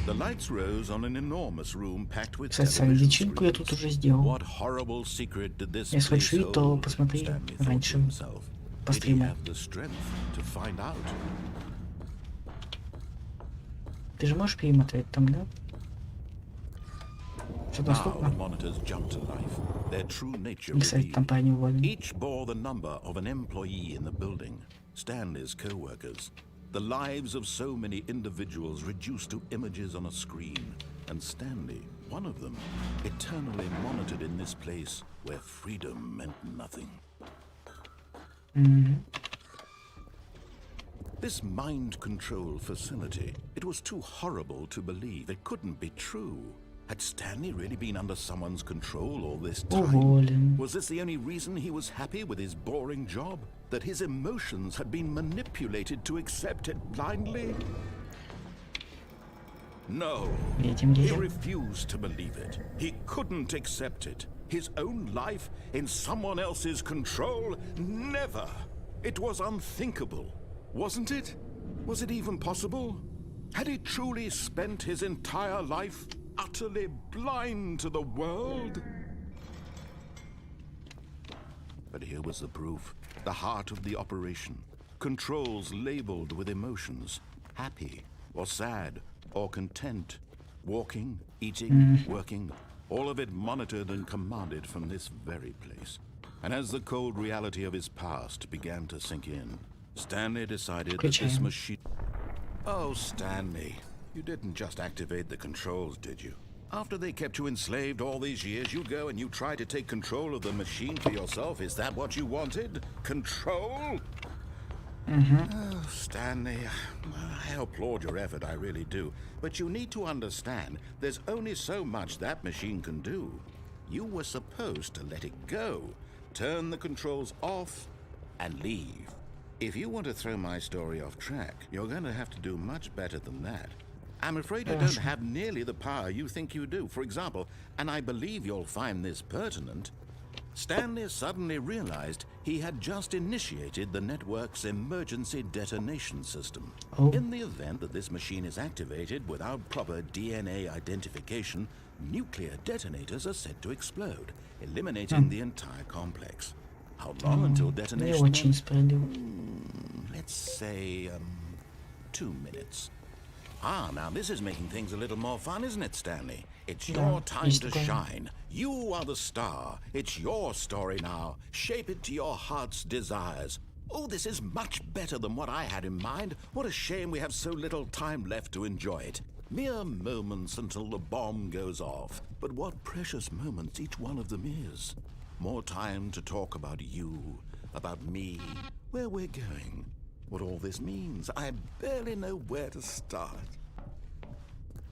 S3: The lights rose on an enormous room packed with
S2: Кстати,
S3: television
S2: вечеринку я тут
S3: screens.
S2: уже сделал.
S3: What horrible secret did this
S2: Если хочешь
S3: place
S2: видеть, то
S3: hold?
S2: посмотри
S3: Stanley thought to
S2: раньше
S3: himself.
S2: по
S3: Did he
S2: стриму.
S3: have the strength to find out?
S2: Ты же можешь перемотать там, да? Что
S3: Now the
S2: доступно?
S3: monitors jumped to life. Their true nature
S2: И, кстати, там
S3: revealed.
S2: парни уволены.
S3: Each bore the number of an employee in the building, Stanley's co-workers. The lives of so many individuals reduced to images on a screen, and Stanley, one of them, eternally monitored in this place where freedom meant nothing. This mind control facility, it was too horrible to believe. It couldn't be true. Had Stanley really been under someone's control all this time?
S2: Уволен.
S3: Was this the only reason he was happy with his boring job? That his emotions had been manipulated to accept it blindly? No.
S2: Едем,
S3: He
S2: едем.
S3: refused to believe it. He couldn't accept it. His own life in someone else's control? Never. It was unthinkable. Wasn't it? Was it even possible? Had he truly spent his entire life utterly blind to the world? But here was the proof. The heart of the operation. Controls labeled with emotions. Happy or sad or content. Walking, eating, working. All of it monitored and commanded from this very place. And as the cold reality of his past began to sink in, Stanley decided that this machine... Oh, Stanley, you didn't just activate the controls, did you? After they kept you enslaved all these years, you go and you try to take control of the machine for yourself. Is that what you wanted? Control? Oh, Stanley, I applaud your effort, I really do. But you need to understand, there's only so much that machine can do. You were supposed to let it go, turn the controls off, and leave. If you want to throw my story off track, you're going to have to do much better than that. I'm afraid I don't have nearly the power you think you do. For example, and I believe you'll find this pertinent, Stanley suddenly realized he had just initiated the network's emergency detonation system.
S2: Oh.
S3: In the event that this machine is activated without proper DNA identification, nuclear detonators are set to explode, eliminating the entire complex. How long until
S2: Не
S3: detonation?
S2: очень справедливо.
S3: Let's say, 2 minutes. Ah, now this is making things a little more fun, isn't it, Stanley? It's your time
S2: есть
S3: to
S2: такое.
S3: shine. You are the star. It's your story now. Shape it to your heart's desires. Oh, this is much better than what I had in mind. What a shame we have so little time left to enjoy it. Mere moments until the bomb goes off. But what precious moments each one of them is. More time to talk about you, about me, where we're going, what all this means. I barely know where to start.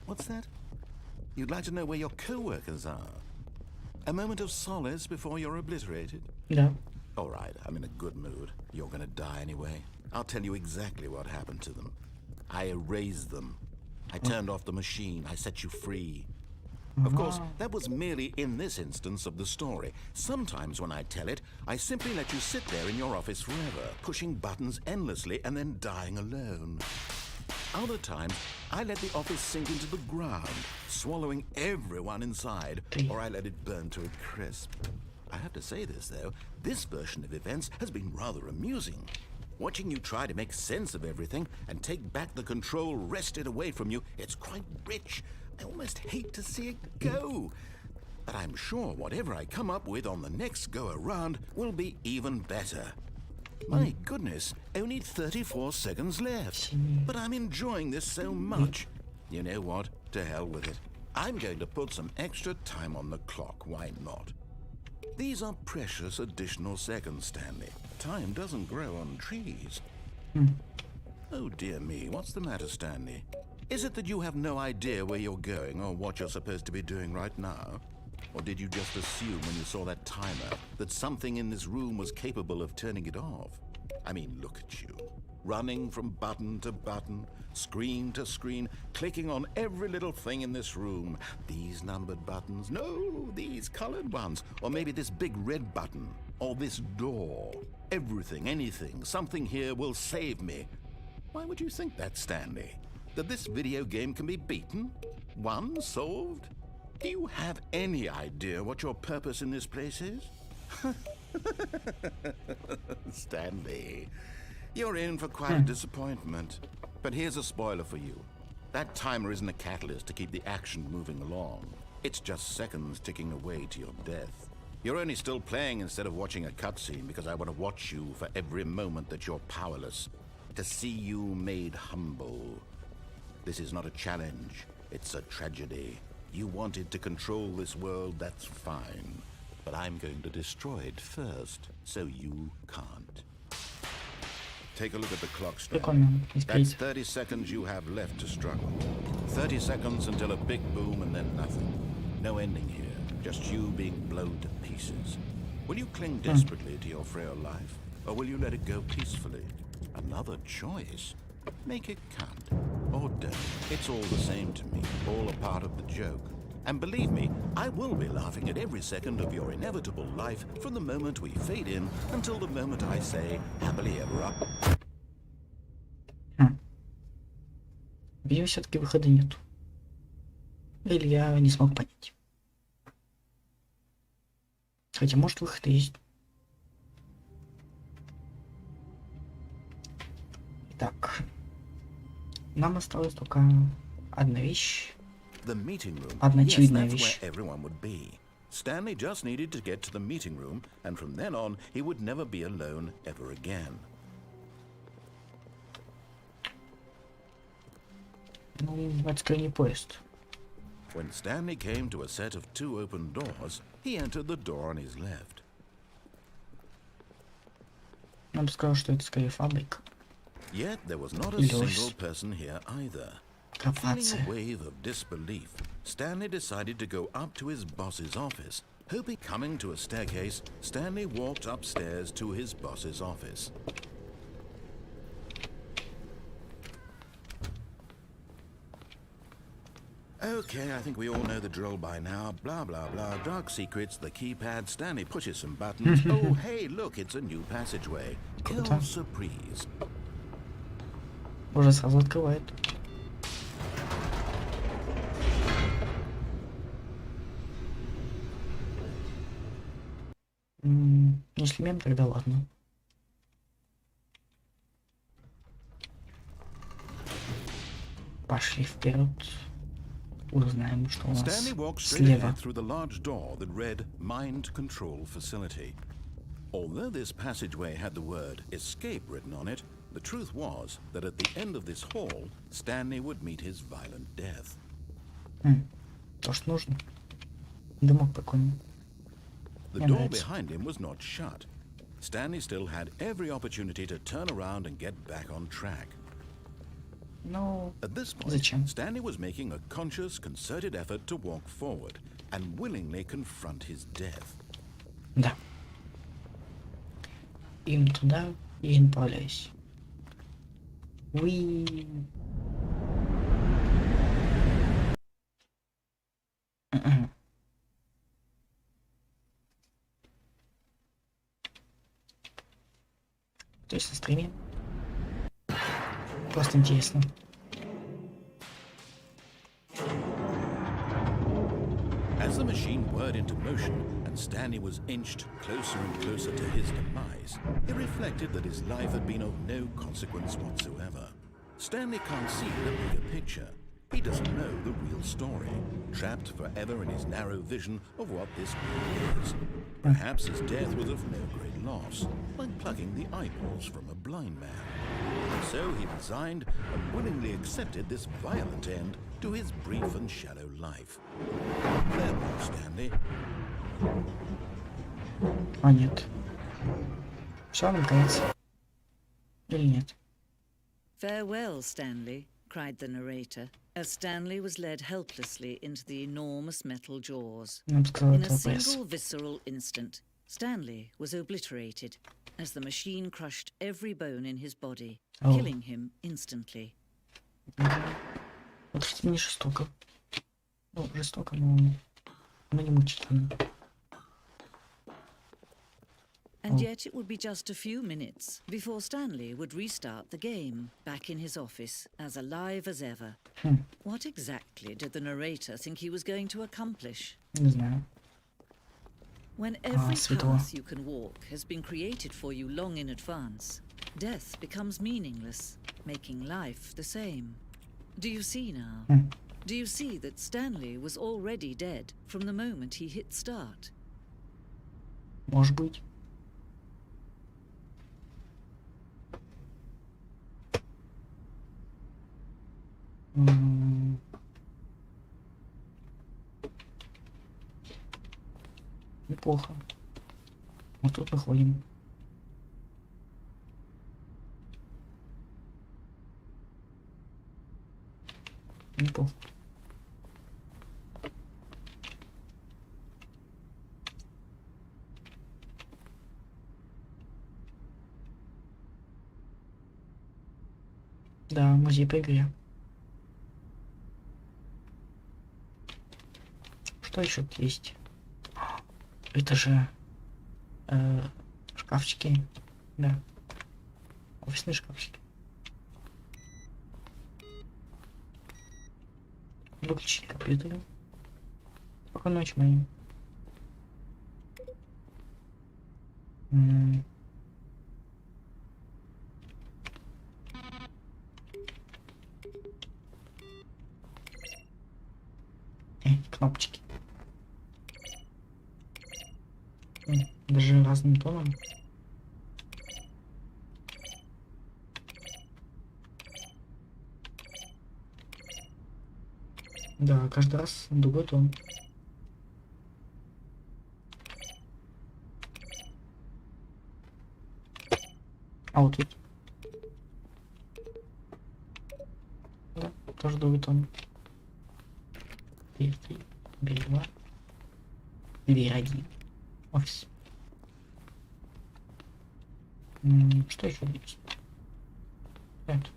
S3: What's that? You'd like to know where your co-workers are? A moment of solace before you're obliterated?
S2: Да.
S3: All right, I'm in a good mood. You're gonna die anyway. I'll tell you exactly what happened to them. I erased them. I turned off the machine. I set you free. Of course, that was merely in this instance of the story. Sometimes when I tell it, I simply let you sit there in your office forever, pushing buttons endlessly and then dying alone. Other times, I let the office sink into the ground, swallowing everyone inside, or I let it burn to a crisp. I have to say this, though, this version of events has been rather amusing. Watching you try to make sense of everything and take back the control wrested away from you, it's quite rich. I almost hate to see it go. But I'm sure whatever I come up with on the next go-around will be even better. My goodness, only 34 seconds left. But I'm enjoying this so much. You know what? To hell with it. I'm going to put some extra time on the clock. Why not? These are precious additional seconds, Stanley. Time doesn't grow on trees. Oh dear me, what's the matter, Stanley? Is it that you have no idea where you're going or what you're supposed to be doing right now? Or did you just assume when you saw that timer that something in this room was capable of turning it off? I mean, look at you. Running from button to button, screen to screen, clicking on every little thing in this room. These numbered buttons, no, these colored ones. Or maybe this big red button, or this door. Everything, anything, something here will save me. Why would you think that, Stanley? That this video game can be beaten? Won? Solved? Do you have any idea what your purpose in this place is? Stanley, you're in for quite a disappointment. But here's a spoiler for you. That timer isn't a catalyst to keep the action moving along. It's just seconds ticking away to your death. You're only still playing instead of watching a cutscene because I want to watch you for every moment that you're powerless. To see you made humble. This is not a challenge. It's a tragedy. You wanted to control this world, that's fine. But I'm going to destroy it first, so you can't. Take a look at the clock, Stanley.
S2: Прикольно.
S3: That's 30 seconds you have left to struggle. 30 seconds until a big boom and then nothing. No ending here, just you being blown to pieces. Will you cling desperately to your frail life, or will you let it go peacefully? Another choice. Make it count. Or don't. It's all the same to me, all a part of the joke. And believe me, I will be laughing at every second of your inevitable life from the moment we fade in until the moment I say, happily ever up.
S2: Видимо, все-таки выхода нету. Или я не смог понять. Хотя, может, выход и есть. Так. Нам осталась только одна вещь.
S3: The meeting room.
S2: Одна
S3: Yes,
S2: очевидная
S3: that's
S2: вещь.
S3: where everyone would be. Stanley just needed to get to the meeting room, and from then on, he would never be alone ever again.
S2: Ну, это не поезд.
S3: When Stanley came to a set of 2 open doors, he entered the door on his left.
S2: Я бы сказал, что это скорее фабрика.
S3: Yet there was not a
S2: Или
S3: single person here either. Feeling
S2: корпорация.
S3: a wave of disbelief, Stanley decided to go up to his boss's office. Hoping coming to a staircase, Stanley walked upstairs to his boss's office. Okay, I think we all know the drill by now. Blah, blah, blah. Dark secrets, the keypad. Stanley pushes some buttons. Oh, hey, look, it's a new passageway. Kill surprise.
S2: Уже сразу открывает. Если мем, тогда ладно. Пошли вперед. Узнаем, что у нас
S3: Stanley walked straight
S2: слева.
S3: ahead through the large door that read Mind Control Facility. Although this passageway had the word escape written on it, the truth was that at the end of this hall, Stanley would meet his violent death.
S2: То, что нужно. Дымок прикольный.
S3: The door behind him was not shut. Stanley still had every opportunity to turn around and get back on track.
S2: Ну,
S3: At this point,
S2: зачем?
S3: Stanley was making a conscious, concerted effort to walk forward and willingly confront his death.
S2: Да. Им туда и направляюсь. Уи. То есть на стриме. Просто интересно.
S3: As the machine whirred into motion and Stanley was inched closer and closer to his demise, he reflected that his life had been of no consequence whatsoever. Stanley can't see the bigger picture. He doesn't know the real story, trapped forever in his narrow vision of what this world is. Perhaps his death was of no great loss, like plucking the eyeballs from a blind man. So he resigned and willingly accepted this violent end to his brief and shallow life. Farewell, Stanley.
S2: А нет. Все, наконец. Или нет?
S7: Farewell, Stanley, cried the narrator, as Stanley was led helplessly into the enormous metal jaws.
S2: Я бы сказал,
S7: In
S2: это
S7: a
S2: ОПС.
S7: single visceral instant, Stanley was obliterated as the machine crushed every bone in his body,
S2: Oh.
S7: killing him instantly.
S2: Вот это не жестоко. Ну, жестоко, но не мучительно.
S7: And yet it would be just a few minutes before Stanley would restart the game, back in his office, as alive as ever. What exactly did the narrator think he was going to accomplish?
S2: Не знаю.
S7: When every
S2: светло.
S7: path you can walk has been created for you long in advance, death becomes meaningless, making life the same. Do you see now? Do you see that Stanley was already dead from the moment he hit start?
S2: Может быть. Неплохо. Вот тут выходим. Неплохо. Да, музей по игре. Что еще тут есть? Это же шкафчики. Да. Офисные шкафчики. Выключить компьютер. Спокойной ночи, мои. Кнопочки. Даже разным тоном. Да, каждый раз другой тон. А вот тут. Да, тоже другой тон. Дверь 3, дверь 2, дверь 1. Офис. Что еще есть? Это.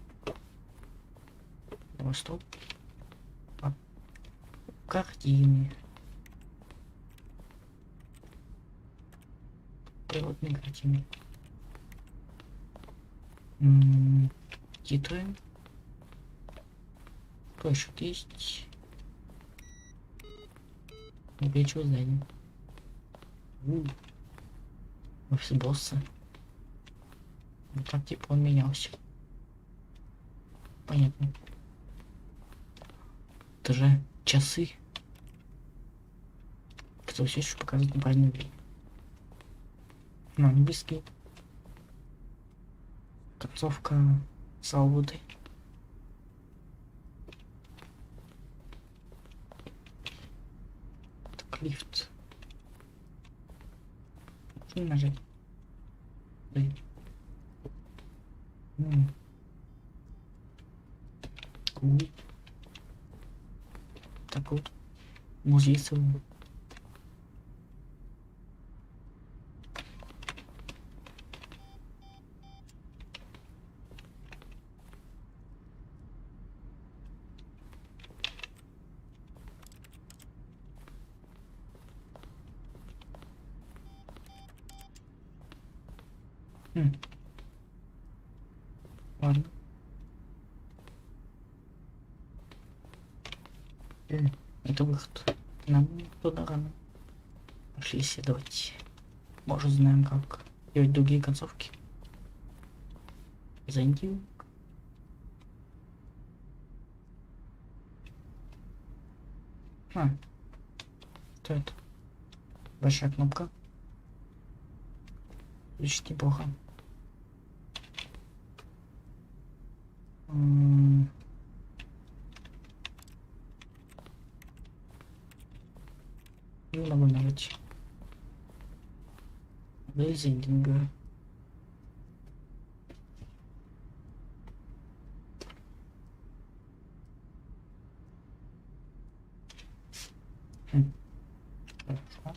S2: Давай, стоп. Картины. Природные картины. Титры. Что еще есть? Ничего здания. Офис босса. Вот так типа он менялся. Понятно. Это же часы. Кто все еще показывает неправильное время. На английский. Концовка свободы. Так, лифт. Можно нажать? Блин. Так вот. Музей свободы. Ладно. Это выход. Нам туда рано. Пошли исследовать. Может, знаем, как делать другие концовки. Зайди. Что это? Большая кнопка. Звучит неплохо. Не могу нажать. Лизинга. Хорошо.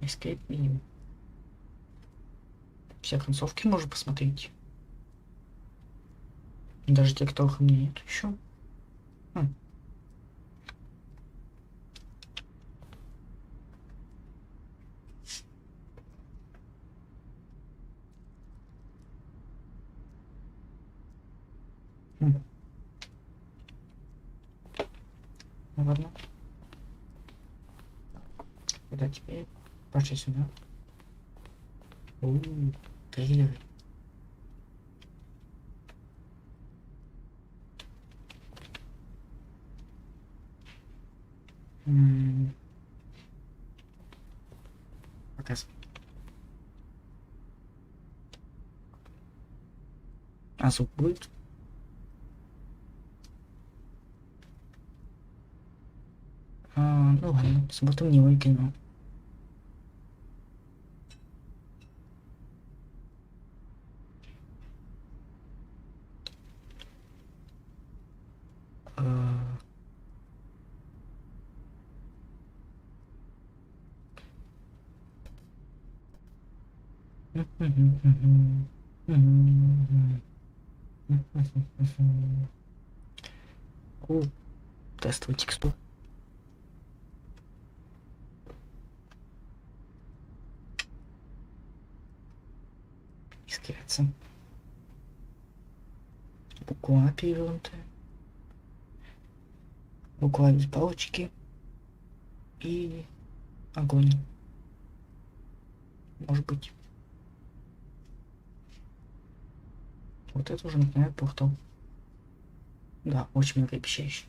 S2: Escape menu. Все концовки можно посмотреть. Даже те, которых у меня нет еще. Ну ладно. Куда теперь? Пошли сюда. Трейлеры. Показ. А звук будет? Ну ладно, смотрим не кино. Тестовый текстур. Искрятся. Буква перевернутая. Буква без палочки. И огонь. Может быть. Вот это уже напоминает портал. Да, очень многообещающий.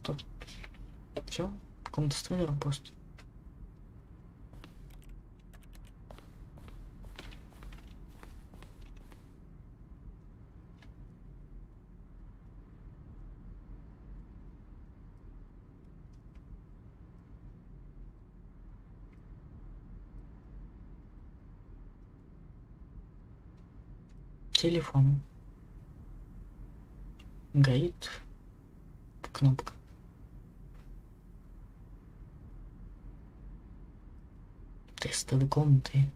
S2: Тут все, комната с трейлером просто. Телефон. Горит кнопка. Тестовые комнаты.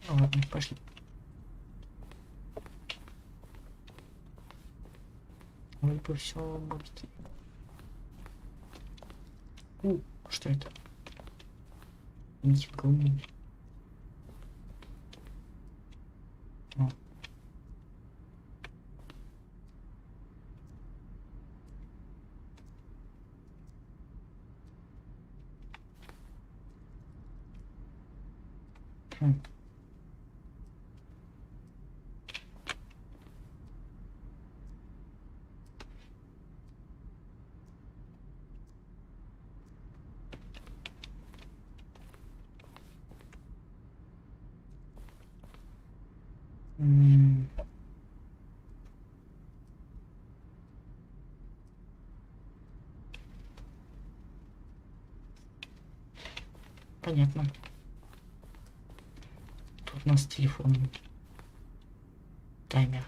S2: Ну ладно, пошли. Вроде бы все будет. Что это? Митинг умный. О. Понятно. Тут у нас телефон. Таймер.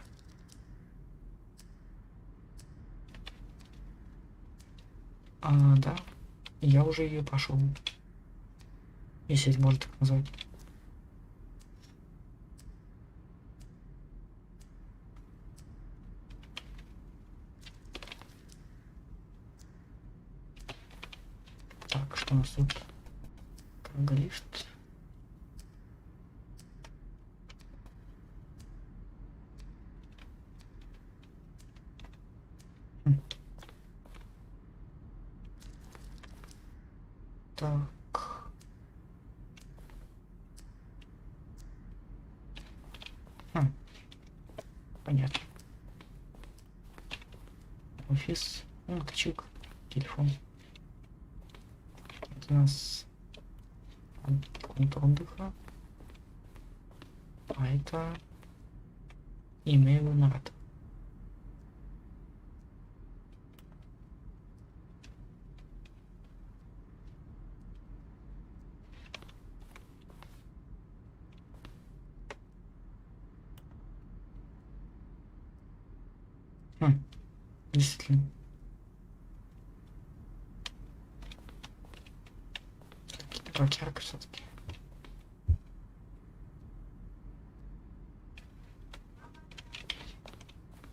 S2: Да. Я уже ее пошел. Если это можно так назвать. Так, что у нас тут? Карголифт. Так. Понятно. Офис. Ключик. Телефон. Это у нас комната отдыха. А это имейл народ. Действительно. Блокировка все-таки.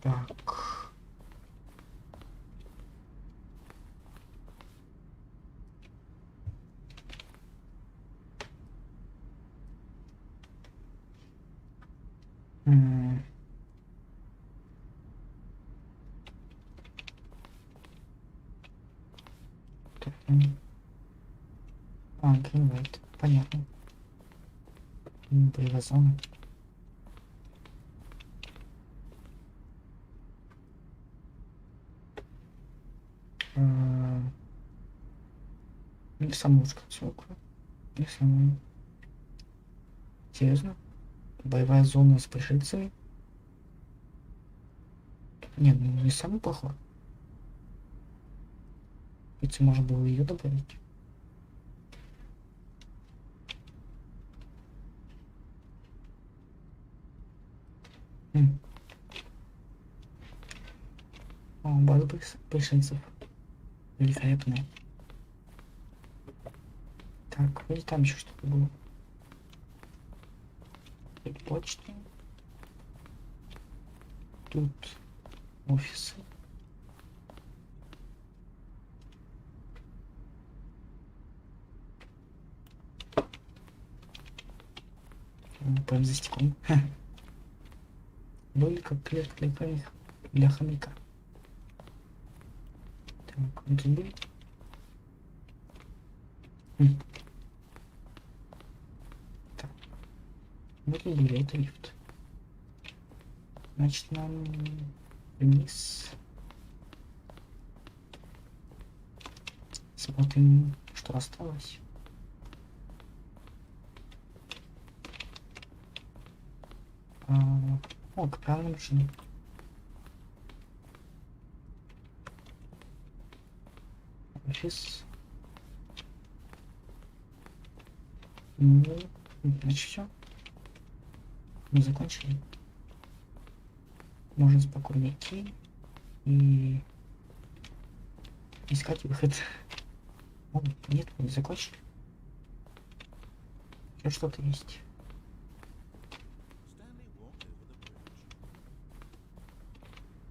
S2: Так. Гринвейт. Понятно. Боевая зона. Не самую ссылку. Не самую. Серьезно? Боевая зона с пришельцами? Нет, ну не самый плохой. Ведь можно было ее добавить. О, база пришельцев. Великолепная. Так, вроде там еще что-то было. Тут почта. Тут офисы. Прям за стеклом. Были как клетка для хомяка. Так, он тут был. Так. Выглядели это лифт. Значит, нам вниз. Смотрим, что осталось. О, капитальная машина. Офис. Ну, значит, все. Мы закончили. Можно спокойно идти и искать выход. О, нет, мы не закончили. Еще что-то есть.
S3: Stanley walked over the bridge.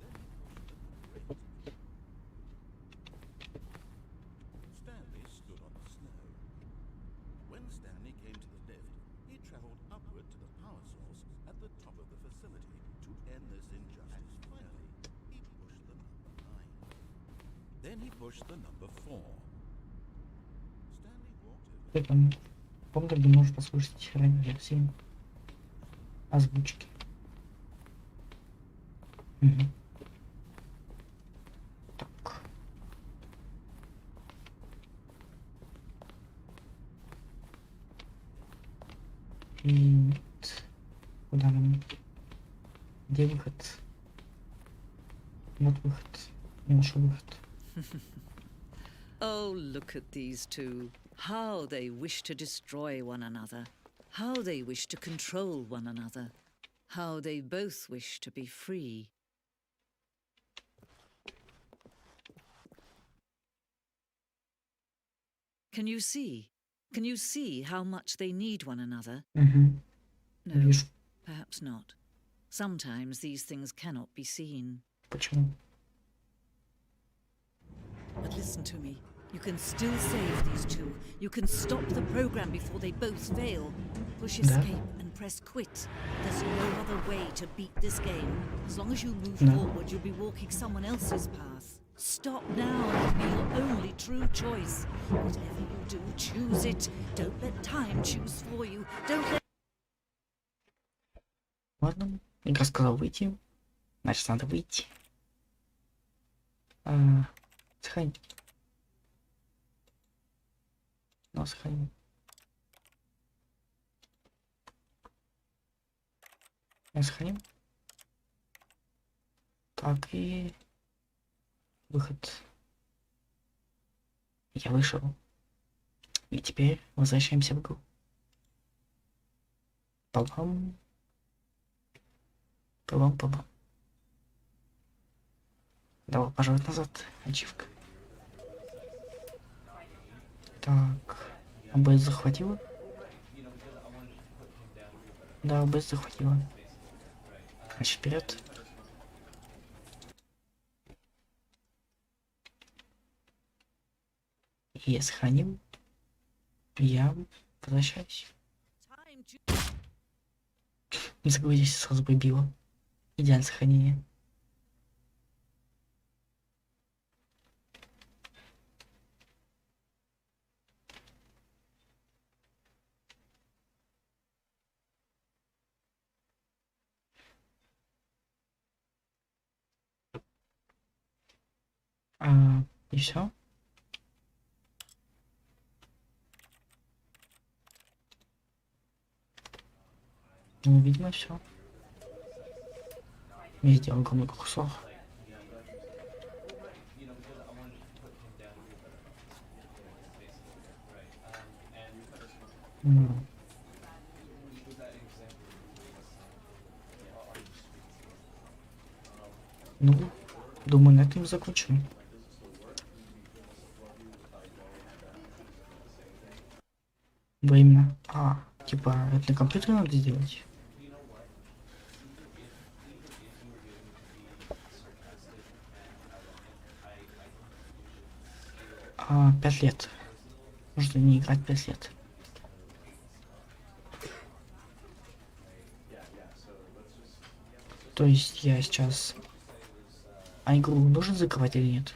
S3: Then he crossed the bridge Then he pushed the number 4. Stanley walked over.
S2: Ты там, помню, где можешь послушать ранние версии озвучки. Угу. Так. И куда нам? Где выход? Вот выход. Я нашел выход.
S7: Oh, look at these two. How they wish to destroy one another. How they wish to control one another. How they both wish to be free. Can you see? Can you see how much they need one another?
S2: Угу.
S7: No,
S2: Вижу.
S7: perhaps not. Sometimes these things cannot be seen.
S2: Почему?
S7: But listen to me. You can still save these two. You can stop the program before they both fail. Push
S2: Да.
S7: escape and press quit. There's no other way to beat this game. As long as you move
S2: Да.
S7: forward, you'll be walking someone else's path. Stop now and be your only true choice. Whatever you do, choose it. Don't let time choose for you. Don't let...
S2: Ладно. Игра сказал выйти. Значит, надо выйти. Сохрани. Ну, сохрани. Я сохраним. Так, и... Выход. Я вышел. И теперь возвращаемся в игру. Пам-пам. Пам-пам. Давай пожалуй назад. Ачивка. Так. АБС захватила? Да, АБС захватила. Значит, вперед. Я сохранил. Я возвращаюсь. Не заговорись, сразу бы било. Идеальное сохранение. И все. Ну, видимо, все. Я сделал огромный кусок. Ну, думаю, на этом закончим. Временно. Типа, это на компьютере надо сделать? 5 лет. Можно не играть 5 лет. То есть я сейчас... игру нужно закрывать или нет?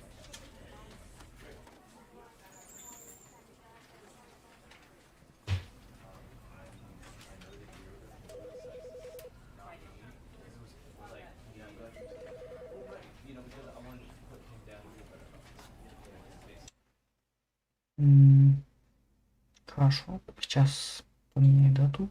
S2: Хорошо, сейчас поменяю дату.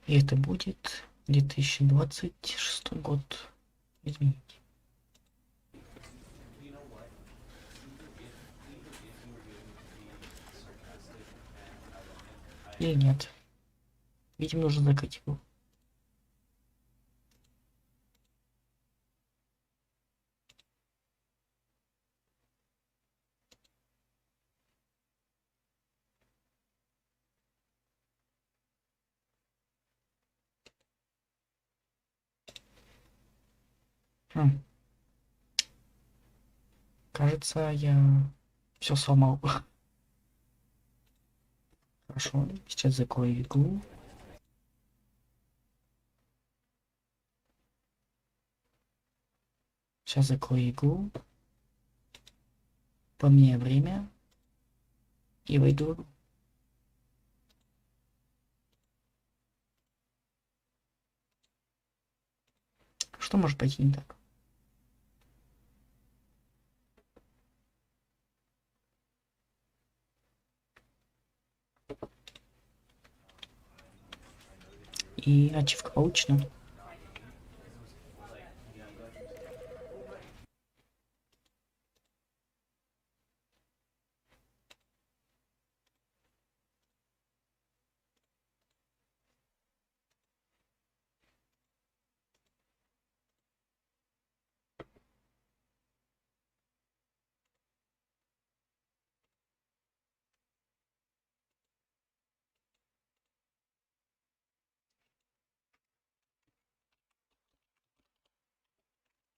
S2: И это будет 2026 год. Извините. Или нет. Видимо, нужно закрыть его. Кажется, я все сломал. Хорошо, сейчас закрою игру. Сейчас закрою игру. Поменяю время. И войду в игру. Что может пойти не так? И ачивка получена.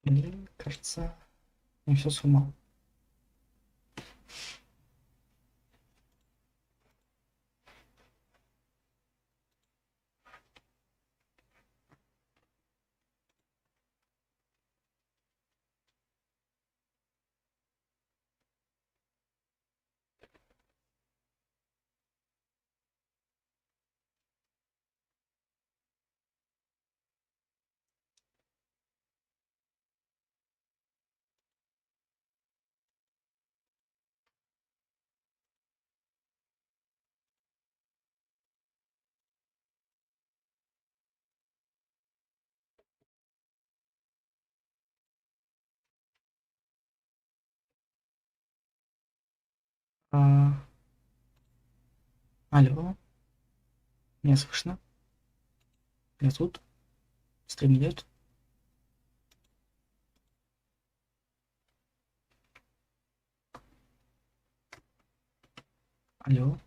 S2: Блин, кажется, я все сломал. Алло, меня слышно? Я тут. Стрим идет. Алло.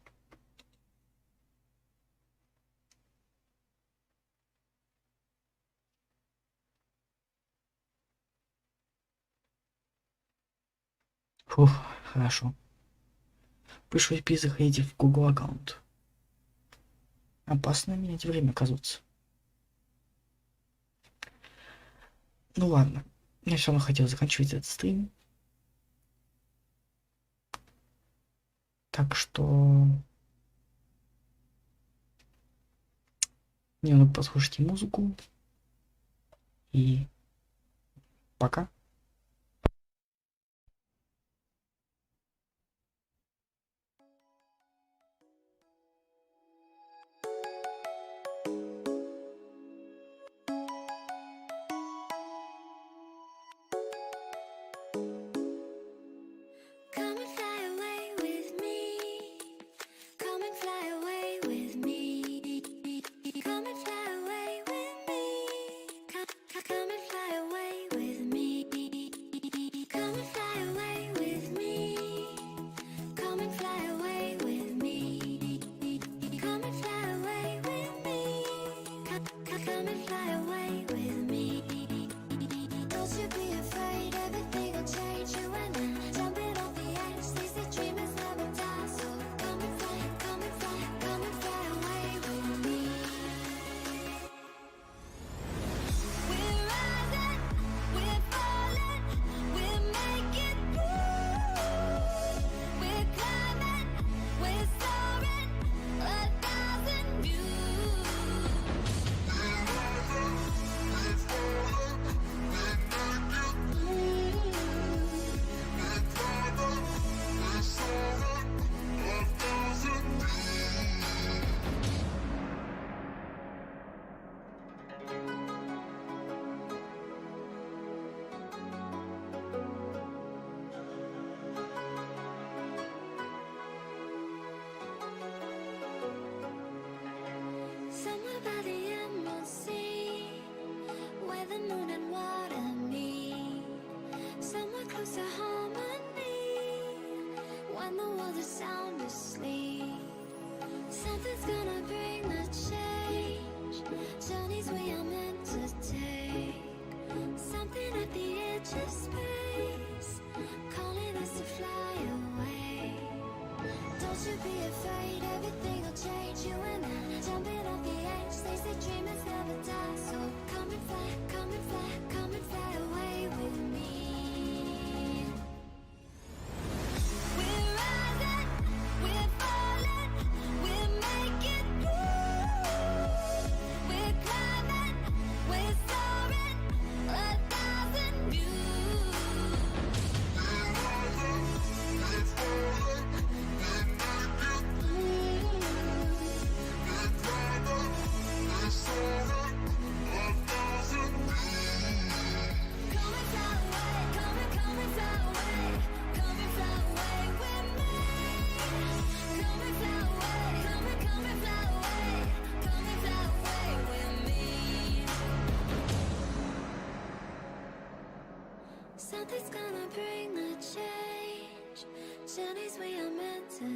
S2: Фух, хорошо. Пришлось перезаходить в Google аккаунт. Опасно менять время, оказывается. Ну ладно. Я все равно хотел заканчивать этот стрим. Так что... Мне надо послушать музыку. И... Пока.
S1: Come and fly away with me. Come and fly away with me. Come and fly away with me. Come and fly away with me. Come and fly away with me. Come and fly away with me. Come and fly away with me. Come and fly away with me. Don't you be afraid, everything will change. You and I jumping off the edge. They say dreamers never die, so come and fly, come and fly, come and fly away with me. We're rising, we're falling, we're making moves. We're climbing, we're soaring, 1,000 views. Somewhere by the emerald sea, where the moon and water meet. Somewhere close to harmony, when the world is sound asleep. Something's gonna bring the change, journeys we are meant to take. Something at the edge of space, calling us to fly away. Don't you be afraid, everything will change. You and I, jumping off the edge. They say dreamers never die. So come and fly, come and fly, come and fly away with me. We're rising, we're falling, we're making moves. We're climbing, we're soaring, 1,000 views. We're rising, we're falling, we're making moves. We're climbing, we're soaring, 1,000 views. Come and fly away, come and fly away, come and fly away with me. Come and fly away, come and fly away, come and fly away with me. Something's gonna bring the change. Journeys we are meant to